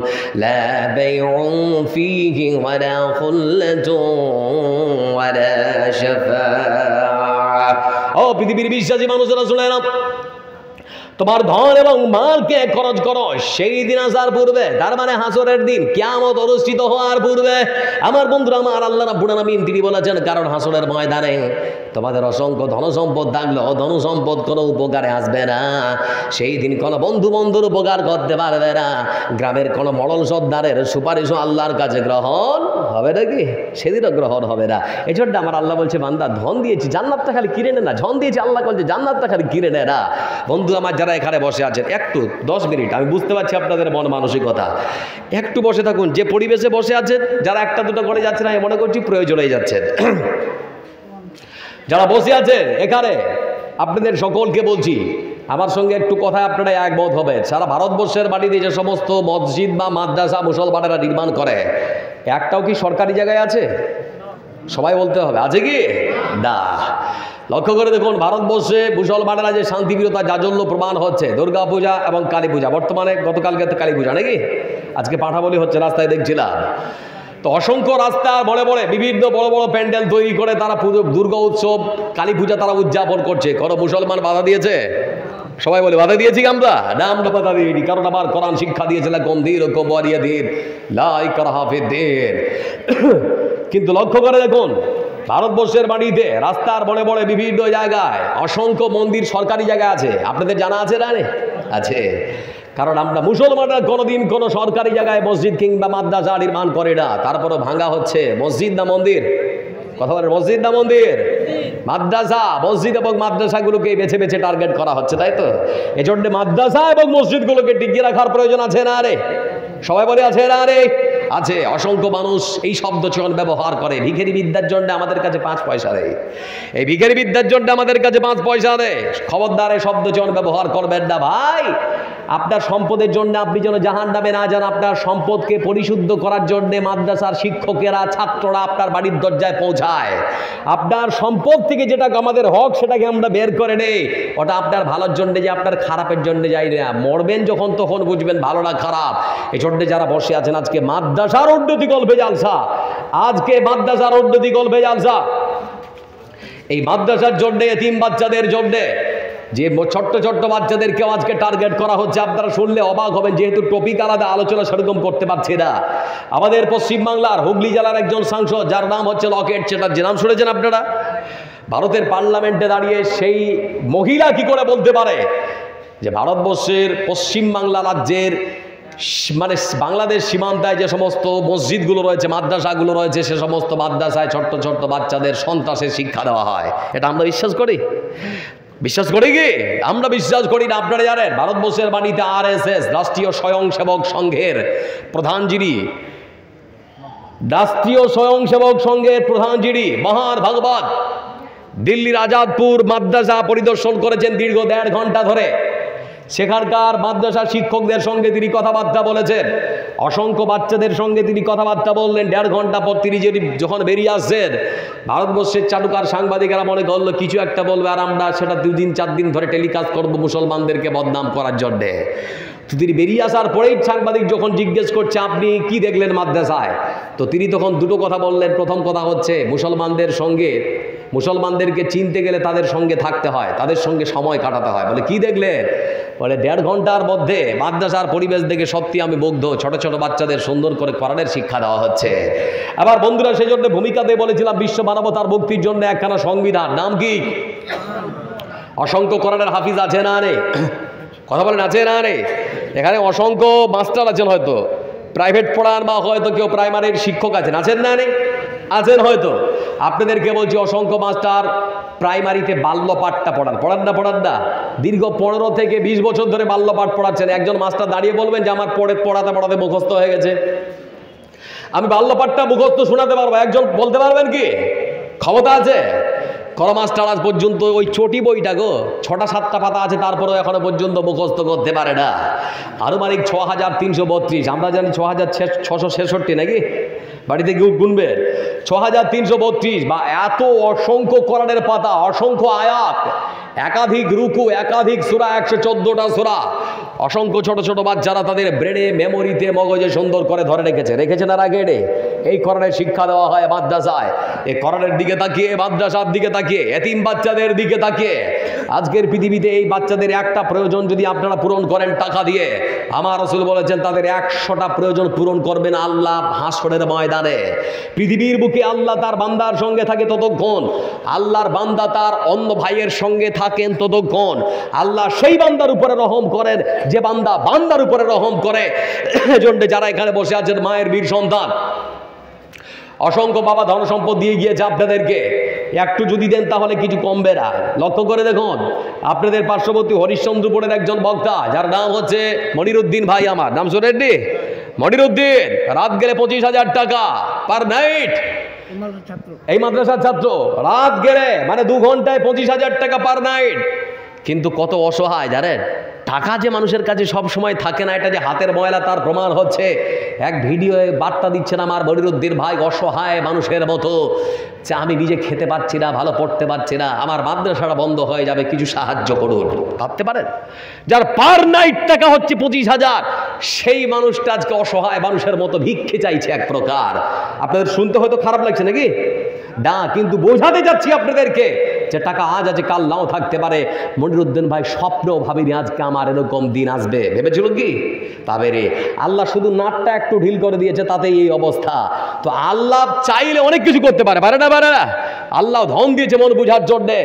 লা বাইউন ফীহি ওয়ালা খুল্লাতুন ওয়ালা শাফাআ। ও পৃথিবীর বিশ্বাসী মানুষরা শুনে নাও, তোমার ধন এবং মালকে খরচ করো সেই দিন আসার পূর্বে, তার মানে হাসরের দিন, কিয়ামত অনুষ্ঠিত হওয়ার পূর্বে। আমার বন্ধুরা, আমার আল্লাহ রাব্বুল আলামিন তিনি বলেছেন, কারণ হাসরের ময়দানে তোমাদের অসংখ্য ধন সম্পদ থাকলেও ধন সম্পদ কোনো উপকারে আসবে না। সেই দিন কোনো বন্ধু বন্ধুর উপকার করতে পারবে না, গ্রামের কোনো মডল সর্দারের সুপারিশও আল্লাহর কাছে গ্রহণ হবে নাকি? সেদিনও গ্রহণ হবে না। এই জন্য আমার আল্লাহ বলছে, বান্দা ধন দিয়েছি, জান্নাতটা খালি কিনে নে না। ধন দিয়েছি, আল্লাহ বলছে জান্নাতটা খালি কিনে নে না। বন্ধু আমার, যারা এখানে বসে আছেন, একটু 10 মিনিট, আমি বুঝতে পারছি আপনাদের মন মানসিকতা, একটু বসে থাকুন। যে পরিবেশে বসে আছেন, যারা একটা দুটো করে যাচ্ছেন, আমি মনে করছি প্রয়োজনে যাচ্ছেন। যারা বসে আছেন এখানে, আপনাদের সকলকে বলছি, আমার সঙ্গে একটু কথা আপনারা একমত হবে। সারা ভারতবর্ষের বাড়িতে যে সমস্ত মসজিদ বা মাদ্রাসা মুসলমানেরা নির্মাণ করে, একটাও কি সরকারি জায়গায় আছে? সবাই বলতে হবে, আছে কি? না। লক্ষ্য করে দেখুন, ভারতবর্ষে মুসলমানেরা যে শান্তিপ্রিয়তা জাজল্য প্রমাণ হচ্ছে, দুর্গা পূজা এবং কালী পূজা, বর্তমানে গতকালকে তো কালী পূজা নাকি, আজকে পাঠাবলি হচ্ছে, রাস্তায় দেখছিলাম। তো অসংখ্য রাস্তা বড় বড় বিভিন্ন বড় বড় প্যান্ডেল তৈরি করে তারা দুর্গা উৎসব, কালী পূজা তারা উদযাপন করছে। কোনো মুসলমান বাধা দিয়েছে? সবাই বলে, বাধা দিয়েছি আমরা? না, আমরা বাধা দিইনি, কারণ আমার কোরআন শিক্ষা দিয়েছিল, গম্ভীর ও কবরিয়াদিন লা ইকরাহা ফিদ্দীন। কিন্তু লক্ষ্য করে দেখুন, ভারতবর্ষের বাড়িতে রাস্তার বড় বড় বিভিন্ন জায়গায় অসংখ্য মন্দির সরকারি জায়গায় আছে। আপনাদের জানা আছে না? আছে। কারণ আমরা মুসলমানরা কোনোদিন কোনো সরকারি জায়গায় মসজিদ কিংবা মাদ্রাসা নির্মাণ করে না। তারপরও ভাঙা হচ্ছে। মসজিদ না মন্দির? কথা বলেন, মসজিদ না মন্দির? মাদ্রাসা। মসজিদ এবং মাদ্রাসাগুলোকে বেছে বেছে টার্গেট করা হচ্ছে, তাই তো? এজন্য মাদ্রাসা এবং মসজিদগুলোকে টিকিয়ে রাখার প্রয়োজন আছে না রে? সবাই বলে, আছে না রে? আছে। অসংখ্য মানুষ এই শব্দ চয়ন ব্যবহার করে। ভিখারি বিদ্যার জন্য আমাদের কাছে 5 পয়সা দেয়, এই ভিখারি বিদ্যার জন্য আমাদের কাছে 5 পয়সা দেয়। খবরদার এই শব্দ চয়ন ব্যবহার করবেন না ভাই। আপনার সম্পদের জন্য আপনি যেন জাহান্নামে না যান, আপনার সম্পদকে পরিশুদ্ধ করার জন্য মাদ্রাসার শিক্ষকেরা, ছাত্ররা আপনার বাড়ির দরজায় পৌঁছায়। আপনার সম্পদ থেকে যেটা আমাদের হক, সেটাকে আমরা বের করে নেই। ওটা আপনার ভালোর জন্য, যে আপনার খারাপের জন্য যাই না। মরবেন যখন তখন বুঝবেন ভালো না খারাপ। এই জন্য যারা বসে আছেন, আজকে মাদ্রাসার উন্নতি গল্পে জালসা, আজকে মাদ্রাসার উন্নতি গল্পে জালসা। এই মাদ্রাসার জন্য, এতিম বাচ্চাদের জন্য, যে ছোট্ট ছোট্ট বাচ্চাদেরকেও আজকে টার্গেট করা হচ্ছে। আপনারা শুনলে অবাক হবেন, যেহেতু টপিক আলাদা, আলোচনা সেরকম করতে পারছি না। আমাদের পশ্চিমবাংলার হুগলি জেলার একজন সাংসদ, যার নাম হচ্ছে লকেট চ্যাটার্জি, নাম শুনেছেন আপনারা? ভারতের পার্লামেন্টে দাঁড়িয়ে সেই মহিলা কি করে বলতে পারে যে ভারতবর্ষের পশ্চিমবাংলা রাজ্যের, মানে বাংলাদেশ সীমান্তায় যে সমস্ত মসজিদগুলো রয়েছে, মাদ্রাসাগুলো রয়েছে, সে সমস্ত মাদ্রাসায় ছোট্ট ছোট্ট বাচ্চাদের সন্ত্রাসের শিক্ষা দেওয়া হয়? এটা আমরা বিশ্বাস করি? বিশ্বাস করি কি? আমরা বিশ্বাস করি না। আপনারা জানেন, ভারতবর্ষের বাণীতে RSS, রাষ্ট্রীয় স্বয়ংসেবক সংঘের প্রধান যিনি, রাষ্ট্রীয় স্বয়ংসেবক সংঘের প্রধান যিনি, মহান ভাগবত, দিল্লির আজাদপুর মাদ্রাসা পরিদর্শন করেছেন দীর্ঘ 1.5 ঘন্টা ধরে। সেখানকার মাদ্রাসা শিক্ষকদের সঙ্গে তিনি কথাবার্তা বলেছেন। অসংখ্য বাচ্চাদের সঙ্গে তিনি কথাবার্তা বললেন। 1.5 ঘন্টা পর তিনি যখন বেরিয়ে আসছেন, ভারতবর্ষের চাটুকার সাংবাদিকেরা মনে করলো কিছু একটা বলবে, আর আমরা সেটা 2 দিন 4 দিন ধরে টেলিকাস্ট করবো মুসলমানদেরকে বদনাম করার জন্যে। তো তিনি বেরিয়ে আসার পরেই সাংবাদিক যখন জিজ্ঞেস করছে, আপনি কি দেখলেন মাদ্রাসায়, তো তিনি তখন দুটো কথা বললেন। প্রথম কথা হচ্ছে, মুসলমানদেরকে চিনতে গেলে তাদের সঙ্গে থাকতে হয়, তাদের সঙ্গে সময় কাটাতে হয়। বলে, কি দেখলেন? বলে, 1.5 ঘন্টার মধ্যে মাদ্রাসার পরিবেশ দেখে সত্যি আমি মুগ্ধ। ছোট ছোট বাচ্চাদের সুন্দর করে কোরআনের শিক্ষা দেওয়া হচ্ছে। আবার বন্ধুরা, সেই জন্য ভূমিকাতে বলেছিলাম, বিশ্ব মানবতার মুক্তির জন্য একখানা সংবিধান, নাম কি? অসংখ্য কোরআনের হাফিজ আছে না রে? কথা বলেন, আছে না রে? এখানে অসংখ্য মাস্টার আছেন, হয়তো প্রাইভেট পড়ান বা হয়তো কেউ প্রাইমারির শিক্ষক আছেন না নেই? আছেন হয়তো। আপনাদেরকে বলছি অসংখ্য মাস্টার প্রাইমারিতে বাল্যপাঠটা পড়ান না? দীর্ঘ 15 থেকে 20 বছর ধরে বাল্যপাঠ পড়াচ্ছেন। একজন মাস্টার দাঁড়িয়ে বলবেন যে আমার পড়াতে মুখস্থ হয়ে গেছে, আমি বাল্যপাঠটা মুখস্থ শোনাতে পারবো। একজন বলতে পারবেন কি? ক্ষমতা আছে? কোন মাস্টার আজ পর্যন্ত ওই চটি বইটা 6টা-7টা পাতা আছে, তারপরেও এখনো পর্যন্ত মুখস্থ করতে পারে না। আনুমানিক 6332, আমরা জানি 6666 নাকি? বাড়িতে গিয়ে গুনবে 6332, বা এত অসংখ্য কোরআনের পাতা, অসংখ্য আয়াত, একাধিক রুকু, একাধিক সূরা, 114টা সূরা। অসংখ্য ছোট ছোট বাচ্চারা তাদের ব্রেনে, মেমোরিতে, মগজে সুন্দর করে ধরে রেখেছে না আগে। এই কোরআনের শিক্ষা দেওয়া হয় মাদ্রাসায়। এই কোরআনের দিকে তাকিয়ে, মাদ্রাসার দিকে তাকিয়ে, এতিম বাচ্চাদের দিকে তাকিয়ে, আজকের পৃথিবীতে এই বাচ্চাদের একটা প্রয়োজন যদি আপনারা পূরণ করেন টাকা দিয়ে, আমার রাসূল বলেছেন তাদের 100টা প্রয়োজন পূরণ করবেন আল্লাহ হাসরের ময়দানে। পৃথিবীর বুকে আল্লাহ তার বান্দার সঙ্গে থাকে ততক্ষণ, আল্লাহর বান্দা তার অন্য ভাইয়ের সঙ্গে থাকেন ততক্ষণ, আল্লাহ সেই বান্দার উপরে রহম করেন যে বান্দার উপরে রহম করে। এজন্য যারা এখানে বসে আছেন মায়ের বীর সন্তান, অসংখ্য বাবা ধন সম্পদ দিয়ে গিয়েছে আপনাদেরকে, একটু যদি দেন তাহলে কিছু কমবে না। লক্ষ্য করে দেখুন, আপনাদের পার্শ্ববর্তী হরিশ্চন্দ্রপুরের একজন বক্তা, যার নাম হচ্ছে মনিরুদ্দিন ভাই, আমার নাম শুনেননি? মনিরুদ্দিন রাত গেলে 25,000 টাকা পার নাইট। এই মাদ্রাসার ছাত্র, রাত গেলে মানে 2 ঘন্টায় 25,000 টাকা পার নাইট। কিন্তু কত অসহায় জানেন? টাকা যে মানুষের কাছে সব সময় থাকে না, এটা যে হাতের ময়লা তার প্রমাণ হচ্ছে। এক ভিডিওয়ে বার্তা দিচ্ছেন আমার মনিরুদ্দিন ভাই, অসহায় মানুষের মতো, যে আমি নিজে খেতে পাচ্ছি না, ভালো পড়তে পারছি না, আমার মাদ্রাসাটা বন্ধ হয়ে যাবে, কিছু সাহায্য করুন। ভাবতে পারেন, যার পার নাইট টাকা হচ্ছে 25,000, সেই মানুষটা আজকে অসহায় মানুষের মতো ভিক্ষে চাইছে এক প্রকার। আপনাদের শুনতে হয়তো খারাপ লাগছে নাকি? না, কিন্তু বোঝাতে যাচ্ছি আপনাদেরকে যে টাকা আজ আছে, কাল নাও থাকতে পারে। মনিরুদ্দিন ভাই স্বপ্নেও ভাবিনি আজকে আমার এরকম দিন আসবে। ভেবেছিল কি? তবে রে, আল্লাহ শুধু নাটটা একটু ঢিল করে দিয়েছে, তাতেই এই অবস্থা। তো আল্লাহ চাইলে অনেক কিছু করতে পারে না? আল্লাহ ধন দিয়েছে মন বুঝার জন্যে।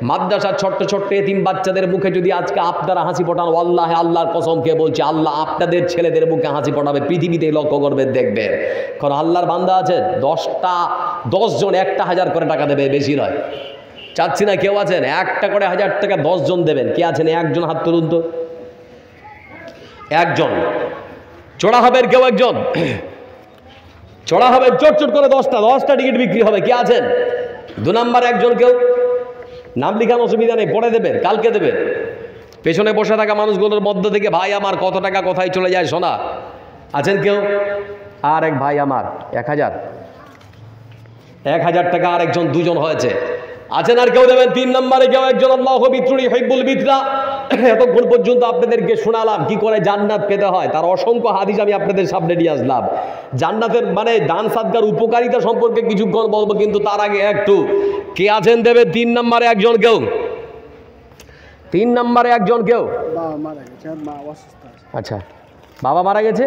মাদ্রাসার ছোট্ট ছোট্ট এতিম বাচ্চাদের মুখে যদি আজকে আপনারা হাসি ফোটান, আল্লাহে আল্লাহর কসমকে বলছি, আল্লাহ আপনাদের ছেলেদের মুখে হাসি ফোটাবে। পৃথিবীতেই লক্ষ্য করবেন, দেখবেন। কারণ আল্লাহর বান্দা আছে 10 জন 1,000 করে টাকা দেবে, বেশি নয়। চাচ্ছি না কেউ আছেন 1টা করে 1000 টাকা 10 জন দেবেন? কে আছেন? একজন হাত তুলুন তো। একজন চড়া হবেন, কেউ একজন চড়া হবেন, চট করে 10টা টিকিট বিক্রি হবে। কে আছেন? 2 নাম্বার একজন কেউ? নাম লিখানো অসুবিধা নেই, পরে দেবেন, কালকে দেবেন। পেছনে বসে থাকা মানুষগুলোর মধ্য থেকে ভাই আমার কত টাকা কোথায় চলে যায় শোনা, আছেন কেউ? আর এক ভাই আমার 1000 টাকা, আর একজন 2 জন হয়েছে। আছেন আর কেউ দেবেন? 3 নম্বরে কেউ একজন? আল্লাহু বিত্রুনি হিব্বুল বিতরা। এতক্ষণ পর্যন্ত আপনাদেরকে শোনালাম কি করে জান্নাত পেতে হয়, তার অসংখ্য হাদিস আমি আপনাদের সামনে নিয়ে আসলাম। জান্নাতের মানে দান সাদকার উপকারিতা সম্পর্কে কিছুক্ষণ বলবো, কিন্তু তার আগে একটু কে আছেন দেবে? 3 নম্বরে একজন কেউ? 3 নম্বরে একজন কেউ? আচ্ছা, বাবা মারা গেছে।